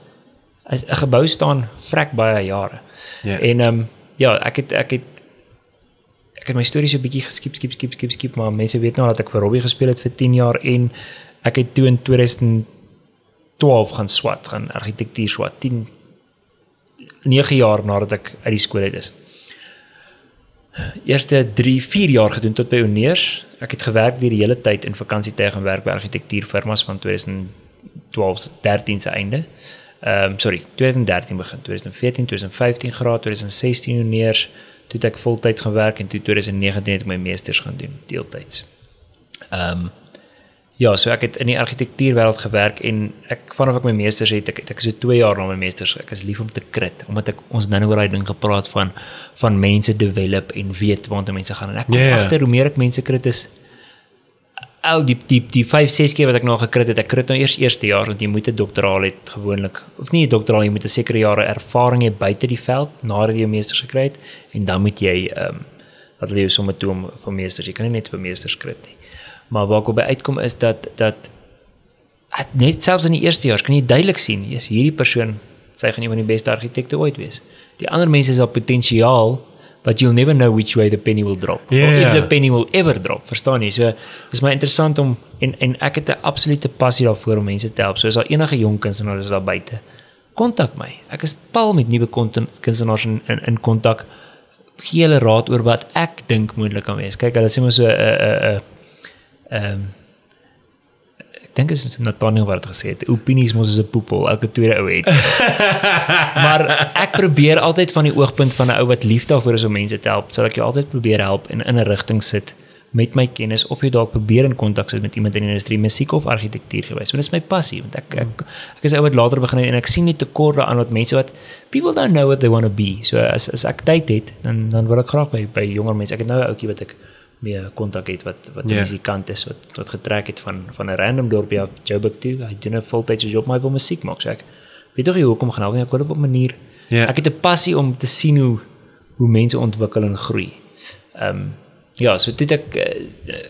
as 'n gebou staan vrek baie jare. Ja. En ja, ek het my storie so 'n bietjie geskip, maar mense weet nou dat ek vir Robbie gespeel het vir 10 jaar en ek het toe in 2012 gaan argitektuur swat, 9 jaar nadat ek uit die skool uit is. Eerste 3-4 jaar gedoen tot by Oneers. Ek het gewerk die hele tyd in vakansietye gaan werk by argitektuurfirmas van 2013 se einde. 2013 begin, 2014, 2015 graad, 2016 Oneers, toe het ek voltyds gaan werk en toe 2019 het ek my meesters gaan doen, deeltyds. Ja, so ek het in die argitektuurwêreld gewerk en vanaf ek my meesters het, ek is so 2 jaar na my meesters, ek is lief om te krit, omdat ons nou oor daai ding gepraat van mense develop en weet waartoe mense gaan, en ek kom agter, hoe meer ek mense krit is, die 5-6 keer wat ek nou gekrit het, ek krit nou eerste jaar, want jy moet 'n doktoraal het gewoonlik, of nie 'n doktoraal, jy moet 'n sekere jare ervaring hê buite die veld, nadat jy jou meesters gekry het, en dan moet jy, dat hulle jou somme toe om vir meesters, jy kan nie net vir meesters krit nie. Maar waar ek op by uitkom is dat net selfs in die eerste jaar kan jy duidelik sien, hierdie persoon sy gaan een van die beste argitekte ooit wees. Die ander mense is al potensiaal, but you'll never know which way the penny will drop. Or if the penny will ever drop, verstaan jy? So, dis my interessant om, en ek het 'n absolute passie daarvoor om mense te help. So as daar enige jong kunstenaars is daar buite, kontak my. Ek is pal met nuwe kunstenaars in kontak. Gee hulle raad oor wat ek dink moontlik kan wees. Kyk, hulle sê maar so ek dink is Nathaniel wat gesê het, opinies mos is 'n poepel, elke tweede ou het. Maar ek probeer altyd van die oogpunt van 'n ou wat lief daarvoor is om mense te help, sal ek jou altyd probeer help en in 'n rigting sit met my kennis, of jy dalk probeer in kontak sit met iemand in die industrie, musiek of argitektuur gewys. Want dit is my passie, want ek is 'n ou wat later begin het en ek sien nie tekort daaraan wat mense wat people don't know what they want to be. So as ek tyd het, dan wil ek graag by jonger mense. Ek het nou 'n ouetjie wat ek mee kontak het wat 'n musikant is wat getrek het van 'n random dorpie af Joburg toe. Hy doen 'n voltydse job, maar hy wil musiek maak. So ek weet tog nie hoekom gaan help nie. Ek wil op 'n manier. Ek het 'n passie om te sien hoe mense ontwikkel en groei. Ja, so dit ek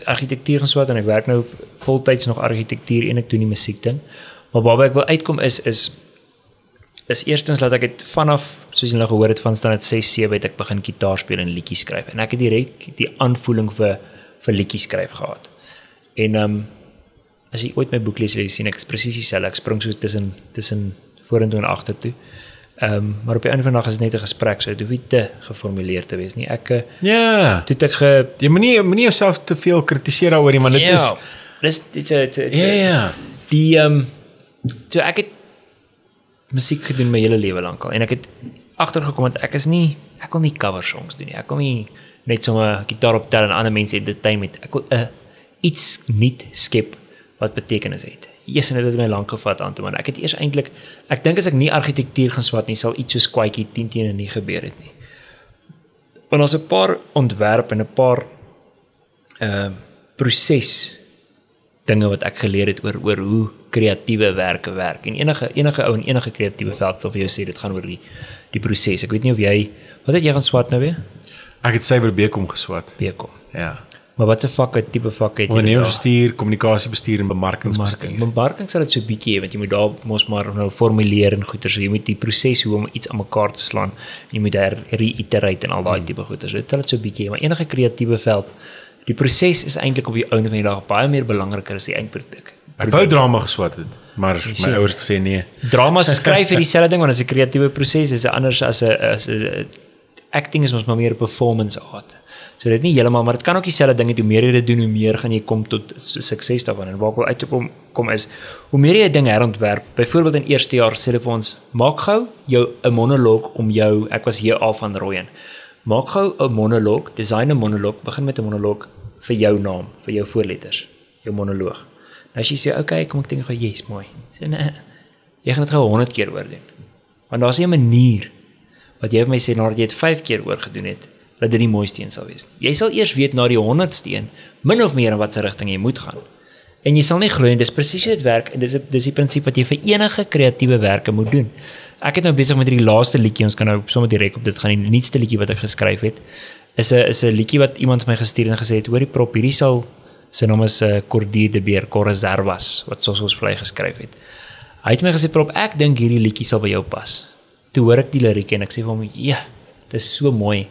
argitektuur gaan swat en ek werk nou voltyds nog argitektuur en ek doen die musiek ding. Maar waarby ek wil uitkom is eerstens dat ek het vanaf, soos jy nou gehoor het, van standaard 6, 7 het ek begin gitaar speel en liedjies skryf. En ek het direk die aanvoeling vir liedjies skryf gehad. En as jy ooit my boek lees, jy sien ek is presies dieselfde. Ek spring so tussen vorentoe en agtertoe. Maar op die einde van die dag is dit net 'n gesprek, so dit hoef nie te geformuleer te wees nie. Ek jy moenie jouself te veel kritiseer daaroor nie, maar dit so ek het musiek gedoen my hele lewe lank al en ek het agtergekom dat ek wil nie cover songs doen nie. Ek wil nie net so 'n gitaar optel en ander mense entertain met. Ek wil iets nuut skep wat betekenis het. Yes, en dit het my lank gevat aan toe, maar ek het eers eintlik, ek dink as ek nie argitektuur gaan swat nie, sal iets soos Kwaitjie 10 teen nie gebeur het nie. Want ons 'n paar ontwerp en 'n paar proses dinge wat ek geleer het oor hoe kreatiewe werke werk. En enige ou in enige kreatiewe veld sal vir jou sê dit gaan oor die proses. Ek weet nie of wat het jy gaan swat nou weer? Ek het suiwer BCom geswat. BCom. Ja. Maar wat 'n tipe vak het jy? Ondernemersbestuur, kommunikasiebestuur en bemarkingsbestuur. Bemarking sal dit so bietjie hê, want jy moet daar mos maar nou formuleer en goeie, so jy moet die proses hoe om iets aan mekaar te slaan, jy moet reiterate en al daai tipe goeie. So dit sal dit so bietjie hê, maar enige kreatiewe veld, die proses is eintlik op die einde van die dag baie meer belangriker as die eindproduk. Ek wou drama geswat het, maar my ouers het gesê nee. Drama skryf vir dieselfde ding, want as 'n kreatiewe proses is anders as 'n acting is mos maar meer 'n performance art. So dit nie heeltemal, maar dit kan ook dieselfde ding, hoe meer jy dit doen, hoe meer gaan jy kom tot sukses daarvan. En waar ek wil uitkom is, hoe meer jy 'n ding herontwerp, byvoorbeeld in eerste jaar sê hulle vir ons, maak gou jou 'n monoloog om jou, ek was hier af van Rooyen. Maak gou 'n monoloog, design 'n monoloog, begin met 'n monoloog vir jou naam, vir jou voorletters, jou monoloog. Nou as jy sê, okay, kom ek dink gou, yes, mooi. Sê nee, jy gaan dit gou 100 keer oor doen. Want daar's 'n manier wat jy vir my sê nadat jy dit 5 keer oor gedoen het, dat dit die mooiste een sal wees. Jy sal eers weet na die 100ste een, min of meer in watter rigting jy moet gaan. En jy sal nie glo, en dis presies hoe dit werk, en dis die prinsip wat jy vir enige kreatiewe werke moet doen. Ek het nou besig met die laaste liedjie, ons kan nou sommer direk op dit gaan, die nuutste liedjie wat ek geskryf het, is 'n liedjie wat iemand my gestuur en gesê het, hoorie prop, hierdie sal, sy naam is Cordier de Beer, Correservas, wat Sosos Vlei geskryf het. Hy het my gesê, prop, ek dink hierdie liedjie sal by jou pas. Toe hoor ek die lirieke en ek sê vir hom, ja, dit is so mooi.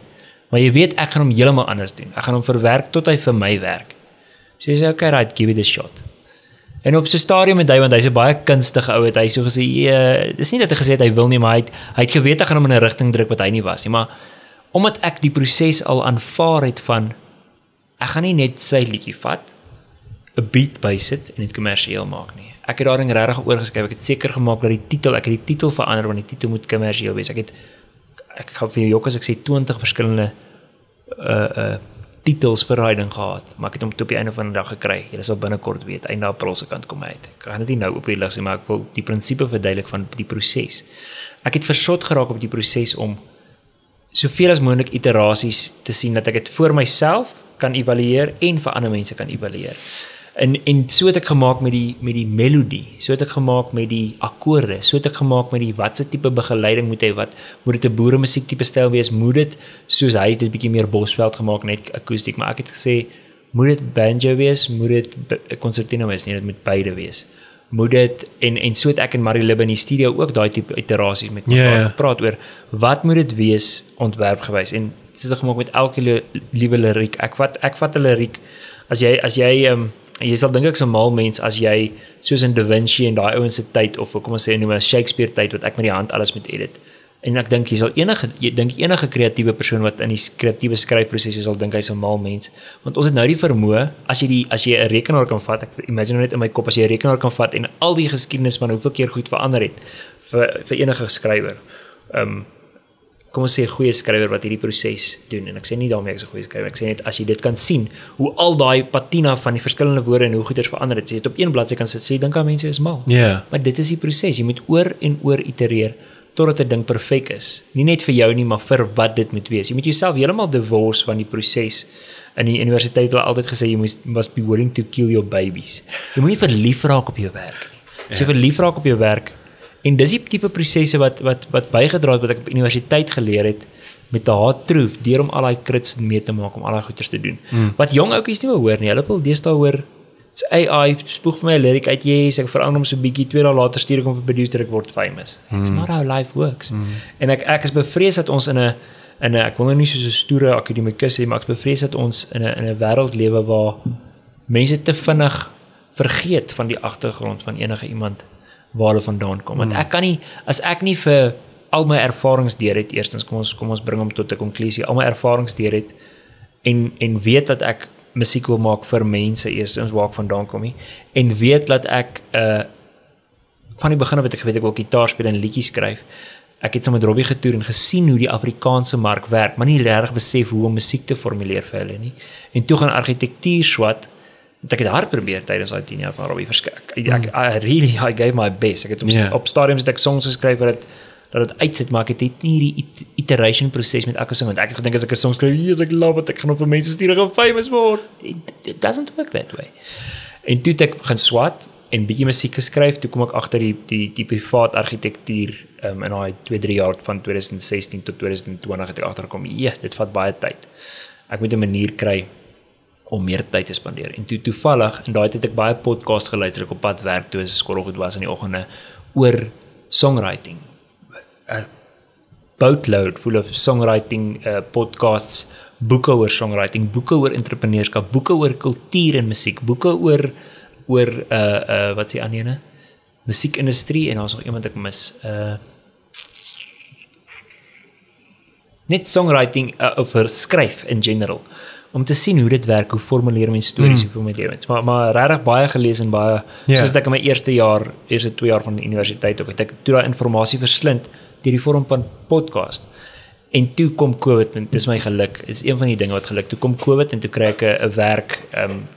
Maar jy weet, ek gaan hom heeltemal anders doen. Ek gaan hom verwerk tot hy vir my werk. So jy sê, okay, right, give it a shot. En op sy stadium met hy, want hy's 'n baie kunstige ou, het hy so gesê, dis nie dat hy gesê het hy wil nie, maar hy het geweet ek gaan hom in 'n rigting druk wat hy nie was nie, maar omdat ek die proses al aanvaar het van, ek gaan nie net sy liedjie vat, 'n beat bysit en dit kommersieel maak nie. Ek het daarin regtig oorgeskryf, ek het seker gemaak dat ek het die titel verander, want die titel moet kommersieel wees. Ek gaan vir jou jok as ek sê 20 verskillende titels vir daai ding gehad, maar ek het hom tot op die einde van die dag gekry. Julle sal binnekort weet, einde April se kant kom uit. Ek gaan dit nie nou op die lig sê, maar ek wil die prinsipe verduidelik van die proses. Ek het versot geraak op die proses om soveel as moontlik iterasies te sien, dat ek dit vir myself kan evalueer en vir ander mense kan evalueer. En so het ek gemaak met die melodie, so het ek gemaak met die akkoorde, so het ek gemaak met die watse tipe begeleiding moet hy, wat moet dit 'n boeremusiek tipe styl wees, moet dit, soos hy het dit bietjie meer Bosveld gemaak, net akoestiek, maar ek het gesê, moet dit banjo wees, moet dit concertino wees, nie, dit moet beide wees. moet dit en so het ek en Marie Lib in die studio ook daai tipe iterasies met mekaar gepraat oor wat moet dit wees ontwerpgewys en so het gemaak met elke liewe liriek. Ek vat 'n liriek as jy jy sal dink ek so 'n mal mens as jy soos in Da Vinci en daai ouens se tyd of kom ons sê noem 'n Shakespeare tyd wat ek met die hand alles moet edit. En ek dink enige kreatiewe persoon wat in die kreatiewe skryfproses is sal dink hy's 'n mal mens. Want ons het nou die vermoë as jy 'n rekenaar kan vat, ek imagine net in my kop as jy 'n rekenaar kan vat en al die geskiedenis van hoeveel keer goed verander het vir enige skrywer. Kom ons sê 'n goeie skrywer wat hierdie proses doen en ek sê nie daarmee ek's 'n goeie skrywer, ek sê net as jy dit kan sien hoe al daai patina van die verskillende woorde en hoe goeders verander het. Jy het op een bladsy kan sit sê dink aan mense is mal. Maar dit is die proses. Jy moet oor en oor itereer totdat 'n ding perfek is. Nie net vir jou nie, maar vir wat dit moet wees. Jy moet jouself heeltemal divorce van die proses. In die universiteit het hulle altyd gesê jy must be willing to kill your babies. Jy moet nie verlief raak op jou werk nie. As jy verlief raak op jou werk en dis die tipe prosesse wat bygedra het wat ek op universiteit geleer het met 'n haattroef deur om al daai krits mee te maak om al daai goeders te doen. Wat jong ouetjies nie hoor nie. Hulle wil deesdae hoor it's AI, spoeg vir my 'n lyric uit, yes, ek verander hom so 'n bietjie, 2 dae later stuur ek hom vir producer, ek word famous. It's not how life works. En ek is bevrees dat ons in 'n ek wil nou nie so 'n stoere akademikus sê, maar ek is bevrees dat ons in 'n wêreld lewe waar mense te vinnig vergeet van die agtergrond van enige iemand waar hulle vandaan kom. Want ek kan nie, as ek nie vir al my ervarings deur het, eerstens, kom ons bring hom tot 'n konklusie, al my ervarings deur het, en weet dat ek musiek wil maak vir mense, eerstens waar ek vandaan kom nie, en weet dat ek, van die begin af het ek geweet, ek wil gitaar speel en liedjies skryf, ek het saam met Robbie getoer en gesien hoe die Afrikaanse mark werk, maar nie regtig besef hoe om musiek te formuleer vir hulle nie, en toe gaan argitektuur swat, ek het hard probeer tydens daai 10 jaar van Robbie I gave my best. Ek het op stadiums het ek songs geskryf dat dit uitsit, maar ek het nie die iteration proses met elke song, want ek het gedink as ek 'n song skryf, yes, ek love it, ek gaan op vir mense stuur, ek gaan famous word. It doesn't work that way. En toe het ek gaan swat en bietjie musiek geskryf, toe kom ek agter die privaat argitektuur in daai 2-3 jaar van 2016 tot 2020 het ek agtergekom, dit vat baie tyd. Ek moet 'n manier kry om meer tyd te spandeer. En toevallig, en daai het ek baie podcast geluister, ek op pad werk toe as skorrelgoed was in die oggende, oor songwriting. A boatload full of songwriting podcasts, boeke oor songwriting, boeke oor entrepreneurskap, boeke oor kultuur en musiek, boeke oor wat sê aan ene? Musiekindustrie, en daar's nog iemand ek mis. Net songwriting over skryf in general. Om te sien hoe dit werk, hoe formuleer mens stories, hoe formuleer mens. Maar regtig baie gelees en baie, soos ek in my eerste 2 jaar van die universiteit ook, het ek toe daai inligting verslind deur die vorm van podcast. En toe kom COVID, en dis my geluk, is een van die dinge wat geluk, toe kom COVID en toe kry ek 'n werk,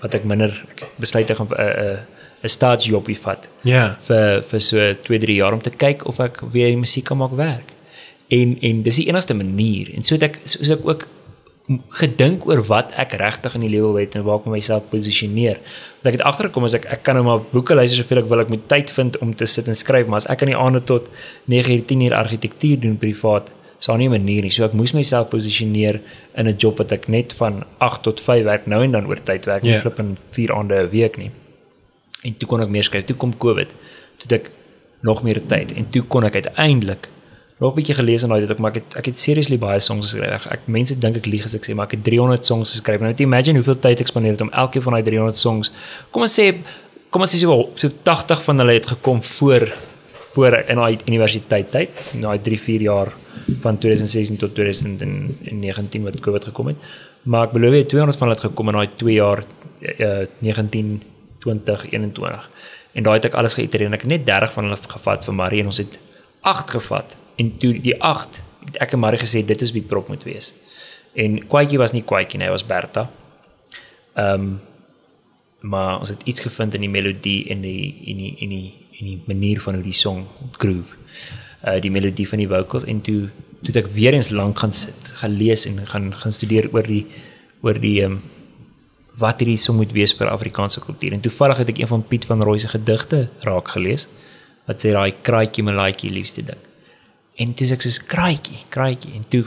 wat ek besluit ek gaan 'n staatsjobbie vat, vir so 2-3 jaar, om te kyk of ek weer die musiek kan maak werk. En dis die enigste manier, en so het ek ook gedink oor wat ek regtig in die lewe wil hê en waar ek myself posisioneer. Want ek het agtergekom as ek kan nou maar boeke luister soveel ek wil, ek moet tyd vind om te sit en skryf, maar as ek aan die aande tot 9:00, 10:00 argitektuur doen privaat, sal nie 'n manier nie. So ek moes myself posisioneer in 'n job wat ek net van 8 tot 5 werk, nou en dan oor tyd werk, nie flip in 4 aande 'n week nie. En toe kon ek meer skryf, toe kom COVID, toe het ek nog meer tyd, en toe kon ek uiteindelik nog 'n bietjie gelees en daai dit maar ek het seriously baie songs geskryf. Mense dink ek lieg as ek sê, maar ek het 300 songs geskryf. Nou net imagine hoeveel tyd ek spandeer het om elkeen van daai 300 songs. Kom ons sê so 80 van hulle het gekom voor in daai universiteit tyd, in daai 3-4 jaar van 2016 tot 2019 wat COVID gekom het. Maar ek beloof jy 200 van hulle het gekom in daai 2 jaar 19, 20, 21. En daai het ek alles geïtereer en ek het net 30 van hulle gevat vir Marie en ons het 8 gevat. En toe die 8, het ek en Marie gesê, dit is wie prop moet wees. En Kwaitjie was nie Kwaitjie, hy was Bertha. Maar ons het iets gevind in die melodie en die manier van hoe die song groove. Die melodie van die vocals, en toe het ek weer eens lang gaan sit, gelees en gaan studeer oor die wat hierdie song moet wees vir Afrikaanse kultuur. En toevallig het ek een van Piet van Rooij se gedigte raak gelees, wat sê daai kraaitjie my laaitjie liefste ding. En toe sê ek soos kraaitjie, en toe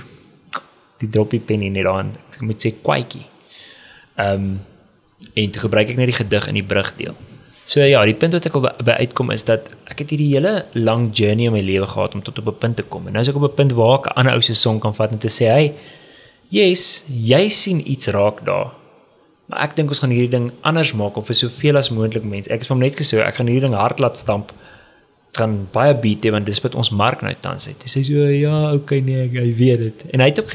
drop die pen net daar, ek moet sê kwaitjie. En toe gebruik ek net die gedig in die brugdeel. So ja, die punt wat ek by uitkom is dat ek het hierdie hele lang journey in my lewe gehad om tot op 'n punt te kom. En nou is ek op 'n punt waar ek 'n ander ou se som kan vat en te sê, hey, yes, jy sien iets raak daar. Maar ek dink ons gaan hierdie ding anders maak of vir soveel as moontlik mense. Ek het hom net gesê, ek gaan hierdie ding hard laat stamp. Gaan baie beat hê want dis wat ons mark nou tans het. Hy sê so ja, okay nee, hy weet dit. En hy het ook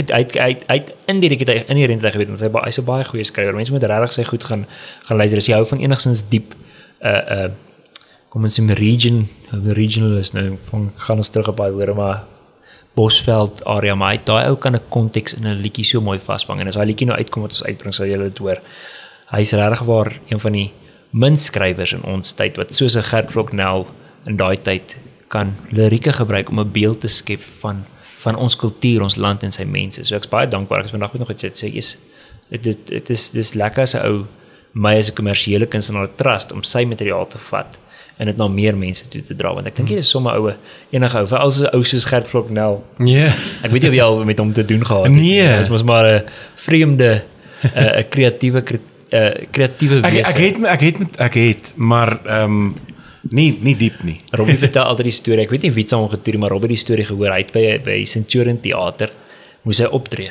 inherent geweet want hy's 'n baie goeie skrywer. Mense moet regtig sy goed gaan luister. As jy hou van enigsins diep kom ons sê regionalist nou, gaan ons terug op daai woorde maar Bosveld area, maar daai ou kan 'n konteks in 'n liedjie so mooi vasvang en as daai liedjie nou uitkom wat ons uitbring sal julle dit hoor. Hy's regtig waar een van die min skrywers in ons tyd wat soos 'n Gert Kloknel in daai tyd kan lirieke gebruik om 'n beeld te skep van ons kultuur, ons land en sy mense. So ek's baie dankbaar. Ek het vandag nog iets sê, dis lekker as 'n ou my as 'n kommersiële kunstenaar trust om sy materiaal te vat en dit na meer mense toe te dra want ek dink dit is sommer enige ou, veral as 'n ou soos Gert Kloknel. Nee. Ek weet nie of jy al met hom te doen gehad het. Nee. Dit was maar 'n vreemde 'n kreatiewe wese. Ek het maar nie diep nie. Robbie vertel altyd die storie. Ek weet nie wie het hom getoer maar Robbie die storie gehoor. Hy het by Centurion Theater moes hy optree.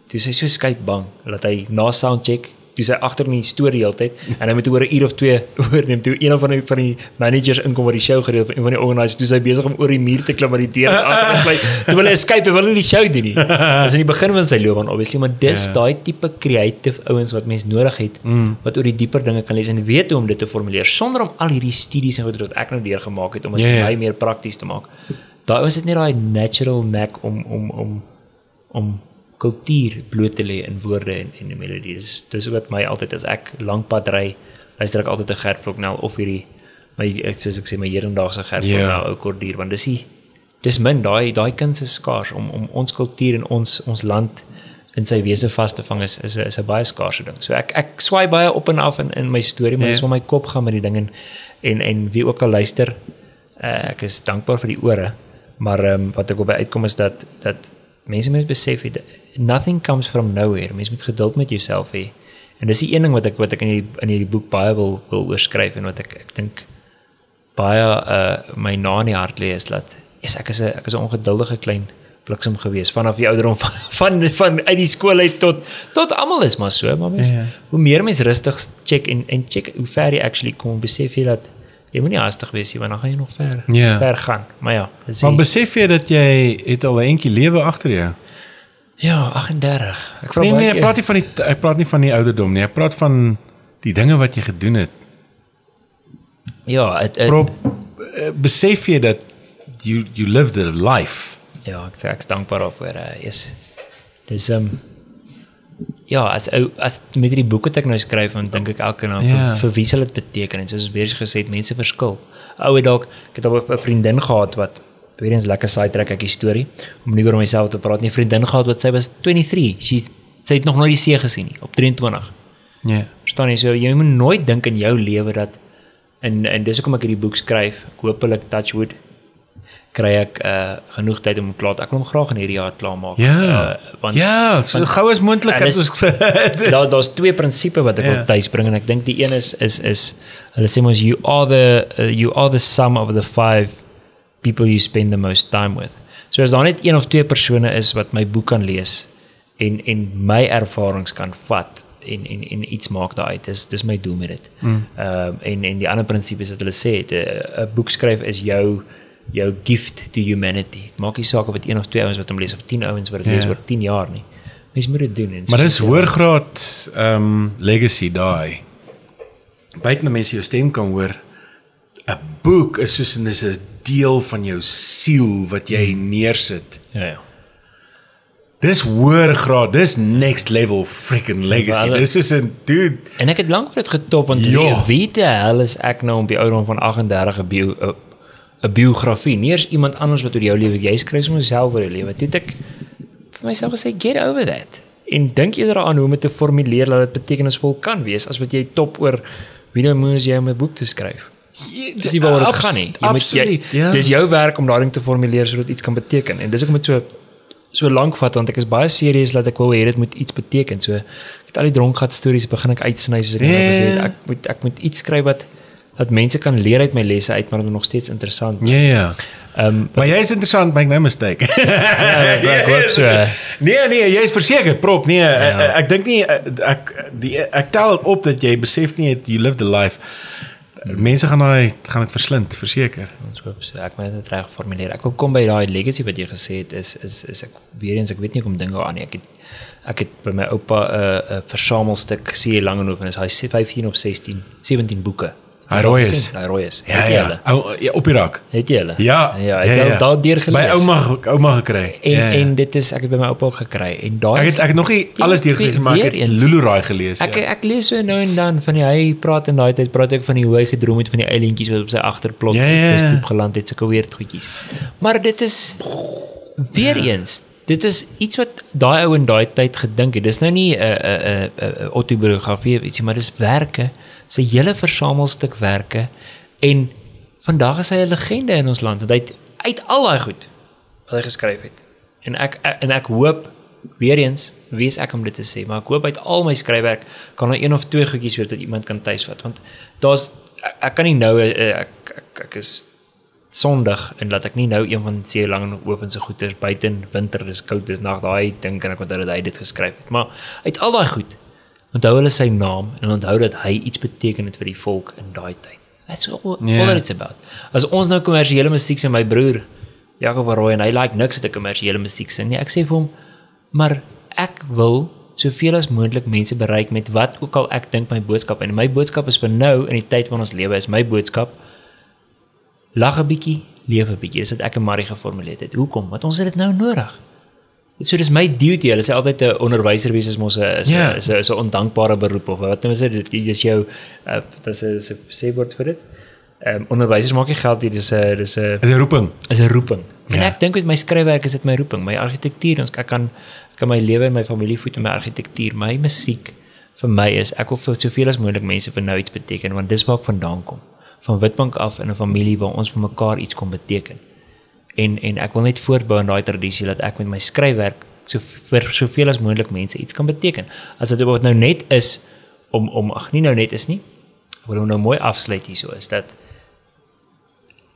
Toe hy so skei bang dat hy na soundcheck toe sy agter in die storie heeltyd en hy moet oor 'n uur of 2 oorneem toe een van die managers inkom wat die show gereël het, een van die organisers, toe sy besig om oor die muur te klim maar die deur agter bly. Toe wil hy escape, hy wil nie die show doen nie. Dis in die begin van sy loopbaan obviously, maar dis daai tipe creative ouens wat mens nodig het wat oor die dieper dinge kan lees en weet hoe om dit te formuleer sonder om al hierdie studies en wat ek nou deurgemaak het om dit vir my meer prakties te maak. Daai ouens het net daai natural knack om kultuur bloot te lê in woorde en melodie. Dis wat my altyd as ek lank pad ry, luister ek altyd 'n Gert Kloknel of hierdie soos ek sê my hedendaagse Gert Kloknel ou kordier want dis min daai kuns is skaars om ons kultuur en ons land in sy wese vas te vang is 'n baie skaarse ding. So ek swaai baie op en af in my storie, maar dis waar my kop gaan met die ding en wie ook al luister, ek is dankbaar vir die ore, maar wat ek op uitkom is dat mense moet besef nothing comes from nowhere. Mense moet geduld met jouself hê. En dis die een ding wat ek in hierdie boek baie wil oorskryf en wat ek dink baie my na in die hart lê is dat ek is 'n ongeduldige klein bliksem gewees vanaf die ouderdom van uit die skool uit tot almal is maar so, maar mens hoe meer mens rustig check en check hoe ver jy actually kom, besef jy dat jy moet nie haastig wees nie want dan gaan jy nog ver gaan. Maar ja, maar besef jy dat jy het al 'n entjie lewe agter jou? Ja, 38. Ek vra nee, ek praat nie van die ouderdom nie. Ek praat van die dinge wat jy gedoen het. Ja, besef jy dat you lived a life? Ja, ek is dankbaar daarvoor. Dis ja, as met die boek wat ek nou skryf, dan dink ek elke nou vir wie sal dit beteken en soos weer gesê het, mense verskil. Ek het al 'n vriendin gehad wat weer eens lekker sidetrack ek die storie, om nie oor myself te praat nie, vriendin gehad wat sy was 23, sy het nog nooit die see gesien nie, op 23. Ja. Verstaan jy, so jy moet nooit dink in jou lewe dat, en dis hoekom ek hierdie boek skryf, ek hoopelik touch wood, kry ek genoeg tyd om klaar, ek wil hom graag in hierdie jaar klaar maak. So gou as moontlik. Daar's 2 prinsipe wat ek wil tuisbring en ek dink die een is hulle sê mos you are the sum of the 5 people you spend the most time with. So as daar net 1 of 2 persone is wat my boek kan lees en my ervarings kan vat en iets maak daaruit, dis my doel met dit. En die ander prinsipie is dat hulle sê 'n boek skryf is jou gift to humanity. Het maak nie saak of dit 1 of 2 ouens wat hom lees of 10 ouens wat dit lees oor 10 jaar nie. Mens moet dit doen. Maar dis hoërgraad legacy daai. Buiten mense jou stem kan hoor, 'n boek is soos 'n deel van jou siel wat jy neersit. Ja. Dis hoërgraad, dis next level freaking legacy. Dis soos 'n dude. En ek het lank oor dit getop want wie die hel is ek nou op die ouderdom van 38 'n biografie, nie eers iemand anders wat oor jou lewe, jy skryf sommer self oor jou lewe. Toe het ek vir myself gesê, get over that. En dink eerder aan hoe om dit te formuleer dat dit betekenisvol kan wees, as wat jy top oor wie nou moes jy om 'n boek te skryf. Dis nie waaroor dit gaan nie. Dis jou werk om daardie te formuleer sodat iets kan beteken. En dis ook met so lank vat, want ek is baie serieus dat ek wil hê dit moet iets beteken. So ek het al die dronkgat stories begin ek uitsny soos ek gesê het. Ek moet iets skryf wat dat mense kan leer uit my lesse uit, maar dit is nog steeds interessant. Ja. Maar jy is interessant, make no mistake. Ek hoop so. Nee, jy is verseker, prop. Nee, ek dink nie ek tel op dat jy besef nie you live the life. Mense gaan dit verslind, verseker. Ons hoop so. Ek moet dit reg formuleer. Ek wil kom by daai legacy wat jy gesê het is ek weer eens, ek weet nie hoe om dinge aan nie. Ek het by my oupa 'n versamelstuk C. Langehoven, is hy 15 of 17 boeke. Hy rooi is. Ja, op Irak. Het jy hulle? Ja. Ek het daar deur gelees. By ouma gekry. En dit is, ek het by my oupa ook gekry. En daai ek het nog nie alles deur gelees, maar ek het Lulurai gelees. Ek lees so nou en dan van hy praat in daai tyd, praat ek van die hoe hy gedroom het van die eilandjies wat op sy agterplot stoep geland het, sulke weird goedjies. Maar dit is weer eens, dit is iets wat daai ou in daai tyd gedink het. Dis nou nie 'n autobiografie of ietsie, maar dis werke, sy hele versamelstuk werke, en vandag is hy 'n legende in ons land, want hy uit al daai goed wat hy geskryf het. En ek hoop, weer eens, wie is ek om dit te sê, maar ek hoop uit al my skryfwerk kan nou 1 of 2 goedjies weer dat iemand kan tuisvat, want ek kan nie nou, ek is sondig, en laat ek nie nou een van C. Langehoven se goeders buiten winter, dis koud, dis nag, daai dink en ek onthou dat hy dit geskryf het, maar uit al daai goed onthou hulle sy naam en onthou dat hy iets beteken het vir die volk in daai tyd. That's all it's about. As ons nou kommersiële musiek sing, my broer Jacob van Rooi, en hy like niks dat ek kommersiële musiek sing nie. Ek sê vir hom, maar ek wil soveel as moontlik mense bereik met wat ook al ek dink my boodskap, en my boodskap is vir nou in die tyd van ons lewe, is my boodskap lag 'n bietjie, leef 'n bietjie. Dis wat ek en Marie geformuleer het. Hoekom? Want ons het dit nou nodig. So dis my duty. Hulle sê altyd 'n onderwyser wees is mos 'n ondankbare beroep, of wat nou is dit? Dit is jou dit is 'n sêwoord vir dit. Onderwysers maak nie geld hier, dis 'n roeping. Is 'n roeping. En ek dink met my skryfwerk is dit my roeping, my argitektuur. Ek kan my lewe en my familie voed met my argitektuur. My musiek vir my is, ek wil vir soveel as moontlik mense vir nou iets beteken, want dis waar ek vandaan kom. Van Witbank af in 'n familie waar ons vir mekaar iets kon beteken. En ek wil net voortbou in daai tradisie dat ek met my skryfwerk vir soveel as moontlik mense iets kan beteken. As dit wat nou net is nie nou net is nie. Ek wil nou mooi afsluit hierso is dat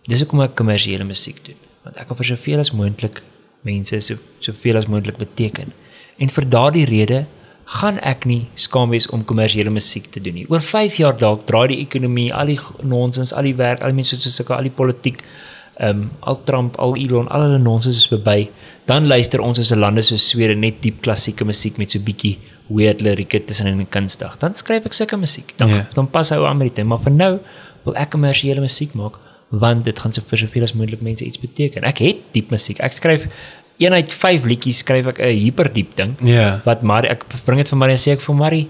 dis hoekom ek kommersiële musiek doen. Want ek wil vir soveel as moontlik mense soveel as moontlik beteken. En vir daardie rede gaan ek nie skaam wees om kommersiële musiek te doen nie. Oor 5 jaar dalk draai die ekonomie, al die nonsens, al die werk, al die mense soos sulke, al die politiek, al Trump, al Elon, al hulle nonsens is verby. Dan luister ons as 'n lande soos Swede net diep klassieke musiek met so bietjie weird lirieke tussenin en kunstig. Dan skryf ek sulke musiek. Dan pas hy aan met die tyd. Maar vir nou wil ek kommersiële musiek maak, want dit gaan vir soveel as moontlik mense iets beteken. Ek het diep musiek. Ek skryf 1 uit 5 liedjies skryf ek 'n hyperdiep ding. Wat Marie, ek bring dit vir Marie en sê ek vir Marie,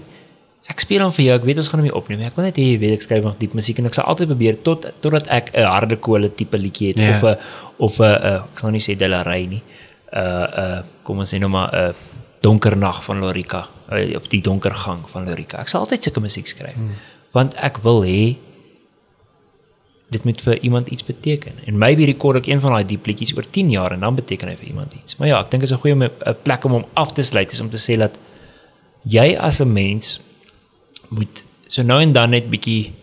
ek speel hom vir jou, ek weet ons gaan hom nie opneem. Ek wil net hê jy weet ek skryf nog diep musiek en ek sal altyd probeer totdat ek 'n harde kole tipe liedjie het of 'n ek sal nie sê Delaray nie. Kom ons sê nou maar 'n donker nag van Lorika of die donker gang van Lorika. Ek sal altyd sulke musiek skryf. Want ek wil hê dit moet vir iemand iets beteken. En maybe rekord ek een van daai diep liedjies oor 10 jaar en dan beteken hy vir iemand iets. Maar ja, ek dink is 'n goeie 'n plek om hom af te sluit is om te sê dat jy as 'n mens moet so nou en dan net bietjie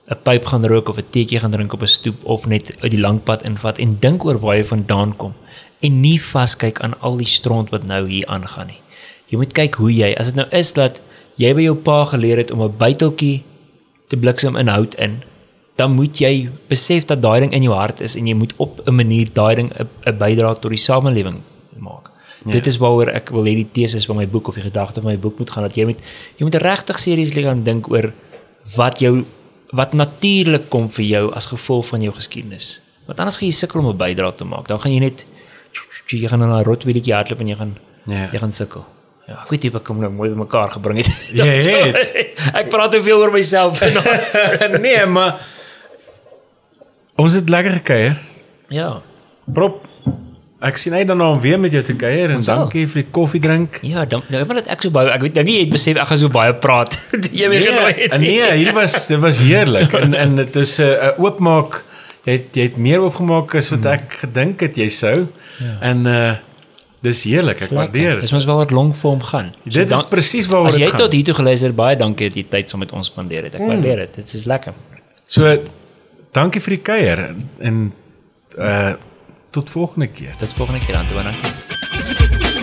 'n pyp gaan rook of 'n teetjie gaan drink op 'n stoep of net uit die langpad invat en dink oor waar jy vandaan kom en nie vaskyk aan al die stront wat nou hier aangaan nie. Jy moet kyk hoe jy, as dit nou is dat jy by jou pa geleer het om 'n byteltjie te bliksem in hout in, dan moet jy besef dat daai ding in jou hart is en jy moet op 'n manier daai ding 'n bydrae tot die samelewing maak. Dit is waaroor ek wil hê die teses van my boek of die gedagte van my boek moet gaan, dat jy moet regtig seriously gaan dink oor wat natuurlik kom vir jou as gevolg van jou geskiedenis. Want anders gaan jy sukkel om 'n bydrae te maak. Dan gaan jy net jy gaan in 'n rotwieletjie hardloop en jy gaan sukkel. Ja, ek weet nie of ek hom nou mooi bymekaar gebring het. Ek praat te veel oor myself. Nee, maar ons het lekker gekuier. Ja. Prop, ek sien uit daarna om weer met jou te kuier en dankie vir die koffie drink. Ja, dan maar dat ek so baie, ek weet nou nie jy het besef ek gaan so baie praat. Jy weet genooi het. Nee, dit was heerlik en dit is 'n oopmaak. Jy het meer oopgemaak as wat ek gedink het jy sou. Ja. En dis heerlik, ek waardeer dit. Dis mos wel wat long vir hom gaan. Dit is presies waaroor dit gaan. As jy tot hier toe geluister, baie dankie dat jy tyd saam met ons spandeer het. Ek waardeer dit. Dit is lekker. So dankie vir die kuier en tot volgende keer. Tot volgende keer, Antoine. Dankie.